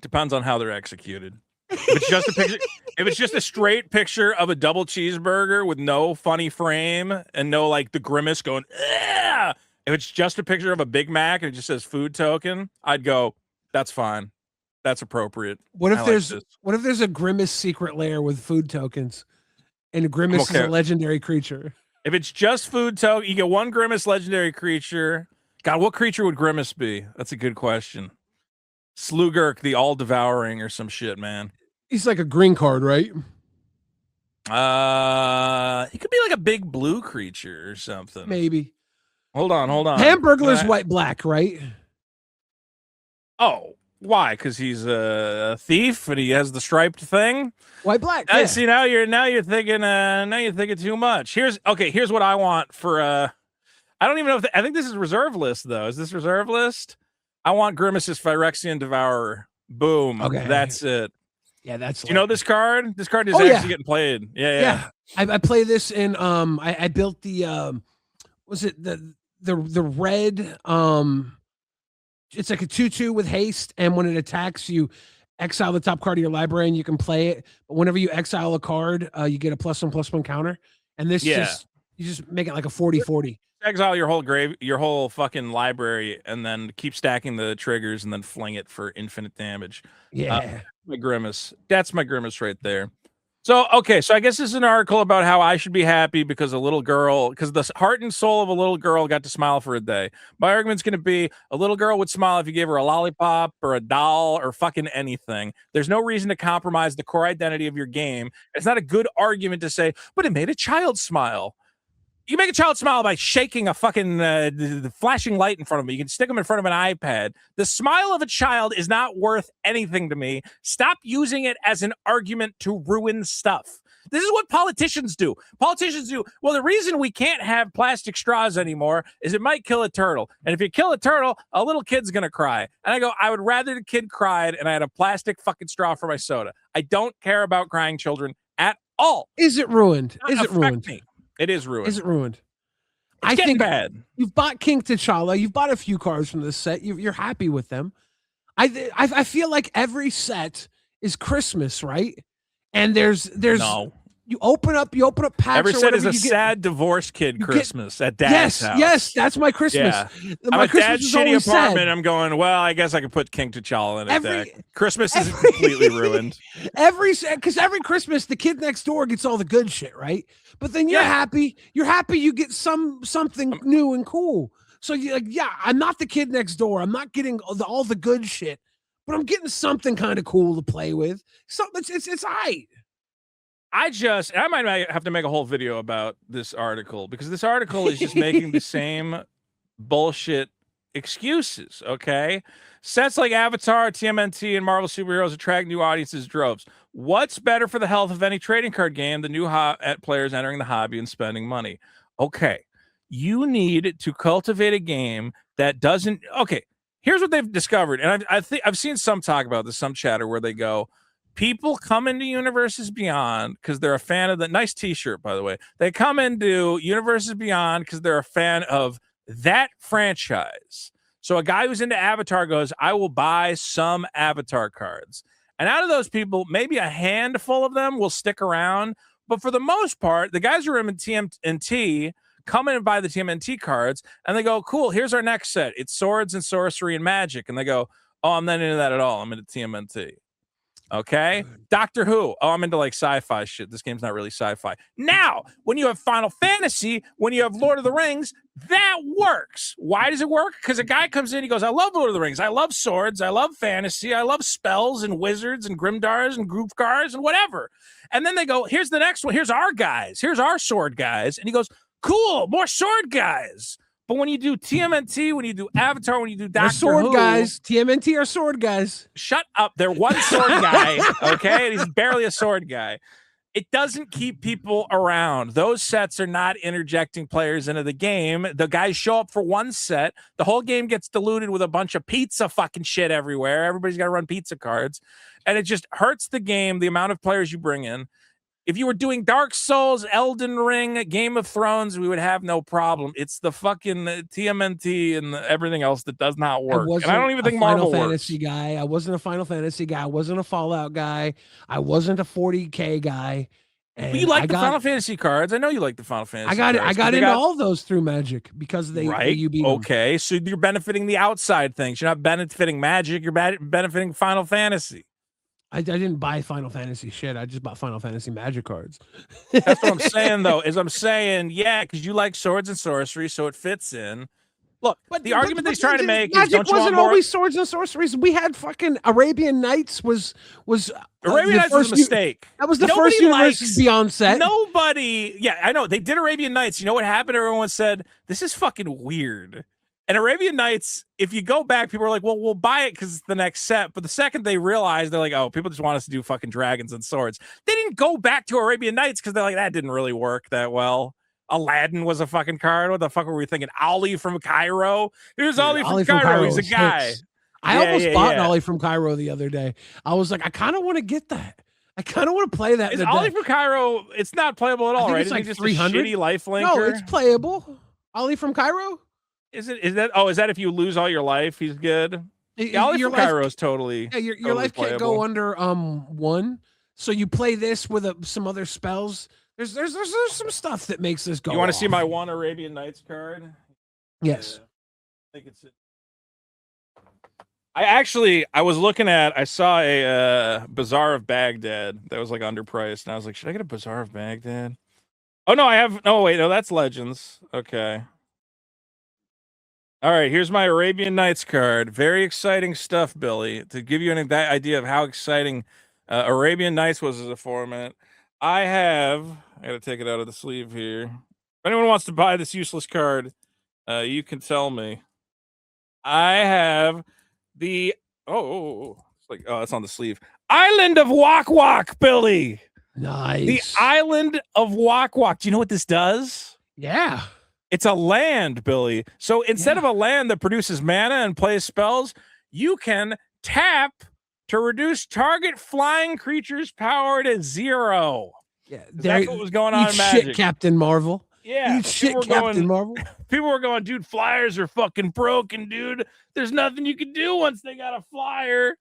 Depends on how they're executed. If it's just a straight picture of a double cheeseburger with no funny frame and no like the grimace going, ugh! If it's just a picture of a Big Mac and it just says food token, I'd go, that's fine. That's appropriate. What if there's a Grimace secret lair with food tokens and Grimace is a legendary creature? If it's just food token, you get one Grimace legendary creature. God, what creature would Grimace be? That's a good question. Slugurk, the all-devouring or some shit, man. He's like a green card, right? He could be like a big blue creature or something. Maybe. Hold on. Hamburglar's white black, right? Oh, why? Because he's a thief and he has the striped thing. White black. I Yeah. see. Now you're thinking too much. Here's what I want for I don't even know if I think this is reserve list though. Is this reserve list? I want Grimace's Phyrexian Devourer. Boom. Okay. That's it. Yeah, that's. Do you know this card? This card is Oh, actually yeah. getting played. Yeah. Yeah. I play this in I built the was it the red it's like a 2/2 with haste, and when it attacks you exile the top card of your library and you can play it, but whenever you exile a card you get a +1/+1 counter, and this just you just make it like a 40/40. Exile your whole fucking library, and then keep stacking the triggers, and then fling it for infinite damage. Yeah. My Grimace. That's my Grimace right there. So, okay, so I guess this is an article about how I should be happy because the heart and soul of a little girl got to smile for a day. My argument's going to be a little girl would smile if you gave her a lollipop or a doll or fucking anything. There's no reason to compromise the core identity of your game. It's not a good argument to say, but it made a child smile. You make a child smile by shaking a fucking flashing light in front of them. You can stick them in front of an iPad. The smile of a child is not worth anything to me. Stop using it as an argument to ruin stuff. This is what politicians do. Well, the reason we can't have plastic straws anymore is it might kill a turtle. And if you kill a turtle, a little kid's going to cry. And I go, I would rather the kid cried and I had a plastic fucking straw for my soda. I don't care about crying children at all. Is it ruined? It doesn't affect me. It is ruined. Is it ruined? It's I think bad. You've bought King T'Challa. You've bought a few cards from this set. You're happy with them. I feel like every set is Christmas, right? And there's no. You open up packs. Every or set is a you get, sad divorced kid Christmas at dad's house. Yes, that's my Christmas. Yeah. My I'm at Christmas dad's is shitty always apartment. sad. I'm going, well, I guess I could put King T'Challa in a Every- deck. Christmas is completely ruined. Because every Christmas the kid next door gets all the good shit, right? But then you're happy. You're happy you get something new and cool. So you're like, yeah, I'm not the kid next door. I'm not getting all the good shit, but I'm getting something kind of cool to play with. So it's all right. I might have to make a whole video about this article because this article is just making the same bullshit excuses, okay? Sets like Avatar, TMNT, and Marvel superheroes attract new audiences droves. What's better for the health of any trading card game than new players entering the hobby and spending money? Okay, you need to cultivate a game that doesn't... Okay, here's what they've discovered, and I've seen some talk about this, some chatter where they go, people come into Universes Beyond because they're a fan of the nice t-shirt, by the way. They come into Universes Beyond because they're a fan of that franchise. So a guy who's into Avatar goes, I will buy some Avatar cards. And out of those people, maybe a handful of them will stick around. But for the most part, the guys who are in TMNT come in and buy the TMNT cards and they go, cool, here's our next set. It's swords and sorcery and magic. And they go, oh, I'm not into that at all. I'm into TMNT. Okay. Doctor Who. Oh, I'm into like sci-fi shit. This game's not really sci-fi. Now, when you have Final Fantasy, when you have Lord of the Rings, that works. Why does it work? Because a guy comes in, he goes, I love Lord of the Rings. I love swords. I love fantasy. I love spells and wizards and Grimdars and Groovekars and whatever. And then they go, here's the next one. Here's our guys. Here's our sword guys. And he goes, cool, more sword guys. But when you do TMNT, when you do Avatar, when you do Doctor sword Who, guys. TMNT are sword guys. Shut up. They're one sword guy, okay? And he's barely a sword guy. It doesn't keep people around. Those sets are not interjecting players into the game. The guys show up for one set. The whole game gets diluted with a bunch of pizza fucking shit everywhere. Everybody's got to run pizza cards. And it just hurts the game, the amount of players you bring in. If you were doing Dark Souls, Elden Ring, Game of Thrones, we would have no problem. It's the fucking TMNT and everything else that does not work. And I don't even think Marvel Final works. Fantasy guy. I wasn't a Final Fantasy guy. I wasn't a Fallout guy. I wasn't a 40K guy. But you like the Final Fantasy cards. I know you like the Final Fantasy cards. I got into all those through Magic because they you beat them. Okay, so you're benefiting the outside things. You're not benefiting Magic. You're benefiting Final Fantasy. I didn't buy Final Fantasy shit. I just bought Final Fantasy Magic cards. That's what I'm saying, though, is I'm saying, yeah, because you like swords and sorcery, so it fits in. Look, But the argument that he's trying to make is, magic don't you want wasn't more? always swords and sorceries. We had fucking Arabian Nights was Arabian Nights was a mistake. That was the Nobody first universe likes- Beyond set. Nobody, yeah, I know they did Arabian Nights. You know what happened? Everyone said this is fucking weird. And Arabian Nights, if you go back, people are like, well, we'll buy it because it's the next set. But the second they realize, they're like, oh, people just want us to do fucking dragons and swords. They didn't go back to Arabian Nights because they're like, that didn't really work that well. Aladdin was a fucking card. What the fuck were we thinking? Ali from Cairo? Here's Ali from Cairo. He's a guy. I almost bought an Ollie from Cairo the other day. I was like, I kind of want to get that. I kind of want to play that. Is Ollie from Cairo? It's not playable at all, right? It's like just 300. a shitty life linker. No, it's playable. Ollie from Cairo. Is that? Oh, is that if you lose all your life, he's good? Yeah, Ollie from Cairo is totally. Yeah, your totally life can't go under 1. So you play this with some other spells. There's some stuff that makes this go. You want to see my one Arabian Nights card? Yes. I think it's. I was looking at. I saw a Bazaar of Baghdad that was like underpriced, and I was like, should I get a Bazaar of Baghdad? Oh no, I have. No, wait, no, that's Legends. Okay. All right, here's my Arabian Nights card. Very exciting stuff, Billy. To give you an idea of how exciting Arabian Nights was as a format, I gotta take it out of the sleeve here. If anyone wants to buy this useless card, you can tell me. I have the it's on the sleeve. Island of Wak Wak, Billy. Nice. The Island of Wak Wak. Do you know what this does? Yeah. It's a land, Billy. So instead of a land that produces mana and plays spells, you can tap to reduce target flying creature's power to 0. Yeah, that's what was going on in Magic. Shit, Captain Marvel. Yeah, Eat shit, Captain Marvel. People were going, dude, flyers are fucking broken, dude. There's nothing you can do once they got a flyer.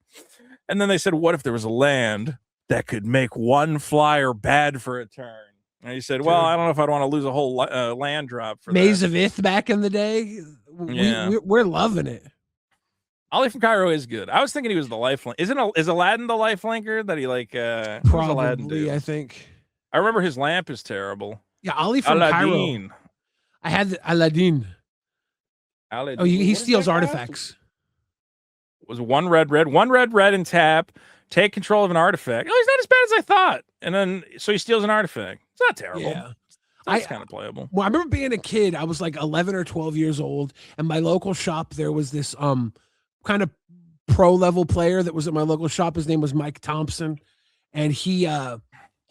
And then they said, what if there was a land that could make one flyer bad for a turn? And he said, well, I don't know if I'd want to lose a whole land drop for Maze that. of Ith back in the day. Yeah. We're loving it. Ollie from Cairo is good. I was thinking he was the life link. Is Aladdin the life linker that he like? What does Aladdin do? Probably, I think. I remember his lamp is terrible. Yeah, Ollie from Aladdin. Cairo. I had Aladdin. Aladdin. Oh, he What is steals that class? artifacts. It was one red, and tap. Take control of an artifact. Oh, he's not as bad as I thought. And then so he steals an artifact. It's not terrible. Yeah. It's kind of playable. Well, I remember being a kid. I was like 11 or 12 years old, and my local shop, there was this kind of pro level player that was at my local shop. His name was Mike Thompson, and he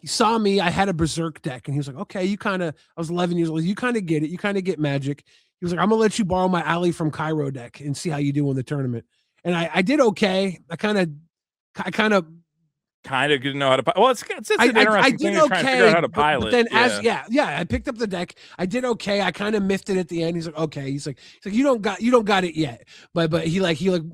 saw me. I had a Berserk deck, and he was like, "Okay, I was 11 years old. You kind of get it. You kind of get Magic." He was like, "I'm gonna let you borrow my Ali from Cairo deck and see how you do in the tournament." And I did okay. I kind of didn't know how to pilot. Well, it's an I interesting thing did to try and figure out how to pilot. But then I picked up the deck. I did okay. I kind of miffed it at the end. He's like, okay. He's like, you don't got it yet. But he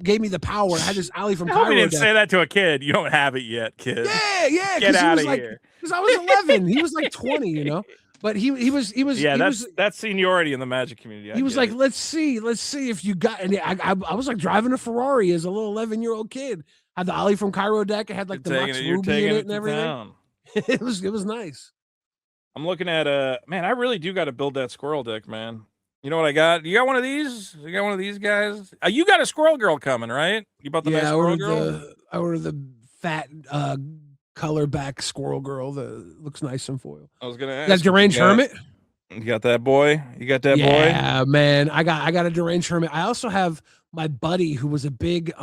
gave me the power. I had this Ali from Cairo. I didn't deck. say that to a kid. You don't have it yet, kid. Yeah. Get out of here. Because I was 11. He was like 20. You know. But he was. Yeah, that's seniority in the Magic community. He was like, let's see if you got. And I was like driving a Ferrari as a little 11-year-old kid. Had the Ali from Cairo deck. I had like the Max Ruby in it and everything. It was nice. I'm looking at man, I really do got to build that squirrel deck, man. You know what I got? You got one of these? You got one of these guys? You got a squirrel girl coming, right? You bought the nice squirrel girl? I ordered the fat color back squirrel girl that looks nice in foil. I was gonna ask. That deranged hermit. You got that boy? You got that boy? Yeah, man. I got a deranged hermit. I also have my buddy who was a big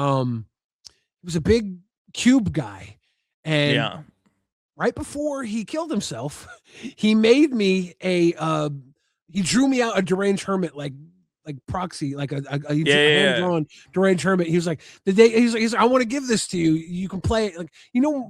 cube guy, and right before he killed himself, he made me he drew me out a deranged hermit like proxy, like a hand-drawn deranged hermit. He was like, he's like, I want to give this to you. You can play it. Like,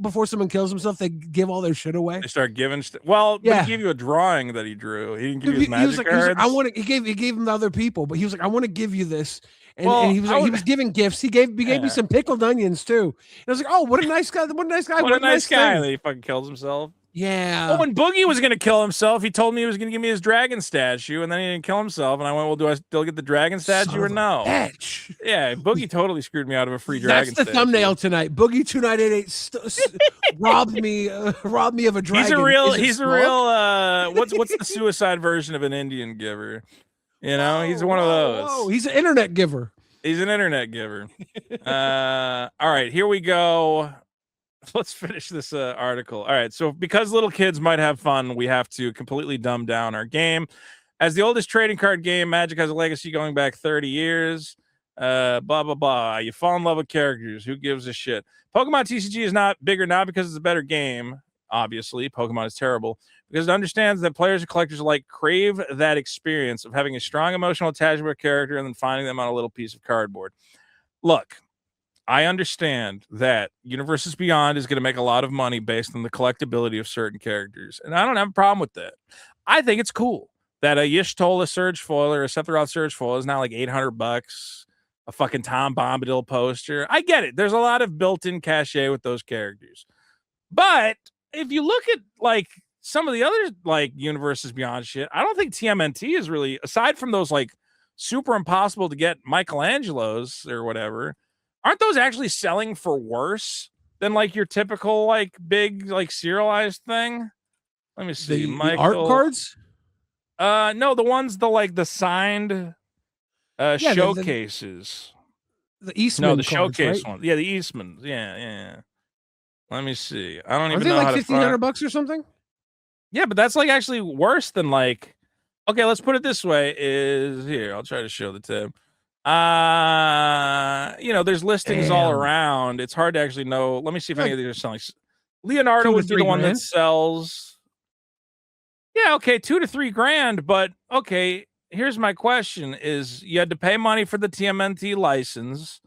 before someone kills himself, they give all their shit away. They start giving but he gave you a drawing that he drew. He didn't give you his magic cards. He gave them to other people, but he was like, I want to give you this. And he was giving gifts. He gave me some pickled onions too. And I was like, oh, what a nice guy! What a nice guy! What a nice guy! And then he fucking kills himself. Yeah. Oh, when Boogie was gonna kill himself, he told me he was gonna give me his dragon statue, and then he didn't kill himself. And I went, well, do I still get the dragon statue or no? Bitch. Yeah, Boogie totally screwed me out of a free dragon. That's the thumbnail tonight. Boogie 2988 robbed me of a dragon. He's a real. What's the suicide version of an Indian giver? You know, he's one of those. Whoa, he's an internet giver. He's an internet giver. All right, here we go. Let's finish this article. All right, so because little kids might have fun, we have to completely dumb down our game. As the oldest trading card game, Magic has a legacy going back 30 years. Blah, blah, blah. You fall in love with characters. Who gives a shit? Pokemon TCG is not bigger now because it's a better game. Obviously, Pokemon is terrible because it understands that players and collectors alike crave that experience of having a strong emotional attachment to a character and then finding them on a little piece of cardboard. Look, I understand that Universes Beyond is going to make a lot of money based on the collectability of certain characters, and I don't have a problem with that. I think it's cool that a Y'shtola Surge Foil or a Sephiroth Surge Foil is now like $800. A fucking Tom Bombadil poster. I get it. There's a lot of built-in cachet with those characters. But if you look at like some of the other like Universes Beyond shit, I don't think TMNT is really, aside from those like super impossible to get Michelangelos or whatever, aren't those actually selling for worse than like your typical like big like serialized thing? Let me see. The art cards? No, the ones the signed showcases. The Eastman. No, the cards, showcase right? one. Yeah, the Eastmans. Yeah. Let me see. I don't Aren't even they know like how to find... $1,500 or something? Yeah, but that's like actually worse than like. Okay, let's put it this way. Is here. I'll try to show the tab. There's listings all around. It's hard to actually know. Let me see if any of these are selling. Leonardo would be the one that sells. Yeah, okay, $2,000 to $3,000, but okay. Here's my question: is you had to pay money for the TMNT license?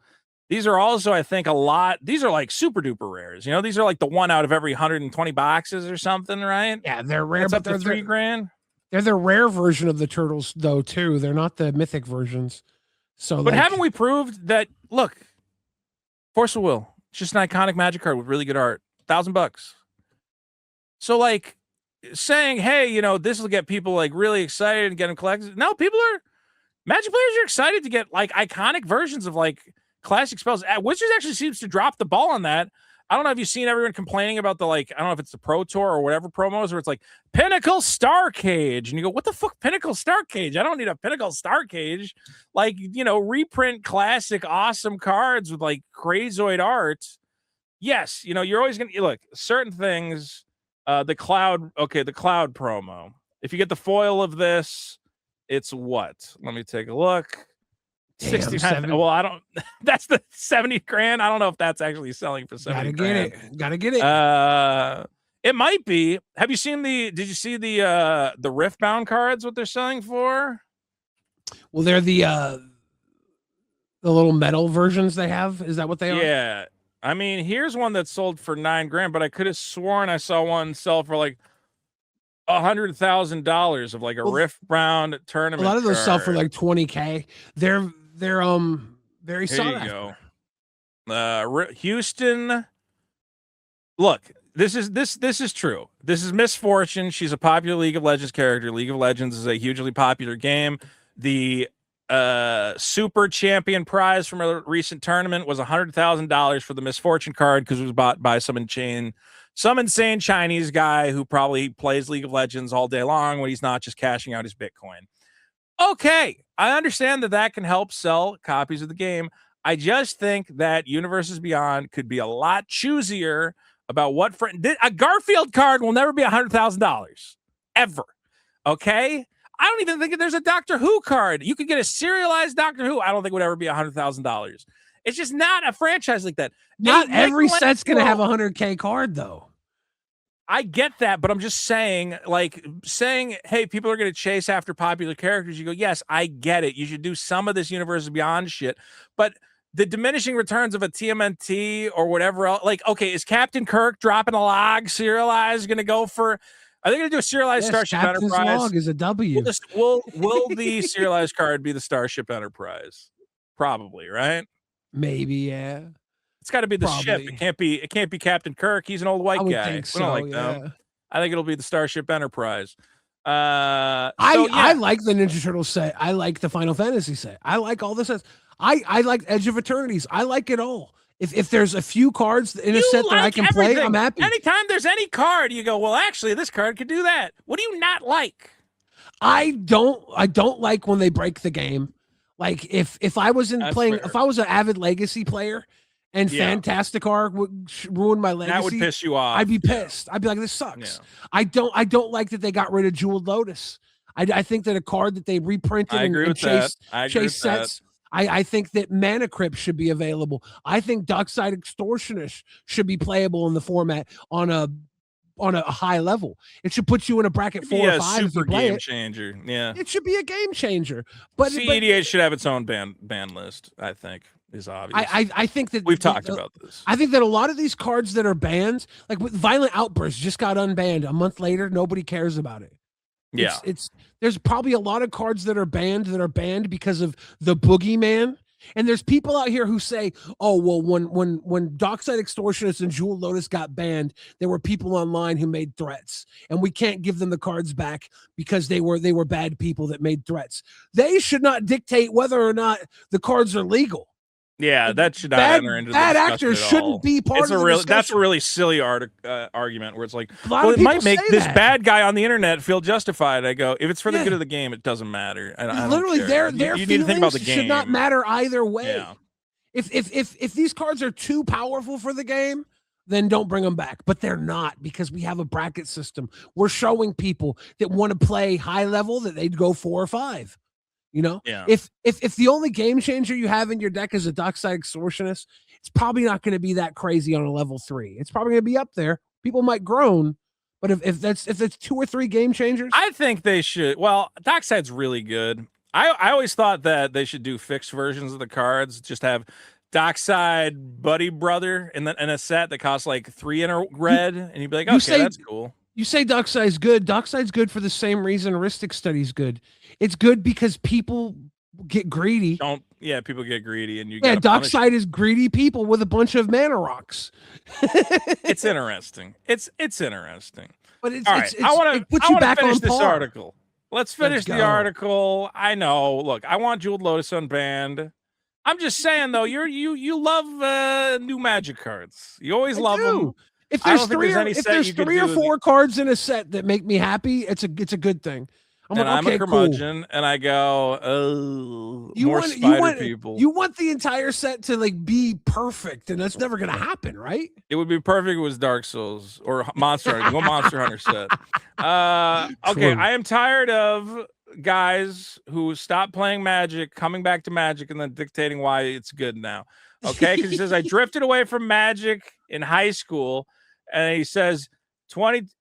These are also, I think, a lot. These are like super duper rares. You know, these are like the one out of every 120 boxes or something, right? Yeah, they're rare, but they're $3,000. They're the rare version of the turtles, though. Too. They're not the mythic versions. So, but haven't we proved that? Look, Force of Will, it's just an iconic Magic card with really good art. $1,000. So, like, saying, hey, this will get people like really excited and get them collected. No, Magic players are excited to get like iconic versions of like classic spells. Wizards actually seems to drop the ball on that. I don't know if you've seen everyone complaining about the I don't know if it's the Pro Tour or whatever promos where it's like Pinnacle Star Cage. And you go, what the fuck, Pinnacle Star Cage? I don't need a Pinnacle Star Cage. Like, reprint classic awesome cards with like crazoid art. Yes, you're always going to look certain things. The cloud promo. If you get the foil of this, it's what? Let me take a look. 69. Well, I don't. That's the $70,000. I don't know if that's actually selling for $70,000. Gotta get it. It might be. Have you seen Did you see the Riftbound cards? What they're selling for? Well, they're the little metal versions they have. Is that what they are? Yeah. I mean, here's one that sold for $9,000, but I could have sworn I saw one sell for like $100,000 of like a Riftbound tournament. A lot of those card. sell for like $20,000. They're very sought after. Here you go. Houston. Look, this is true. This is Miss Fortune. She's a popular League of Legends character. League of Legends is a hugely popular game. The super champion prize from a recent tournament was $100,000 for the Miss Fortune card because it was bought by some insane Chinese guy who probably plays League of Legends all day long when he's not just cashing out his Bitcoin. Okay, I understand that can help sell copies of the game. I just think that Universes Beyond could be a lot choosier about what a Garfield card will never be $100,000 ever. Okay, I don't even think that there's a Doctor Who card. You could get a serialized Doctor Who. I don't think it would ever be $100,000. It's just not a franchise like that. Not every set's gonna have a $100,000 card though. I get that, but I'm just saying, hey, people are going to chase after popular characters. You go, yes, I get it. You should do some of this Universes Beyond shit. But the diminishing returns of a TMNT or whatever else, okay, is Captain Kirk dropping a log serialized going to go for? Are they going to do a serialized Starship Captain's Enterprise? Log is a W. Will the serialized card be the Starship Enterprise? Probably, right? Maybe, yeah. It's got to be the ship. It can't be Captain Kirk. He's an old white guy. Think so, we don't like yeah. them. I think it'll be the Starship Enterprise. I like the Ninja Turtle set. I like the Final Fantasy set. I like all the sets. I like Edge of Eternities. I like it all. If there's a few cards in a set that I can play, I'm happy. Anytime there's any card, you go, well, actually, this card could do that. What do you not like? I don't like when they break the game. Like if I was That's playing, fair. if I was an avid Legacy player and Fantasticar would ruin my Legacy, That would piss you off. I'd be pissed. I'd be like, this sucks. Yeah. I don't like that they got rid of Jeweled Lotus. I think that a card that they reprinted I agree and with that. I agree chase with that. sets. I think that Mana Crypt should be available. I think Dockside Extortionist should be playable in the format on a high level. It should put you in a bracket 4 or 5 if you super play game it. changer. Yeah. It should be a game changer. But CEDH should have its own ban list, I think, is obvious. I think that we've talked about this. I think that a lot of these cards that are banned, like with Violent Outburst, just got unbanned. A month later, nobody cares about it. Yeah. It's there's probably a lot of cards that are banned because of the boogeyman. And there's people out here who say, oh, well, when Dockside Extortionist and Jewel Lotus got banned, there were people online who made threats, and we can't give them the cards back because they were bad people that made threats. They should not dictate whether or not the cards are legal. Yeah, that should not enter into the bad discussion actors at shouldn't all. be part It's of the That's a discussion. really silly argument where it's like, A lot well, of it might people make say this that. bad guy on the internet feel justified. I go, if it's for the Yeah. good of the game, it doesn't matter. I don't Literally, care. their you need to think about the feelings game. should not matter either way. Yeah. If these cards are too powerful for the game, then don't bring them back. But they're not, because we have a bracket system. We're showing people that want to play high level that they'd go 4 or 5. You know, Yeah. if the only game changer you have in your deck is a Dockside Extortionist, it's probably not going to be that crazy on a level 3. It's probably going to be up there. People might groan, but if that's 2 or 3 game changers, I think they should. Well, Dockside's really good. I always thought that they should do fixed versions of the cards. Just have Dockside Buddy Brother in a set that costs like 3 in a red, and you'd be like, okay, that's cool. You say Dockside's good. Dockside's good for the same reason Rhystic Study's good. It's good because people get greedy. People get greedy, and you Dockside is greedy people with a bunch of mana rocks. It's interesting. It's interesting. But it's, all right. it's, I want to finish this par. article. Let's finish the article. I know. Look, I want Jeweled Lotus unbanned. I'm just saying though, you love new Magic cards. You always love them. If there's 3 or 4 cards in a set that make me happy, it's a good thing. I'm a curmudgeon, and I go, oh, you more want, spider people. You want the entire set to like be perfect, and that's never gonna happen, right? It would be perfect if it was Dark Souls or Monster Hunter. Go Monster Hunter set. Okay, I am tired of guys who stop playing Magic, coming back to Magic, and then dictating why it's good now. Okay, because he says I drifted away from Magic in high school, and he says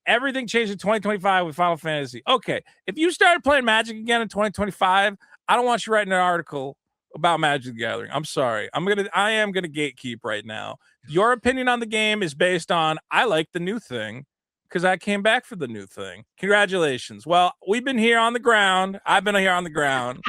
everything changed in 2025 with Final Fantasy. Okay, if you started playing Magic again in 2025, I don't want you writing an article about Magic the Gathering. I'm sorry. I am gonna gatekeep right now. Your opinion on the game is based on I like the new thing because I came back for the new thing. Congratulations. Well, we've been here on the ground. I've been here on the ground.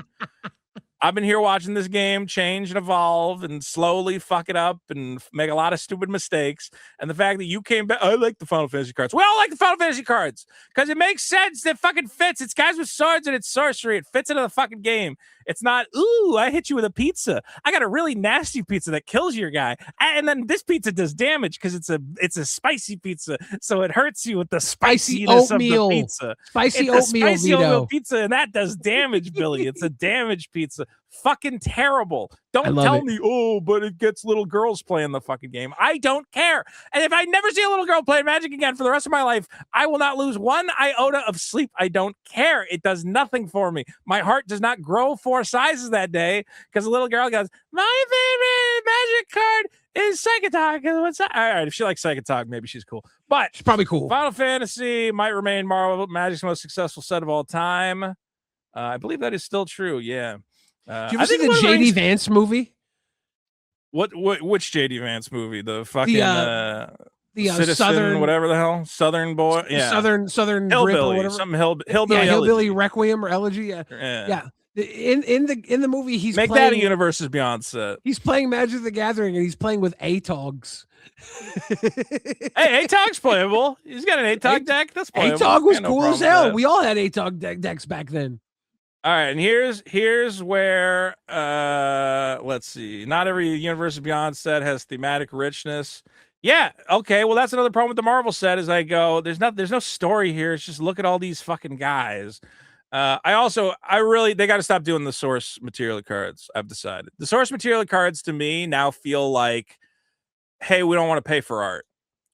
I've been here watching this game change and evolve and slowly fuck it up and make a lot of stupid mistakes. And the fact that you came back, I like the Final Fantasy cards. We all like the Final Fantasy cards because it makes sense. It fucking fits. It's guys with swords and it's sorcery. It fits into the fucking game. It's not, ooh, I hit you with a pizza. I got a really nasty pizza that kills your guy. And then this pizza does damage because it's a spicy pizza. So it hurts you with the spiciness of the pizza. Spicy oatmeal pizza, and that does damage, Billy. It's a damage pizza. Fucking terrible. Don't tell me, oh, but it gets little girls playing the fucking game. I don't care. And if I never see a little girl play Magic again for the rest of my life, I will not lose 1 iota of sleep. I don't care. It does nothing for me. My heart does not grow 4 sizes that day because a little girl goes, my favorite Magic card is Psychotalk. All right, if she likes Psychotalk, maybe she's cool. But she's probably cool. Final Fantasy might remain Magic's most successvul set of all time. I believe that is still true. Yeah. Did you ever see the JD Vance movie? Which JD Vance movie? The fucking the Citizen, Southern, whatever the hell, Southern boy, yeah, Southern hillbilly, or whatever. Some hillbilly Requiem or Elegy, yeah. In the movie, he's make playing, that a Universes Beyond set. He's playing Magic the Gathering, and he's playing with Atogs. Hey, Atog's playable. He's got an Atog deck. That's playable. Atog was cool as hell. We all had Atog decks back then. All right, and here's where let's see. Not every Universe Beyond set has thematic richness. Yeah, okay. Well, that's another problem with the Marvel set. Is I go, there's no story here. It's just look at all these fucking guys. They got to stop doing the source material cards. I've decided the source material cards to me now feel like, hey, we don't want to pay for art.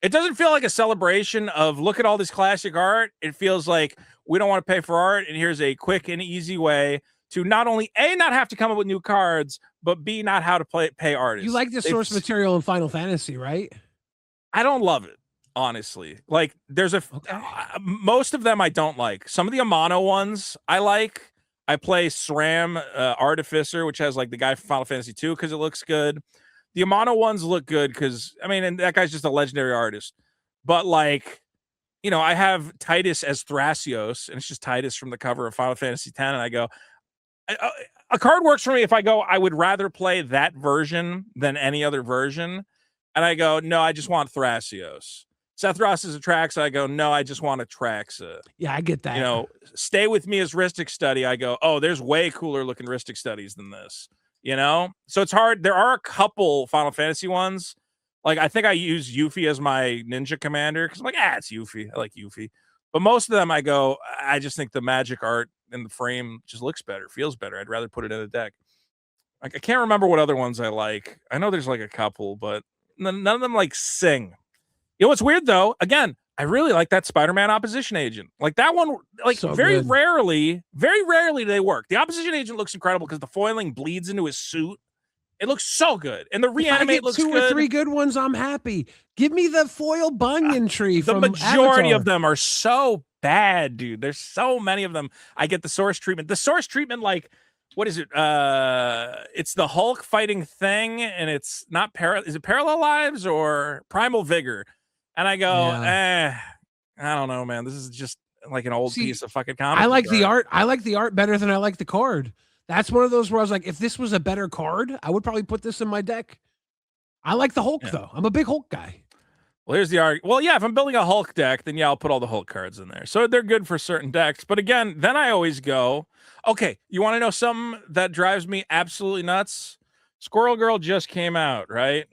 It doesn't feel like a celebration of look at all this classic art. It feels like we don't want to pay for art, and here's a quick and easy way to not only A, not have to come up with new cards, but B, not how to pay artists. You like the source material in Final Fantasy, right? I don't love it, honestly. Like, there's most of them I don't like. Some of the Amano ones I like. I play SRAM Artificer, which has like the guy from Final Fantasy 2 because it looks good. The Amano ones look good because, I mean, and that guy's just a legendary artist. But like, you know, I have Titus as Thrasios, and it's just Titus from the cover of Final Fantasy 10, and I go, a card works for me if I go, I would rather play that version than any other version. And I go, no, I just want Thrasios. Seth Ross is a Traxa. I go, no, I just want a Traxa. Yeah, I get that. You know, Stay With Me as Rhystic Study. I go, oh, there's way cooler looking Rhystic Studies than this. You know? So it's hard. There are a couple Final Fantasy ones. Like, I think I use Yuffie as my ninja commander because I'm like, it's Yuffie. I like Yuffie. But most of them I go, I just think the magic art in the frame just looks better, feels better. I'd rather put it in a deck. Like, I can't remember what other ones I like. I know there's like a couple, but none of them like sing. You know what's weird though? Again, I really like that Spider-Man opposition agent. Like that one, like So very good. rarely do they work. The opposition agent looks incredible because the foiling bleeds into his suit. It looks so good. And the If I reanimate get looks two good. or three good ones, I'm happy. Give me the foil Bunyan tree The from majority Avatar. of them are so bad, dude. There's so many of them. I get the source treatment. The source treatment, like, what is it? It's the Hulk fighting Thing, and it's not is it Parallel Lives or Primal Vigor? And I go, I don't know, man. This is just like an old piece of fucking comic. I like the art. I like the art better than I like the card. That's one of those where I was like, if this was a better card, I would probably put this in my deck. I like the Hulk though. I'm a big Hulk guy. Well, here's the argument. Well, yeah, if I'm building a Hulk deck, then yeah, I'll put all the Hulk cards in there. So they're good for certain decks. But again, then I always go, okay, you want to know something that drives me absolutely nuts? Squirrel Girl just came out, right?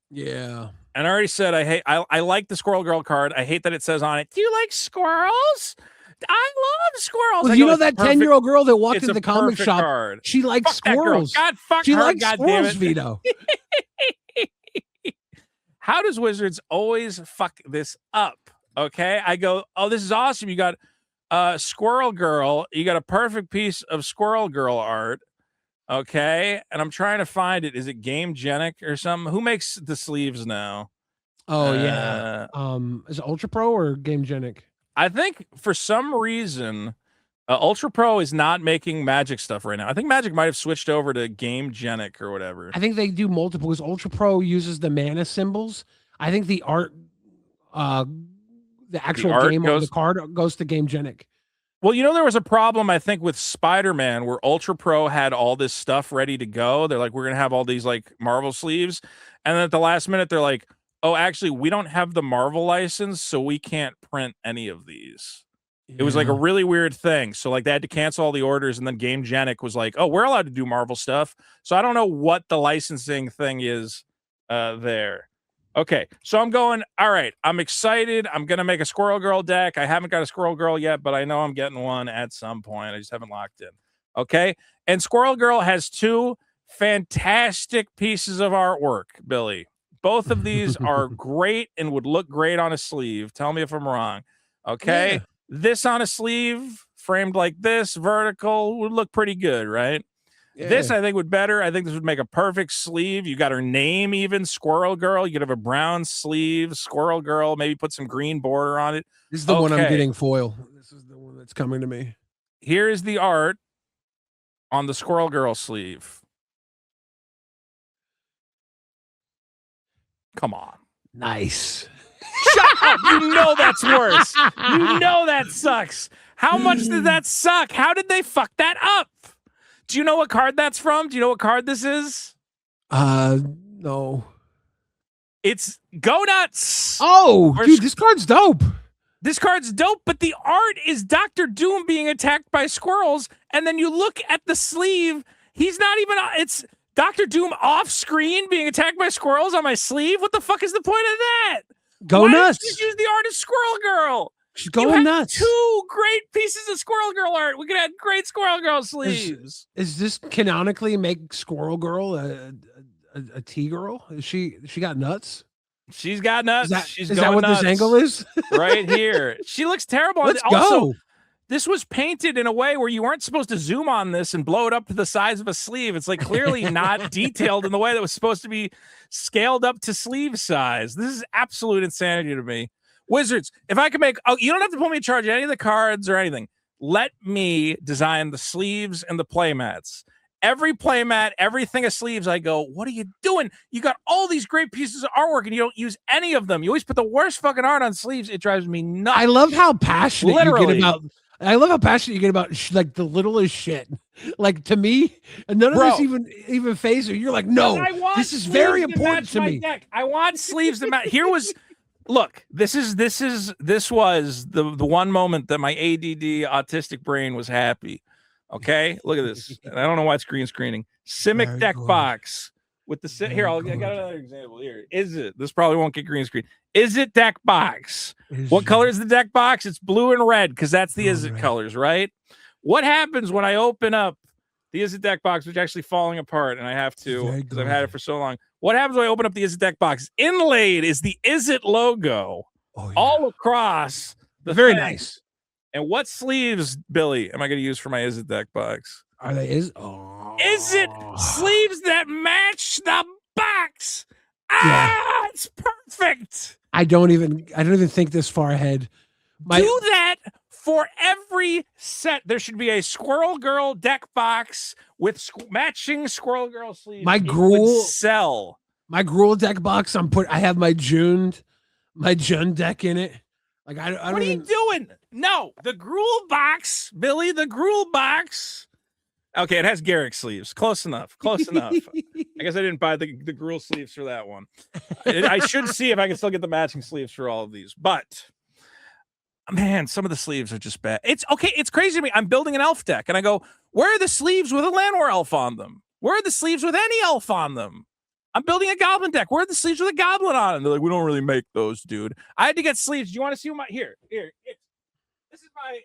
Yeah. And I already said I like the Squirrel Girl card. I hate that it says on it, do you like squirrels? I love squirrels. Well, you know that 10-year-old girl that walked into the comic shop? Card. She likes squirrels. God, fuck she her, likes God squirrels, damn it. Vito. How does Wizards always fuck this up? Okay, I go, oh, this is awesome. You got Squirrel Girl. You got a perfect piece of Squirrel Girl art. Okay, and I'm trying to find it. Is it Game Genic or something? Who makes the sleeves now? Oh yeah. Is it Ultra Pro or Game Genic? I think for some reason, Ultra Pro is not making Magic stuff right now. I think Magic might have switched over to Game Genic or whatever. I think they do multiple because Ultra Pro uses the mana symbols. I think the art, the actual game of the card goes to Game Genic. Well, you know, there was a problem, I think, with Spider-Man where Ultra Pro had all this stuff ready to go. They're like, we're going to have all these like Marvel sleeves. And then at the last minute, they're like, oh, actually, we don't have the Marvel license, so we can't print any of these. It was like a really weird thing. So like they had to cancel all the orders, and then Game Genic was like, oh, we're allowed to do Marvel stuff. So I don't know what the licensing thing is there. Okay, so I'm going, all right, I'm excited. I'm going to make a Squirrel Girl deck. I haven't got a Squirrel Girl yet, but I know I'm getting one at some point. I just haven't locked in. Okay, and Squirrel Girl has two fantastic pieces of artwork, Billy. Both of these are great and would look great on a sleeve. Tell me if I'm wrong. Okay. Yeah. This on a sleeve, framed like this, vertical, would look pretty good, right? Yeah. This, I think, would better. I think this would make a perfect sleeve. You got her name even, Squirrel Girl. You could have a brown sleeve, Squirrel Girl, maybe put some green border on it. This is the one I'm getting foil. This is the one that's coming to me. Here is the art on the Squirrel Girl sleeve. Come on. Nice. Shut up. You know that's worse. You know that sucks. How much did that suck? How did they fuck that up? Do you know what card that's from? Do you know what card this is? No. It's Go Nuts. Oh, dude, this card's dope. This card's dope, but the art is Dr. Doom being attacked by squirrels, and then you look at the sleeve, he's not even, it's Dr. Doom off screen being attacked by squirrels on my sleeve? What the fuck is the point of that? Go Why nuts. Did you use the art of Squirrel Girl? She's going nuts. 2 great pieces of Squirrel Girl art. We could have great Squirrel Girl sleeves. Is this canonically make Squirrel Girl a T girl? Is she got nuts? She's got nuts. Is that what nuts this angle is? right here. She looks terrible. Let's also, go. this was painted in a way where you weren't supposed to zoom on this and blow it up to the size of a sleeve. It's like clearly not detailed in the way that was supposed to be scaled up to sleeve size. This is absolute insanity to me. Wizards, if I could make, you don't have to put me in charge of any of the cards or anything. Let me design the sleeves and the playmats. Every playmat, everything of sleeves, I go, what are you doing? You got all these great pieces of artwork and you don't use any of them. You always put the worst fucking art on sleeves. It drives me nuts. I love how passionate Literally. you get about. I love how passionate you get about like the littlest shit. Like to me, and none of this even phases you. You're like, no, this is very important to me. Deck. I want sleeves that match. Here was, look, this was the one moment that my ADD autistic brain was happy. Okay, look at this. And I don't know why it's green screening. Simic Very deck good. box with the here. I got another example here. Is it? This probably won't get green screen. Is it deck box? What color is the deck box? It's blue and red because that's the Is It colors, right? What happens when I open up the Is It deck box, which is actually falling apart, and I have to because I've had it for so long. What happens when I open up the Is It deck box? Inlaid is the Is It logo all across the Very thing. nice. And what sleeves, Billy, am I going to use for my Is It deck box? Are they Is It sleeves that match the box? It's perfect. I don't even think this far ahead. Do that for every set. There should be a Squirrel Girl deck box with matching Squirrel Girl sleeves. My It would Gruul sell. My Gruul deck box. I have my June deck in it. Like I don't. What are you doing? No, the Gruul box, Billy. The Gruul box. Okay, it has Garrick sleeves. Close enough. Close enough. I guess I didn't buy the Gruul sleeves for that one. I should see if I can still get the matching sleeves for all of these. But man, some of the sleeves are just bad. It's okay. It's crazy to me. I'm building an elf deck, and I go, where are the sleeves with a Llanowar elf on them? Where are the sleeves with any elf on them? I'm building a goblin deck. Where are the sleeves with a goblin on them? They're like, we don't really make those, dude. I had to get sleeves. Do you want to see my here? This is my.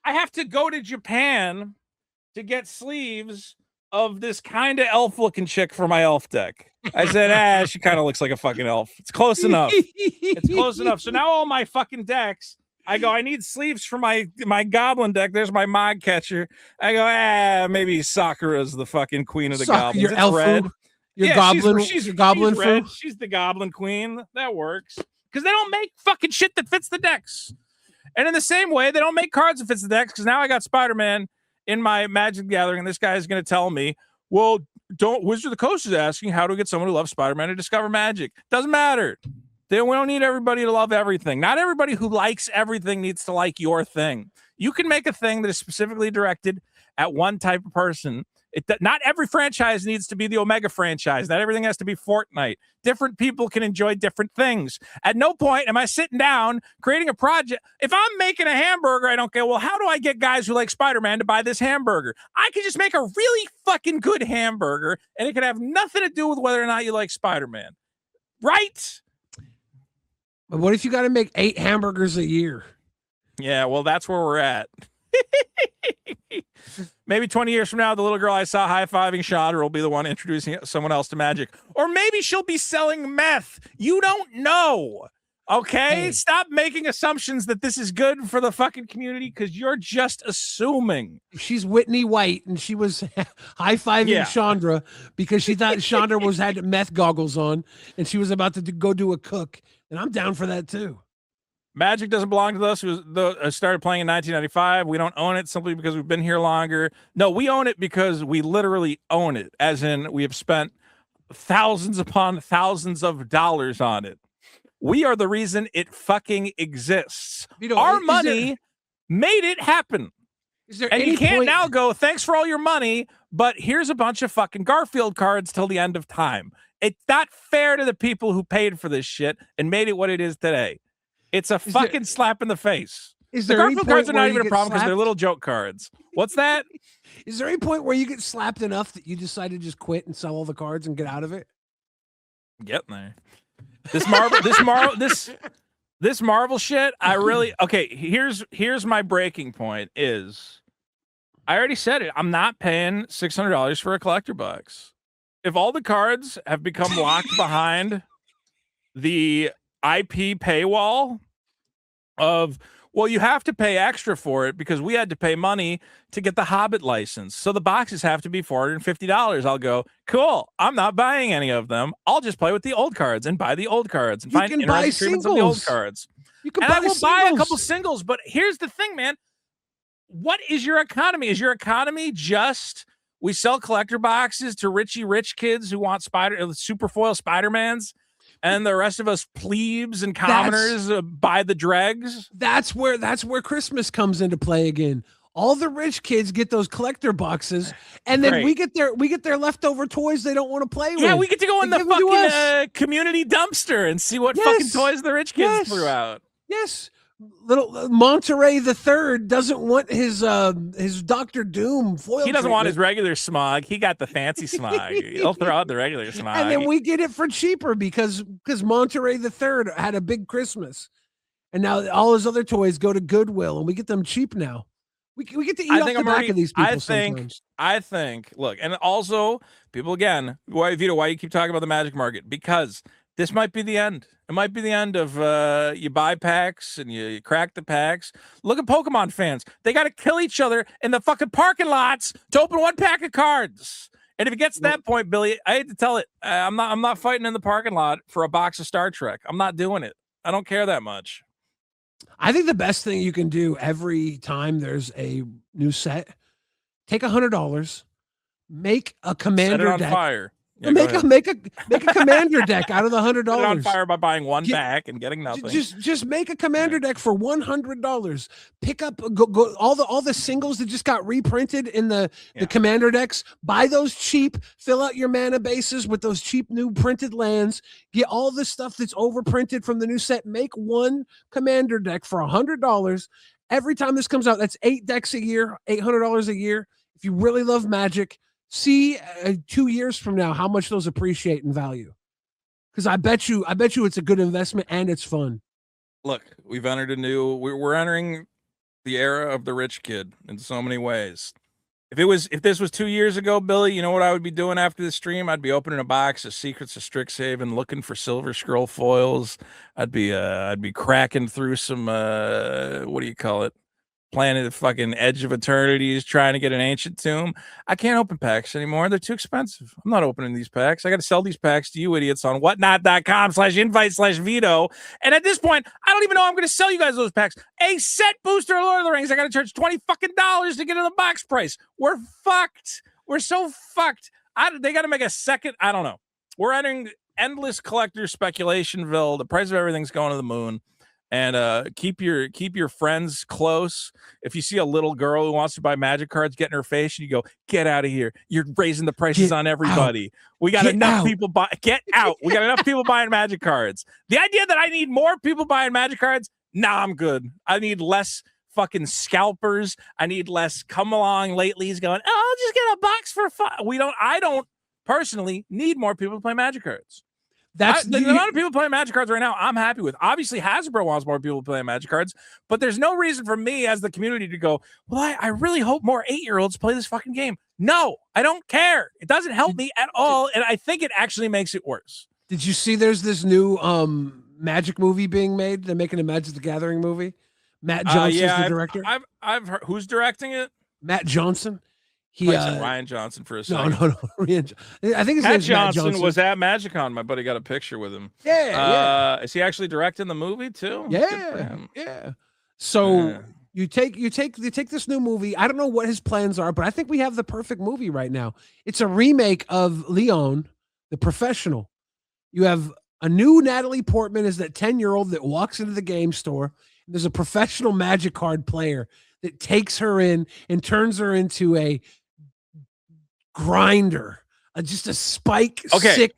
I have to go to Japan to get sleeves of this kind of elf looking chick for my elf deck. I said, she kind of looks like a fucking elf. It's close enough. It's close enough. So now all my fucking decks, I go, I need sleeves for my goblin deck. There's my mod catcher. I go, maybe Sakura's the fucking queen of the goblins. Your it's elf red. Your goblin. She's your goblin she's red. food. She's the goblin queen. That works. Because they don't make fucking shit that fits the decks. And in the same way, they don't make cards that fits the decks. Because now I got Spider-Man in my Magic Gathering, and this guy is going to tell me, well, Wizard of the Coast is asking how to get someone who loves Spider-Man to discover magic. Doesn't matter. We don't need everybody to love everything. Not everybody who likes everything needs to like your thing. You can make a thing that is specifically directed at one type of person. Not every franchise needs to be the Omega franchise. Not everything has to be Fortnite. Different people can enjoy different things. At no point am I sitting down creating a project. If I'm making a hamburger, I don't care. Well, how do I get guys who like Spider-Man to buy this hamburger? I could just make a really fucking good hamburger, and it could have nothing to do with whether or not you like Spider-Man. Right? But what if you got to make 8 hamburgers a year? Yeah, well, that's where we're at. Maybe 20 years from now, the little girl I saw high-fiving Chandra will be the one introducing someone else to magic. Or maybe she'll be selling meth. You don't know. Okay? Hey. Stop making assumptions that this is good for the fucking community because you're just assuming. She's Whitney White, and she was high-fiving Chandra because she thought Chandra had meth goggles on, and she was about to go do a cook. And I'm down for that, too. Magic doesn't belong to us. It started playing in 1995. We don't own it simply because we've been here longer. No, we own it because we literally own it, as in we have spent thousands upon thousands of dollars on it. We are the reason it fucking exists. Vito, our money made it happen. And you can't now go, thanks for all your money, but here's a bunch of fucking Garfield cards till the end of time. It's not fair to the people who paid for this shit and made it what it is today. It's a fucking slap in the face. Is the there Garfield cards are not even a problem because they're little joke cards. What's that? Is there any point where you get slapped enough that you decide to just quit and sell all the cards and get out of it? Getting there. This This Marvel shit, I really okay. Here's my breaking point. Is I already said it. I'm not paying $600 for a collector box. If all the cards have become locked behind the IP paywall of, well, you have to pay extra for it because we had to pay money to get the Hobbit license. So the boxes have to be $450. I'll go, cool. I'm not buying any of them. I'll just play with the old cards and buy the old cards and find interesting treatments of the old cards. You can and I will buy a singles. couple singles, but here's the thing, man. What is your economy? Is your economy just we sell collector boxes to Richie rich kids who want super foil Spider-Mans? And the rest of us plebes and commoners buy the dregs. That's where Christmas comes into play again. All the rich kids get those collector boxes, and then we get their leftover toys they don't want to play with. Yeah, we get to go in the fucking community dumpster and see what fucking toys the rich kids threw out. Yes. Little Monterey the Third doesn't want his Dr. Doom foil. He doesn't want his regular smog. He got the fancy smog. He'll throw out the regular smog. And then we get it for cheaper because Monterey the Third had a big Christmas, and now all his other toys go to Goodwill, and we get them cheap now. We get to eat off the back of these people sometimes. I think. Look, and also people again. Why, Vito? Why you keep talking about the magic market? Because this might be the end. It might be the end of you buy packs and you crack the packs. Look at Pokemon fans. They got to kill each other in the fucking parking lots to open one pack of cards. And if it gets to that point, Billy, I hate to tell it, I'm not fighting in the parking lot for a box of Star Trek. I'm not doing it. I don't care that much. I think the best thing you can do every time there's a new set, take $100, make a commander Set it on deck. fire. Yeah, make a commander deck out of the $100. Put it on fire by buying one pack and getting nothing. Just make a commander deck for $100. Pick up go all the singles that just got reprinted in the commander decks. Buy those cheap. Fill out your mana bases with those cheap new printed lands. Get all the stuff that's overprinted from the new set. Make one commander deck for $100. Every time this comes out, that's 8 decks a year, $800 a year. If you really love Magic. See 2 years from now how much those appreciate in value, because I bet you it's a good investment and it's fun. Look, we've entered we're entering the era of the rich kid in so many ways. If this was 2 years ago, Billy, you know what I would be doing after the stream? I'd be opening a box of Secrets of Strixhaven, looking for Silver Scroll foils. I'd be cracking through some what do you call it? Planning the fucking Edge of Eternities, trying to get an ancient tomb. I can't open packs anymore. They're too expensive. I'm not opening these packs. I got to sell these packs to you idiots on whatnot.com/invite/Vito. And at this point, I don't even know I'm going to sell you guys those packs. A set booster of Lord of the Rings, I got to charge $20 fucking to get in the box price. We're fucked. We're so fucked. They got to make a second. I don't know. We're entering endless collector speculationville. The price of everything's going to the moon. And keep your friends close. If you see a little girl who wants to buy magic cards, get in her face, and you go, "Get out of here! You're raising the prices on everybody." We got enough people get out. We got enough people buying magic cards. The idea that I need more people buying magic cards, nah, I'm good. I need less fucking scalpers. I need less come along latelys going, "Oh, I'll just get a box for fun." I don't personally need more people to play magic cards. The amount of people playing Magic cards right now, I'm happy with. Obviously, Hasbro wants more people playing Magic cards, but there's no reason for me as the community to go, well, I really hope more 8-year-olds play this fucking game. No, I don't care. It doesn't help me at all, and I think it actually makes it worse. Did you see there's this new Magic movie being made? They're making a Magic the Gathering movie. Matt Johnson's the director. I've heard. Who's directing it? Matt Johnson. Ryan Johnson for a second. No. I think his Matt name's Johnson, Matt Johnson was at MagicCon. My buddy got a picture with him. Yeah. Is he actually directing the movie too? Yeah. So you take this new movie. I don't know what his plans are, but I think we have the perfect movie right now. It's a remake of Leon, the Professional. You have a new Natalie Portman as that 10-year-old that walks into the game store. There's a professional Magic card player that takes her in and turns her into a grinder, just a sick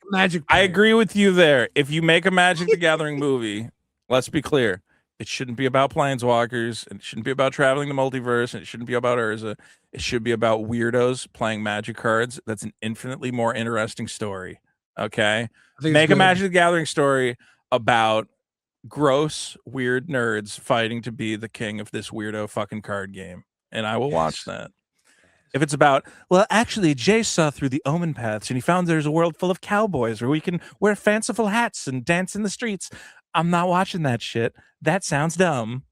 Magic player. I agree with you there. If you make a Magic the Gathering movie, let's be clear, it shouldn't be about planeswalkers, and it shouldn't be about traveling the multiverse, and it shouldn't be about Urza. It should be about weirdos playing Magic cards. That's an infinitely more interesting story. Okay, make a Magic the Gathering story about gross, weird nerds fighting to be the king of this weirdo fucking card game. And I will watch that. If it's about, well, actually, Jay saw through the omen paths and he found there's a world full of cowboys where we can wear fanciful hats and dance in the streets. I'm not watching that shit. That sounds dumb.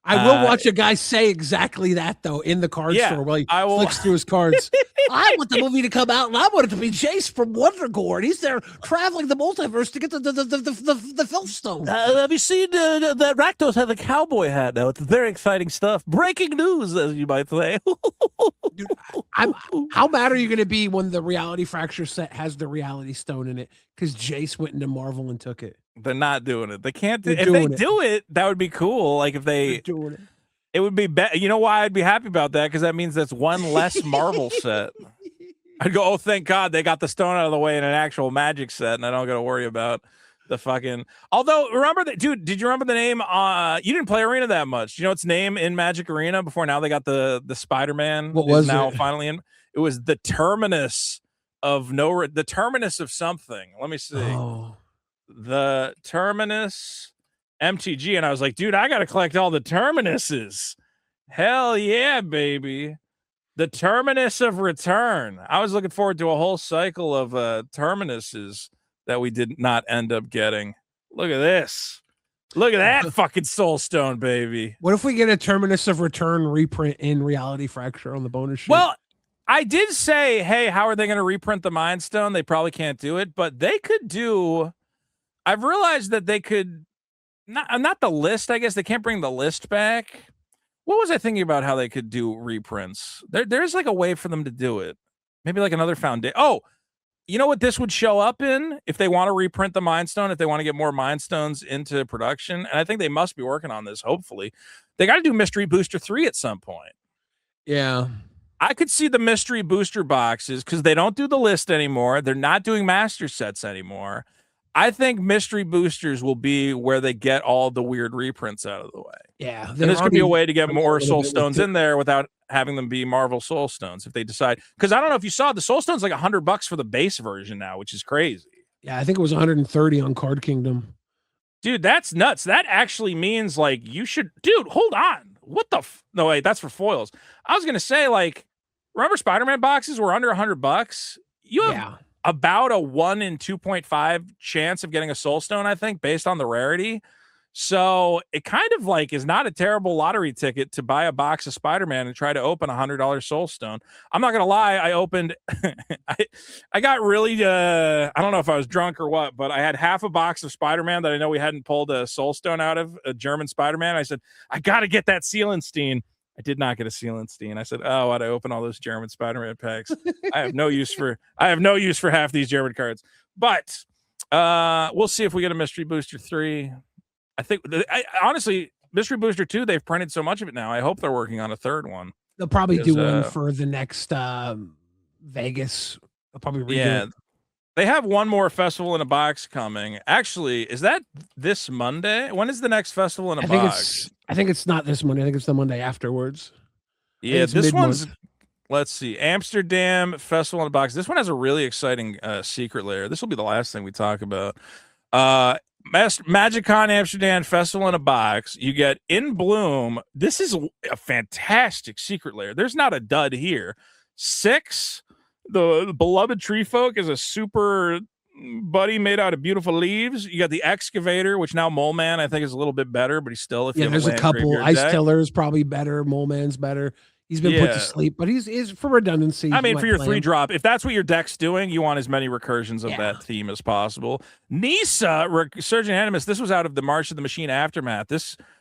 I will watch a guy say exactly that, though, in the card store while he flicks through his cards. I want the movie to come out, and I want it to be Jace from Wondergore. He's there traveling the multiverse to get the filth stone. Have you seen that Rakdos has a cowboy hat now? It's very exciting stuff. Breaking news, as you might say. Dude, how mad are you going to be when the Reality Fracture set has the Reality Stone in it? Because Jace went into Marvel and took it. They're not doing it. They can't do it. If they do it, that would be cool. Like if they doing it. It would be better. You know why I'd be happy about that? Because that means that's one less Marvel set. I'd go, oh, thank God they got the stone out of the way in an actual Magic set, and I don't got to worry about the fucking. Although, remember that, dude? Did you remember the name? You didn't play Arena that much. Do you know its name in Magic Arena before? Now they got the Spider-Man. What was now it? Finally in. It was the terminus of the terminus of something. Let me see. Oh. The terminus MTG, and I was like, dude, I gotta collect all the terminuses. Hell yeah, baby. The terminus of return. I was looking forward to a whole cycle of terminuses that we did not end up getting. Look at this. Look at that fucking soul stone, baby. What if we get a terminus of return reprint in Reality Fracture on the bonus sheet? Well, I did say, hey, how are they going to reprint the Mind Stone? They probably can't do it, but they could do. I've realized that they could not the list. I guess they can't bring the list back. What was I thinking about how they could do reprints? There's like a way for them to do it. Maybe like another foundation. Oh, you know what this would show up in if they want to reprint the Mind Stone, if they want to get more Mind Stones into production. And I think they must be working on this. Hopefully they got to do Mystery Booster 3 at some point. Yeah. I could see the mystery booster boxes because they don't do the list anymore. They're not doing master sets anymore. I think mystery boosters will be where they get all the weird reprints out of the way. Yeah. And there's going to be a way to get more Soul Stones in there without having them be Marvel Soul Stones if they decide. Because I don't know if you saw, the Soul Stone's like $100 for the base version now, which is crazy. Yeah, I think it was 130 on Card Kingdom. Dude, that's nuts. That actually means like you should, dude, hold on. What the no, wait, that's for foils. I was going to say, like, remember Spider-Man boxes were under $100? You have about a 1 in 2.5 chance of getting a Soul Stone, I think, based on the rarity. So it kind of like is not a terrible lottery ticket to buy a box of Spider-Man and try to open $100 Soul Stone. I'm not going to lie. I opened, I got really, I don't know if I was drunk or what, but I had half a box of Spider-Man that I know we hadn't pulled a Soul Stone out of, a German Spider-Man. I said, I got to get that Seelenstein. I did not get a Seelenstein. I said, oh, why'd I open all those German Spider-Man packs? I have no use for half these German cards. But we'll see if we get a Mystery Booster 3. I think honestly, Mystery Booster 2, they've printed so much of it now. I hope they're working on a third one. They'll probably do one for the next Vegas. They'll probably redo it. They have one more Festival in a Box coming. Actually, is that this Monday? When is the next Festival in a Box? I think it's not this Monday. I think it's the Monday afterwards. Yeah, this one's, let's see, Amsterdam Festival in a Box. This one has a really exciting secret layer. This will be the last thing we talk about. MagicCon Amsterdam Festival in a Box. You get In Bloom. This is a fantastic secret layer. There's not a dud here. 6, the beloved tree folk is a super buddy made out of beautiful leaves. You got the Excavator, which now Mole Man I think is a little bit better, but he's still, if you have there's a couple. Ice Tiller is probably better. Mole Man's better. He's been put to sleep, but he's for redundancy. I mean, for your 3-drop, if that's what your deck's doing, you want as many recursions of that theme as possible. Nisa, Resurgent Animus, this was out of the March of the Machine Aftermath.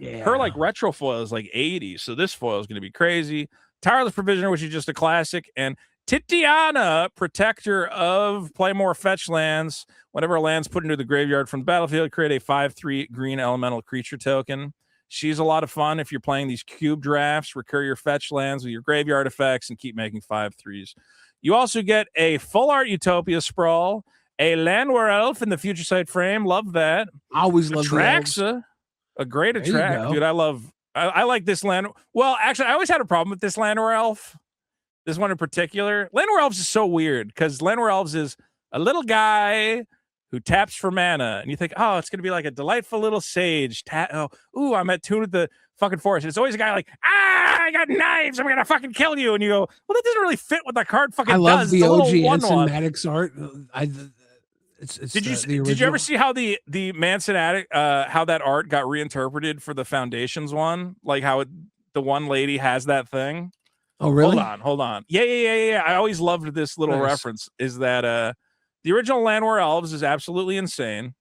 Her like retro foil is like 80, so this foil is going to be crazy. Tireless Provisioner, which is just a classic, and Titiana, Protector of Play More Fetch lands. Whenever a land's put into the graveyard from the battlefield, create a 5/3 green elemental creature token. She's a lot of fun if you're playing these cube drafts. Recur your fetch lands with your graveyard effects and keep making 5/3s. You also get a full art Utopia Sprawl, a Landwehr Elf in the Future Sight frame. Love that. I always love Traxa, a great attract, dude. I like this land. Well, actually, I always had a problem with this Landwehr Elf. This one in particular. Landwehr Elves is so weird because Landwehr Elves is a little guy who taps for mana, and you think, oh, it's gonna be like a delightful little sage. I'm at tune with the fucking forest. And it's always a guy like, I got knives, I'm gonna fucking kill you. And you go, well, that doesn't really fit what the card fucking I love does. the It's a OG little Anson one-one. Maddox art. Did you ever see how the Manson Attic how that art got reinterpreted for the Foundations one? Like how the one lady has that thing. Oh, really? Hold on. Yeah. I always loved this little reference. Is that the original Llanowar Elves is absolutely insane.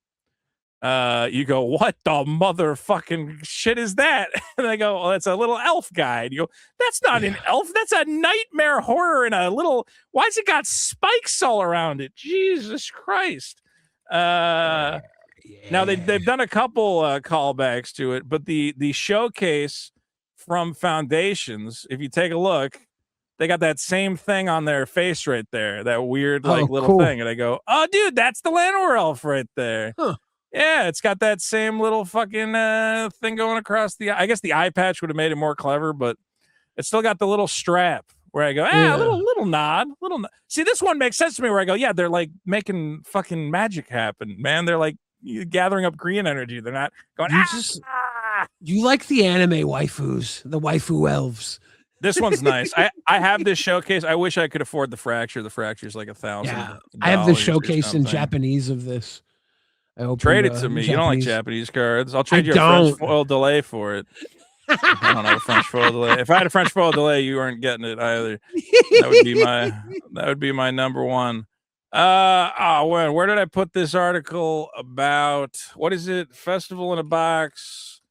You go, what the motherfucking shit is that? And they go, well, it's a little elf guy. And you go, that's not an elf. That's a nightmare horror in a little. Why's it got spikes all around it? Jesus Christ. Now they've done a couple callbacks to it, but the showcase from Foundations, if you take a look, they got that same thing on their face right there, that weird little thing, and I go, oh, dude, that's the Llanowar elf right there. Huh. Yeah, it's got that same little fucking thing going across the. I guess the eye patch would have made it more clever, but it's still got the little strap where I go, little nod. See, this one makes sense to me. Where I go, yeah, they're like making fucking magic happen, man. They're like gathering up green energy. They're not going. You like the anime waifus, the waifu elves. This one's nice. I have this showcase. I wish I could afford the Fracture. The Fracture's like $1,000. Yeah, I have the showcase in Japanese of this. Trade it to me. You don't like Japanese cards. I'll trade you a French foil delay for it. I don't have a French foil delay. If I had a French foil delay, you weren't getting it either. That would be my number one. Where did I put this article about? What is it? Festival in a box.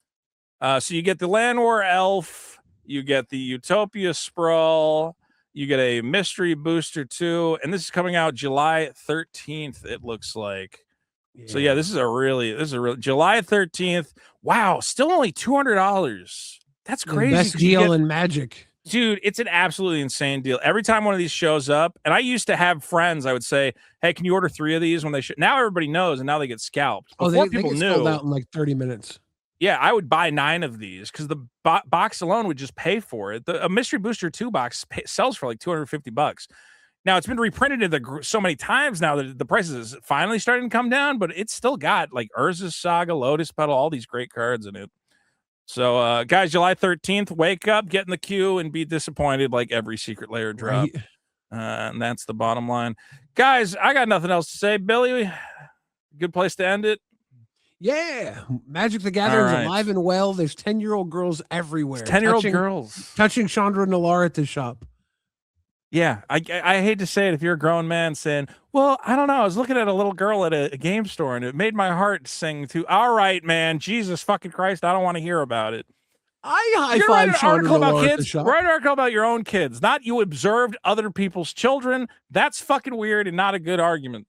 So you get the Llanowar Elf, you get the Utopia Sprawl, you get a Mystery Booster 2, and this is coming out July 13th, it looks like. Yeah. So yeah, this is a real July 13th. Wow, still only $200. That's crazy. The best deal in Magic. Dude, it's an absolutely insane deal. Every time one of these shows up, and I used to have friends, I would say, hey, can you order 3 of these when they should? Now everybody knows, and now they get scalped. Before they get sold out in like 30 minutes. Yeah, I would buy 9 of these because the box alone would just pay for it. A Mystery Booster 2 box sells for like $250. Now, it's been reprinted so many times now that the prices is finally starting to come down, but it's still got like Urza's Saga, Lotus Petal, all these great cards in it. So, guys, July 13th, wake up, get in the queue, and be disappointed like every Secret Lair drop. Right. And that's the bottom line. Guys, I got nothing else to say. Billy, good place to end it. Yeah, Magic the Gathering's alive and well. There's 10-year-old girls everywhere. 10-year-old girls. Touching Chandra Nalaar at the shop. Yeah, I hate to say it if you're a grown man saying, well, I don't know. I was looking at a little girl at a game store and it made my heart sing to, all right, man, Jesus fucking Christ, I don't want to hear about it. I high-five Chandra Nalaar at the shop. Write an article about your own kids, not you observed other people's children. That's fucking weird and not a good argument.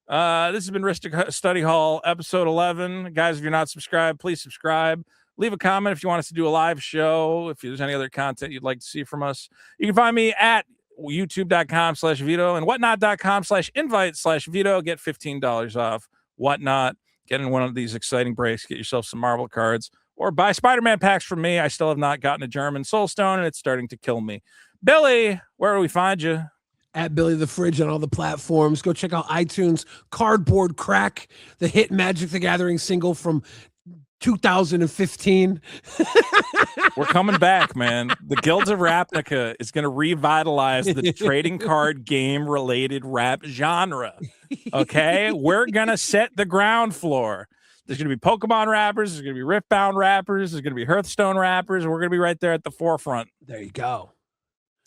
This has been Rhystic Study Hall, episode 11. Guys, if you're not subscribed, please subscribe. Leave a comment if you want us to do a live show. If there's any other content you'd like to see from us, you can find me at youtube.com/Vito and whatnot.com/invite/Vito. Get $15 off Whatnot. Get in one of these exciting breaks. Get yourself some Marvel cards or buy Spider-Man packs from me. I still have not gotten a German Soulstone and it's starting to kill me. Billy, where do we find you? At Billy the Fridge on all the platforms. Go check out iTunes. Cardboard Crack, the hit Magic the Gathering single from 2015. We're coming back, man. The Guilds of Ravnica is going to revitalize the trading card game related rap genre. Okay, we're going to set the ground floor. There's going to be Pokemon rappers, there's going to be Riftbound rappers, there's going to be Hearthstone rappers, and we're going to be right there at the forefront. There you go.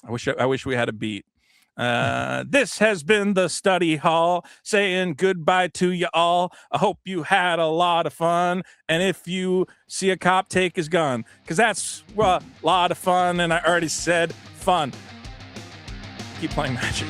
I wish we had a beat. This has been the Study Hall, saying goodbye to you all. I hope you had a lot of fun, and if you see a cop, take his gun, because that's a lot of fun, and I already said fun. Keep playing Magic.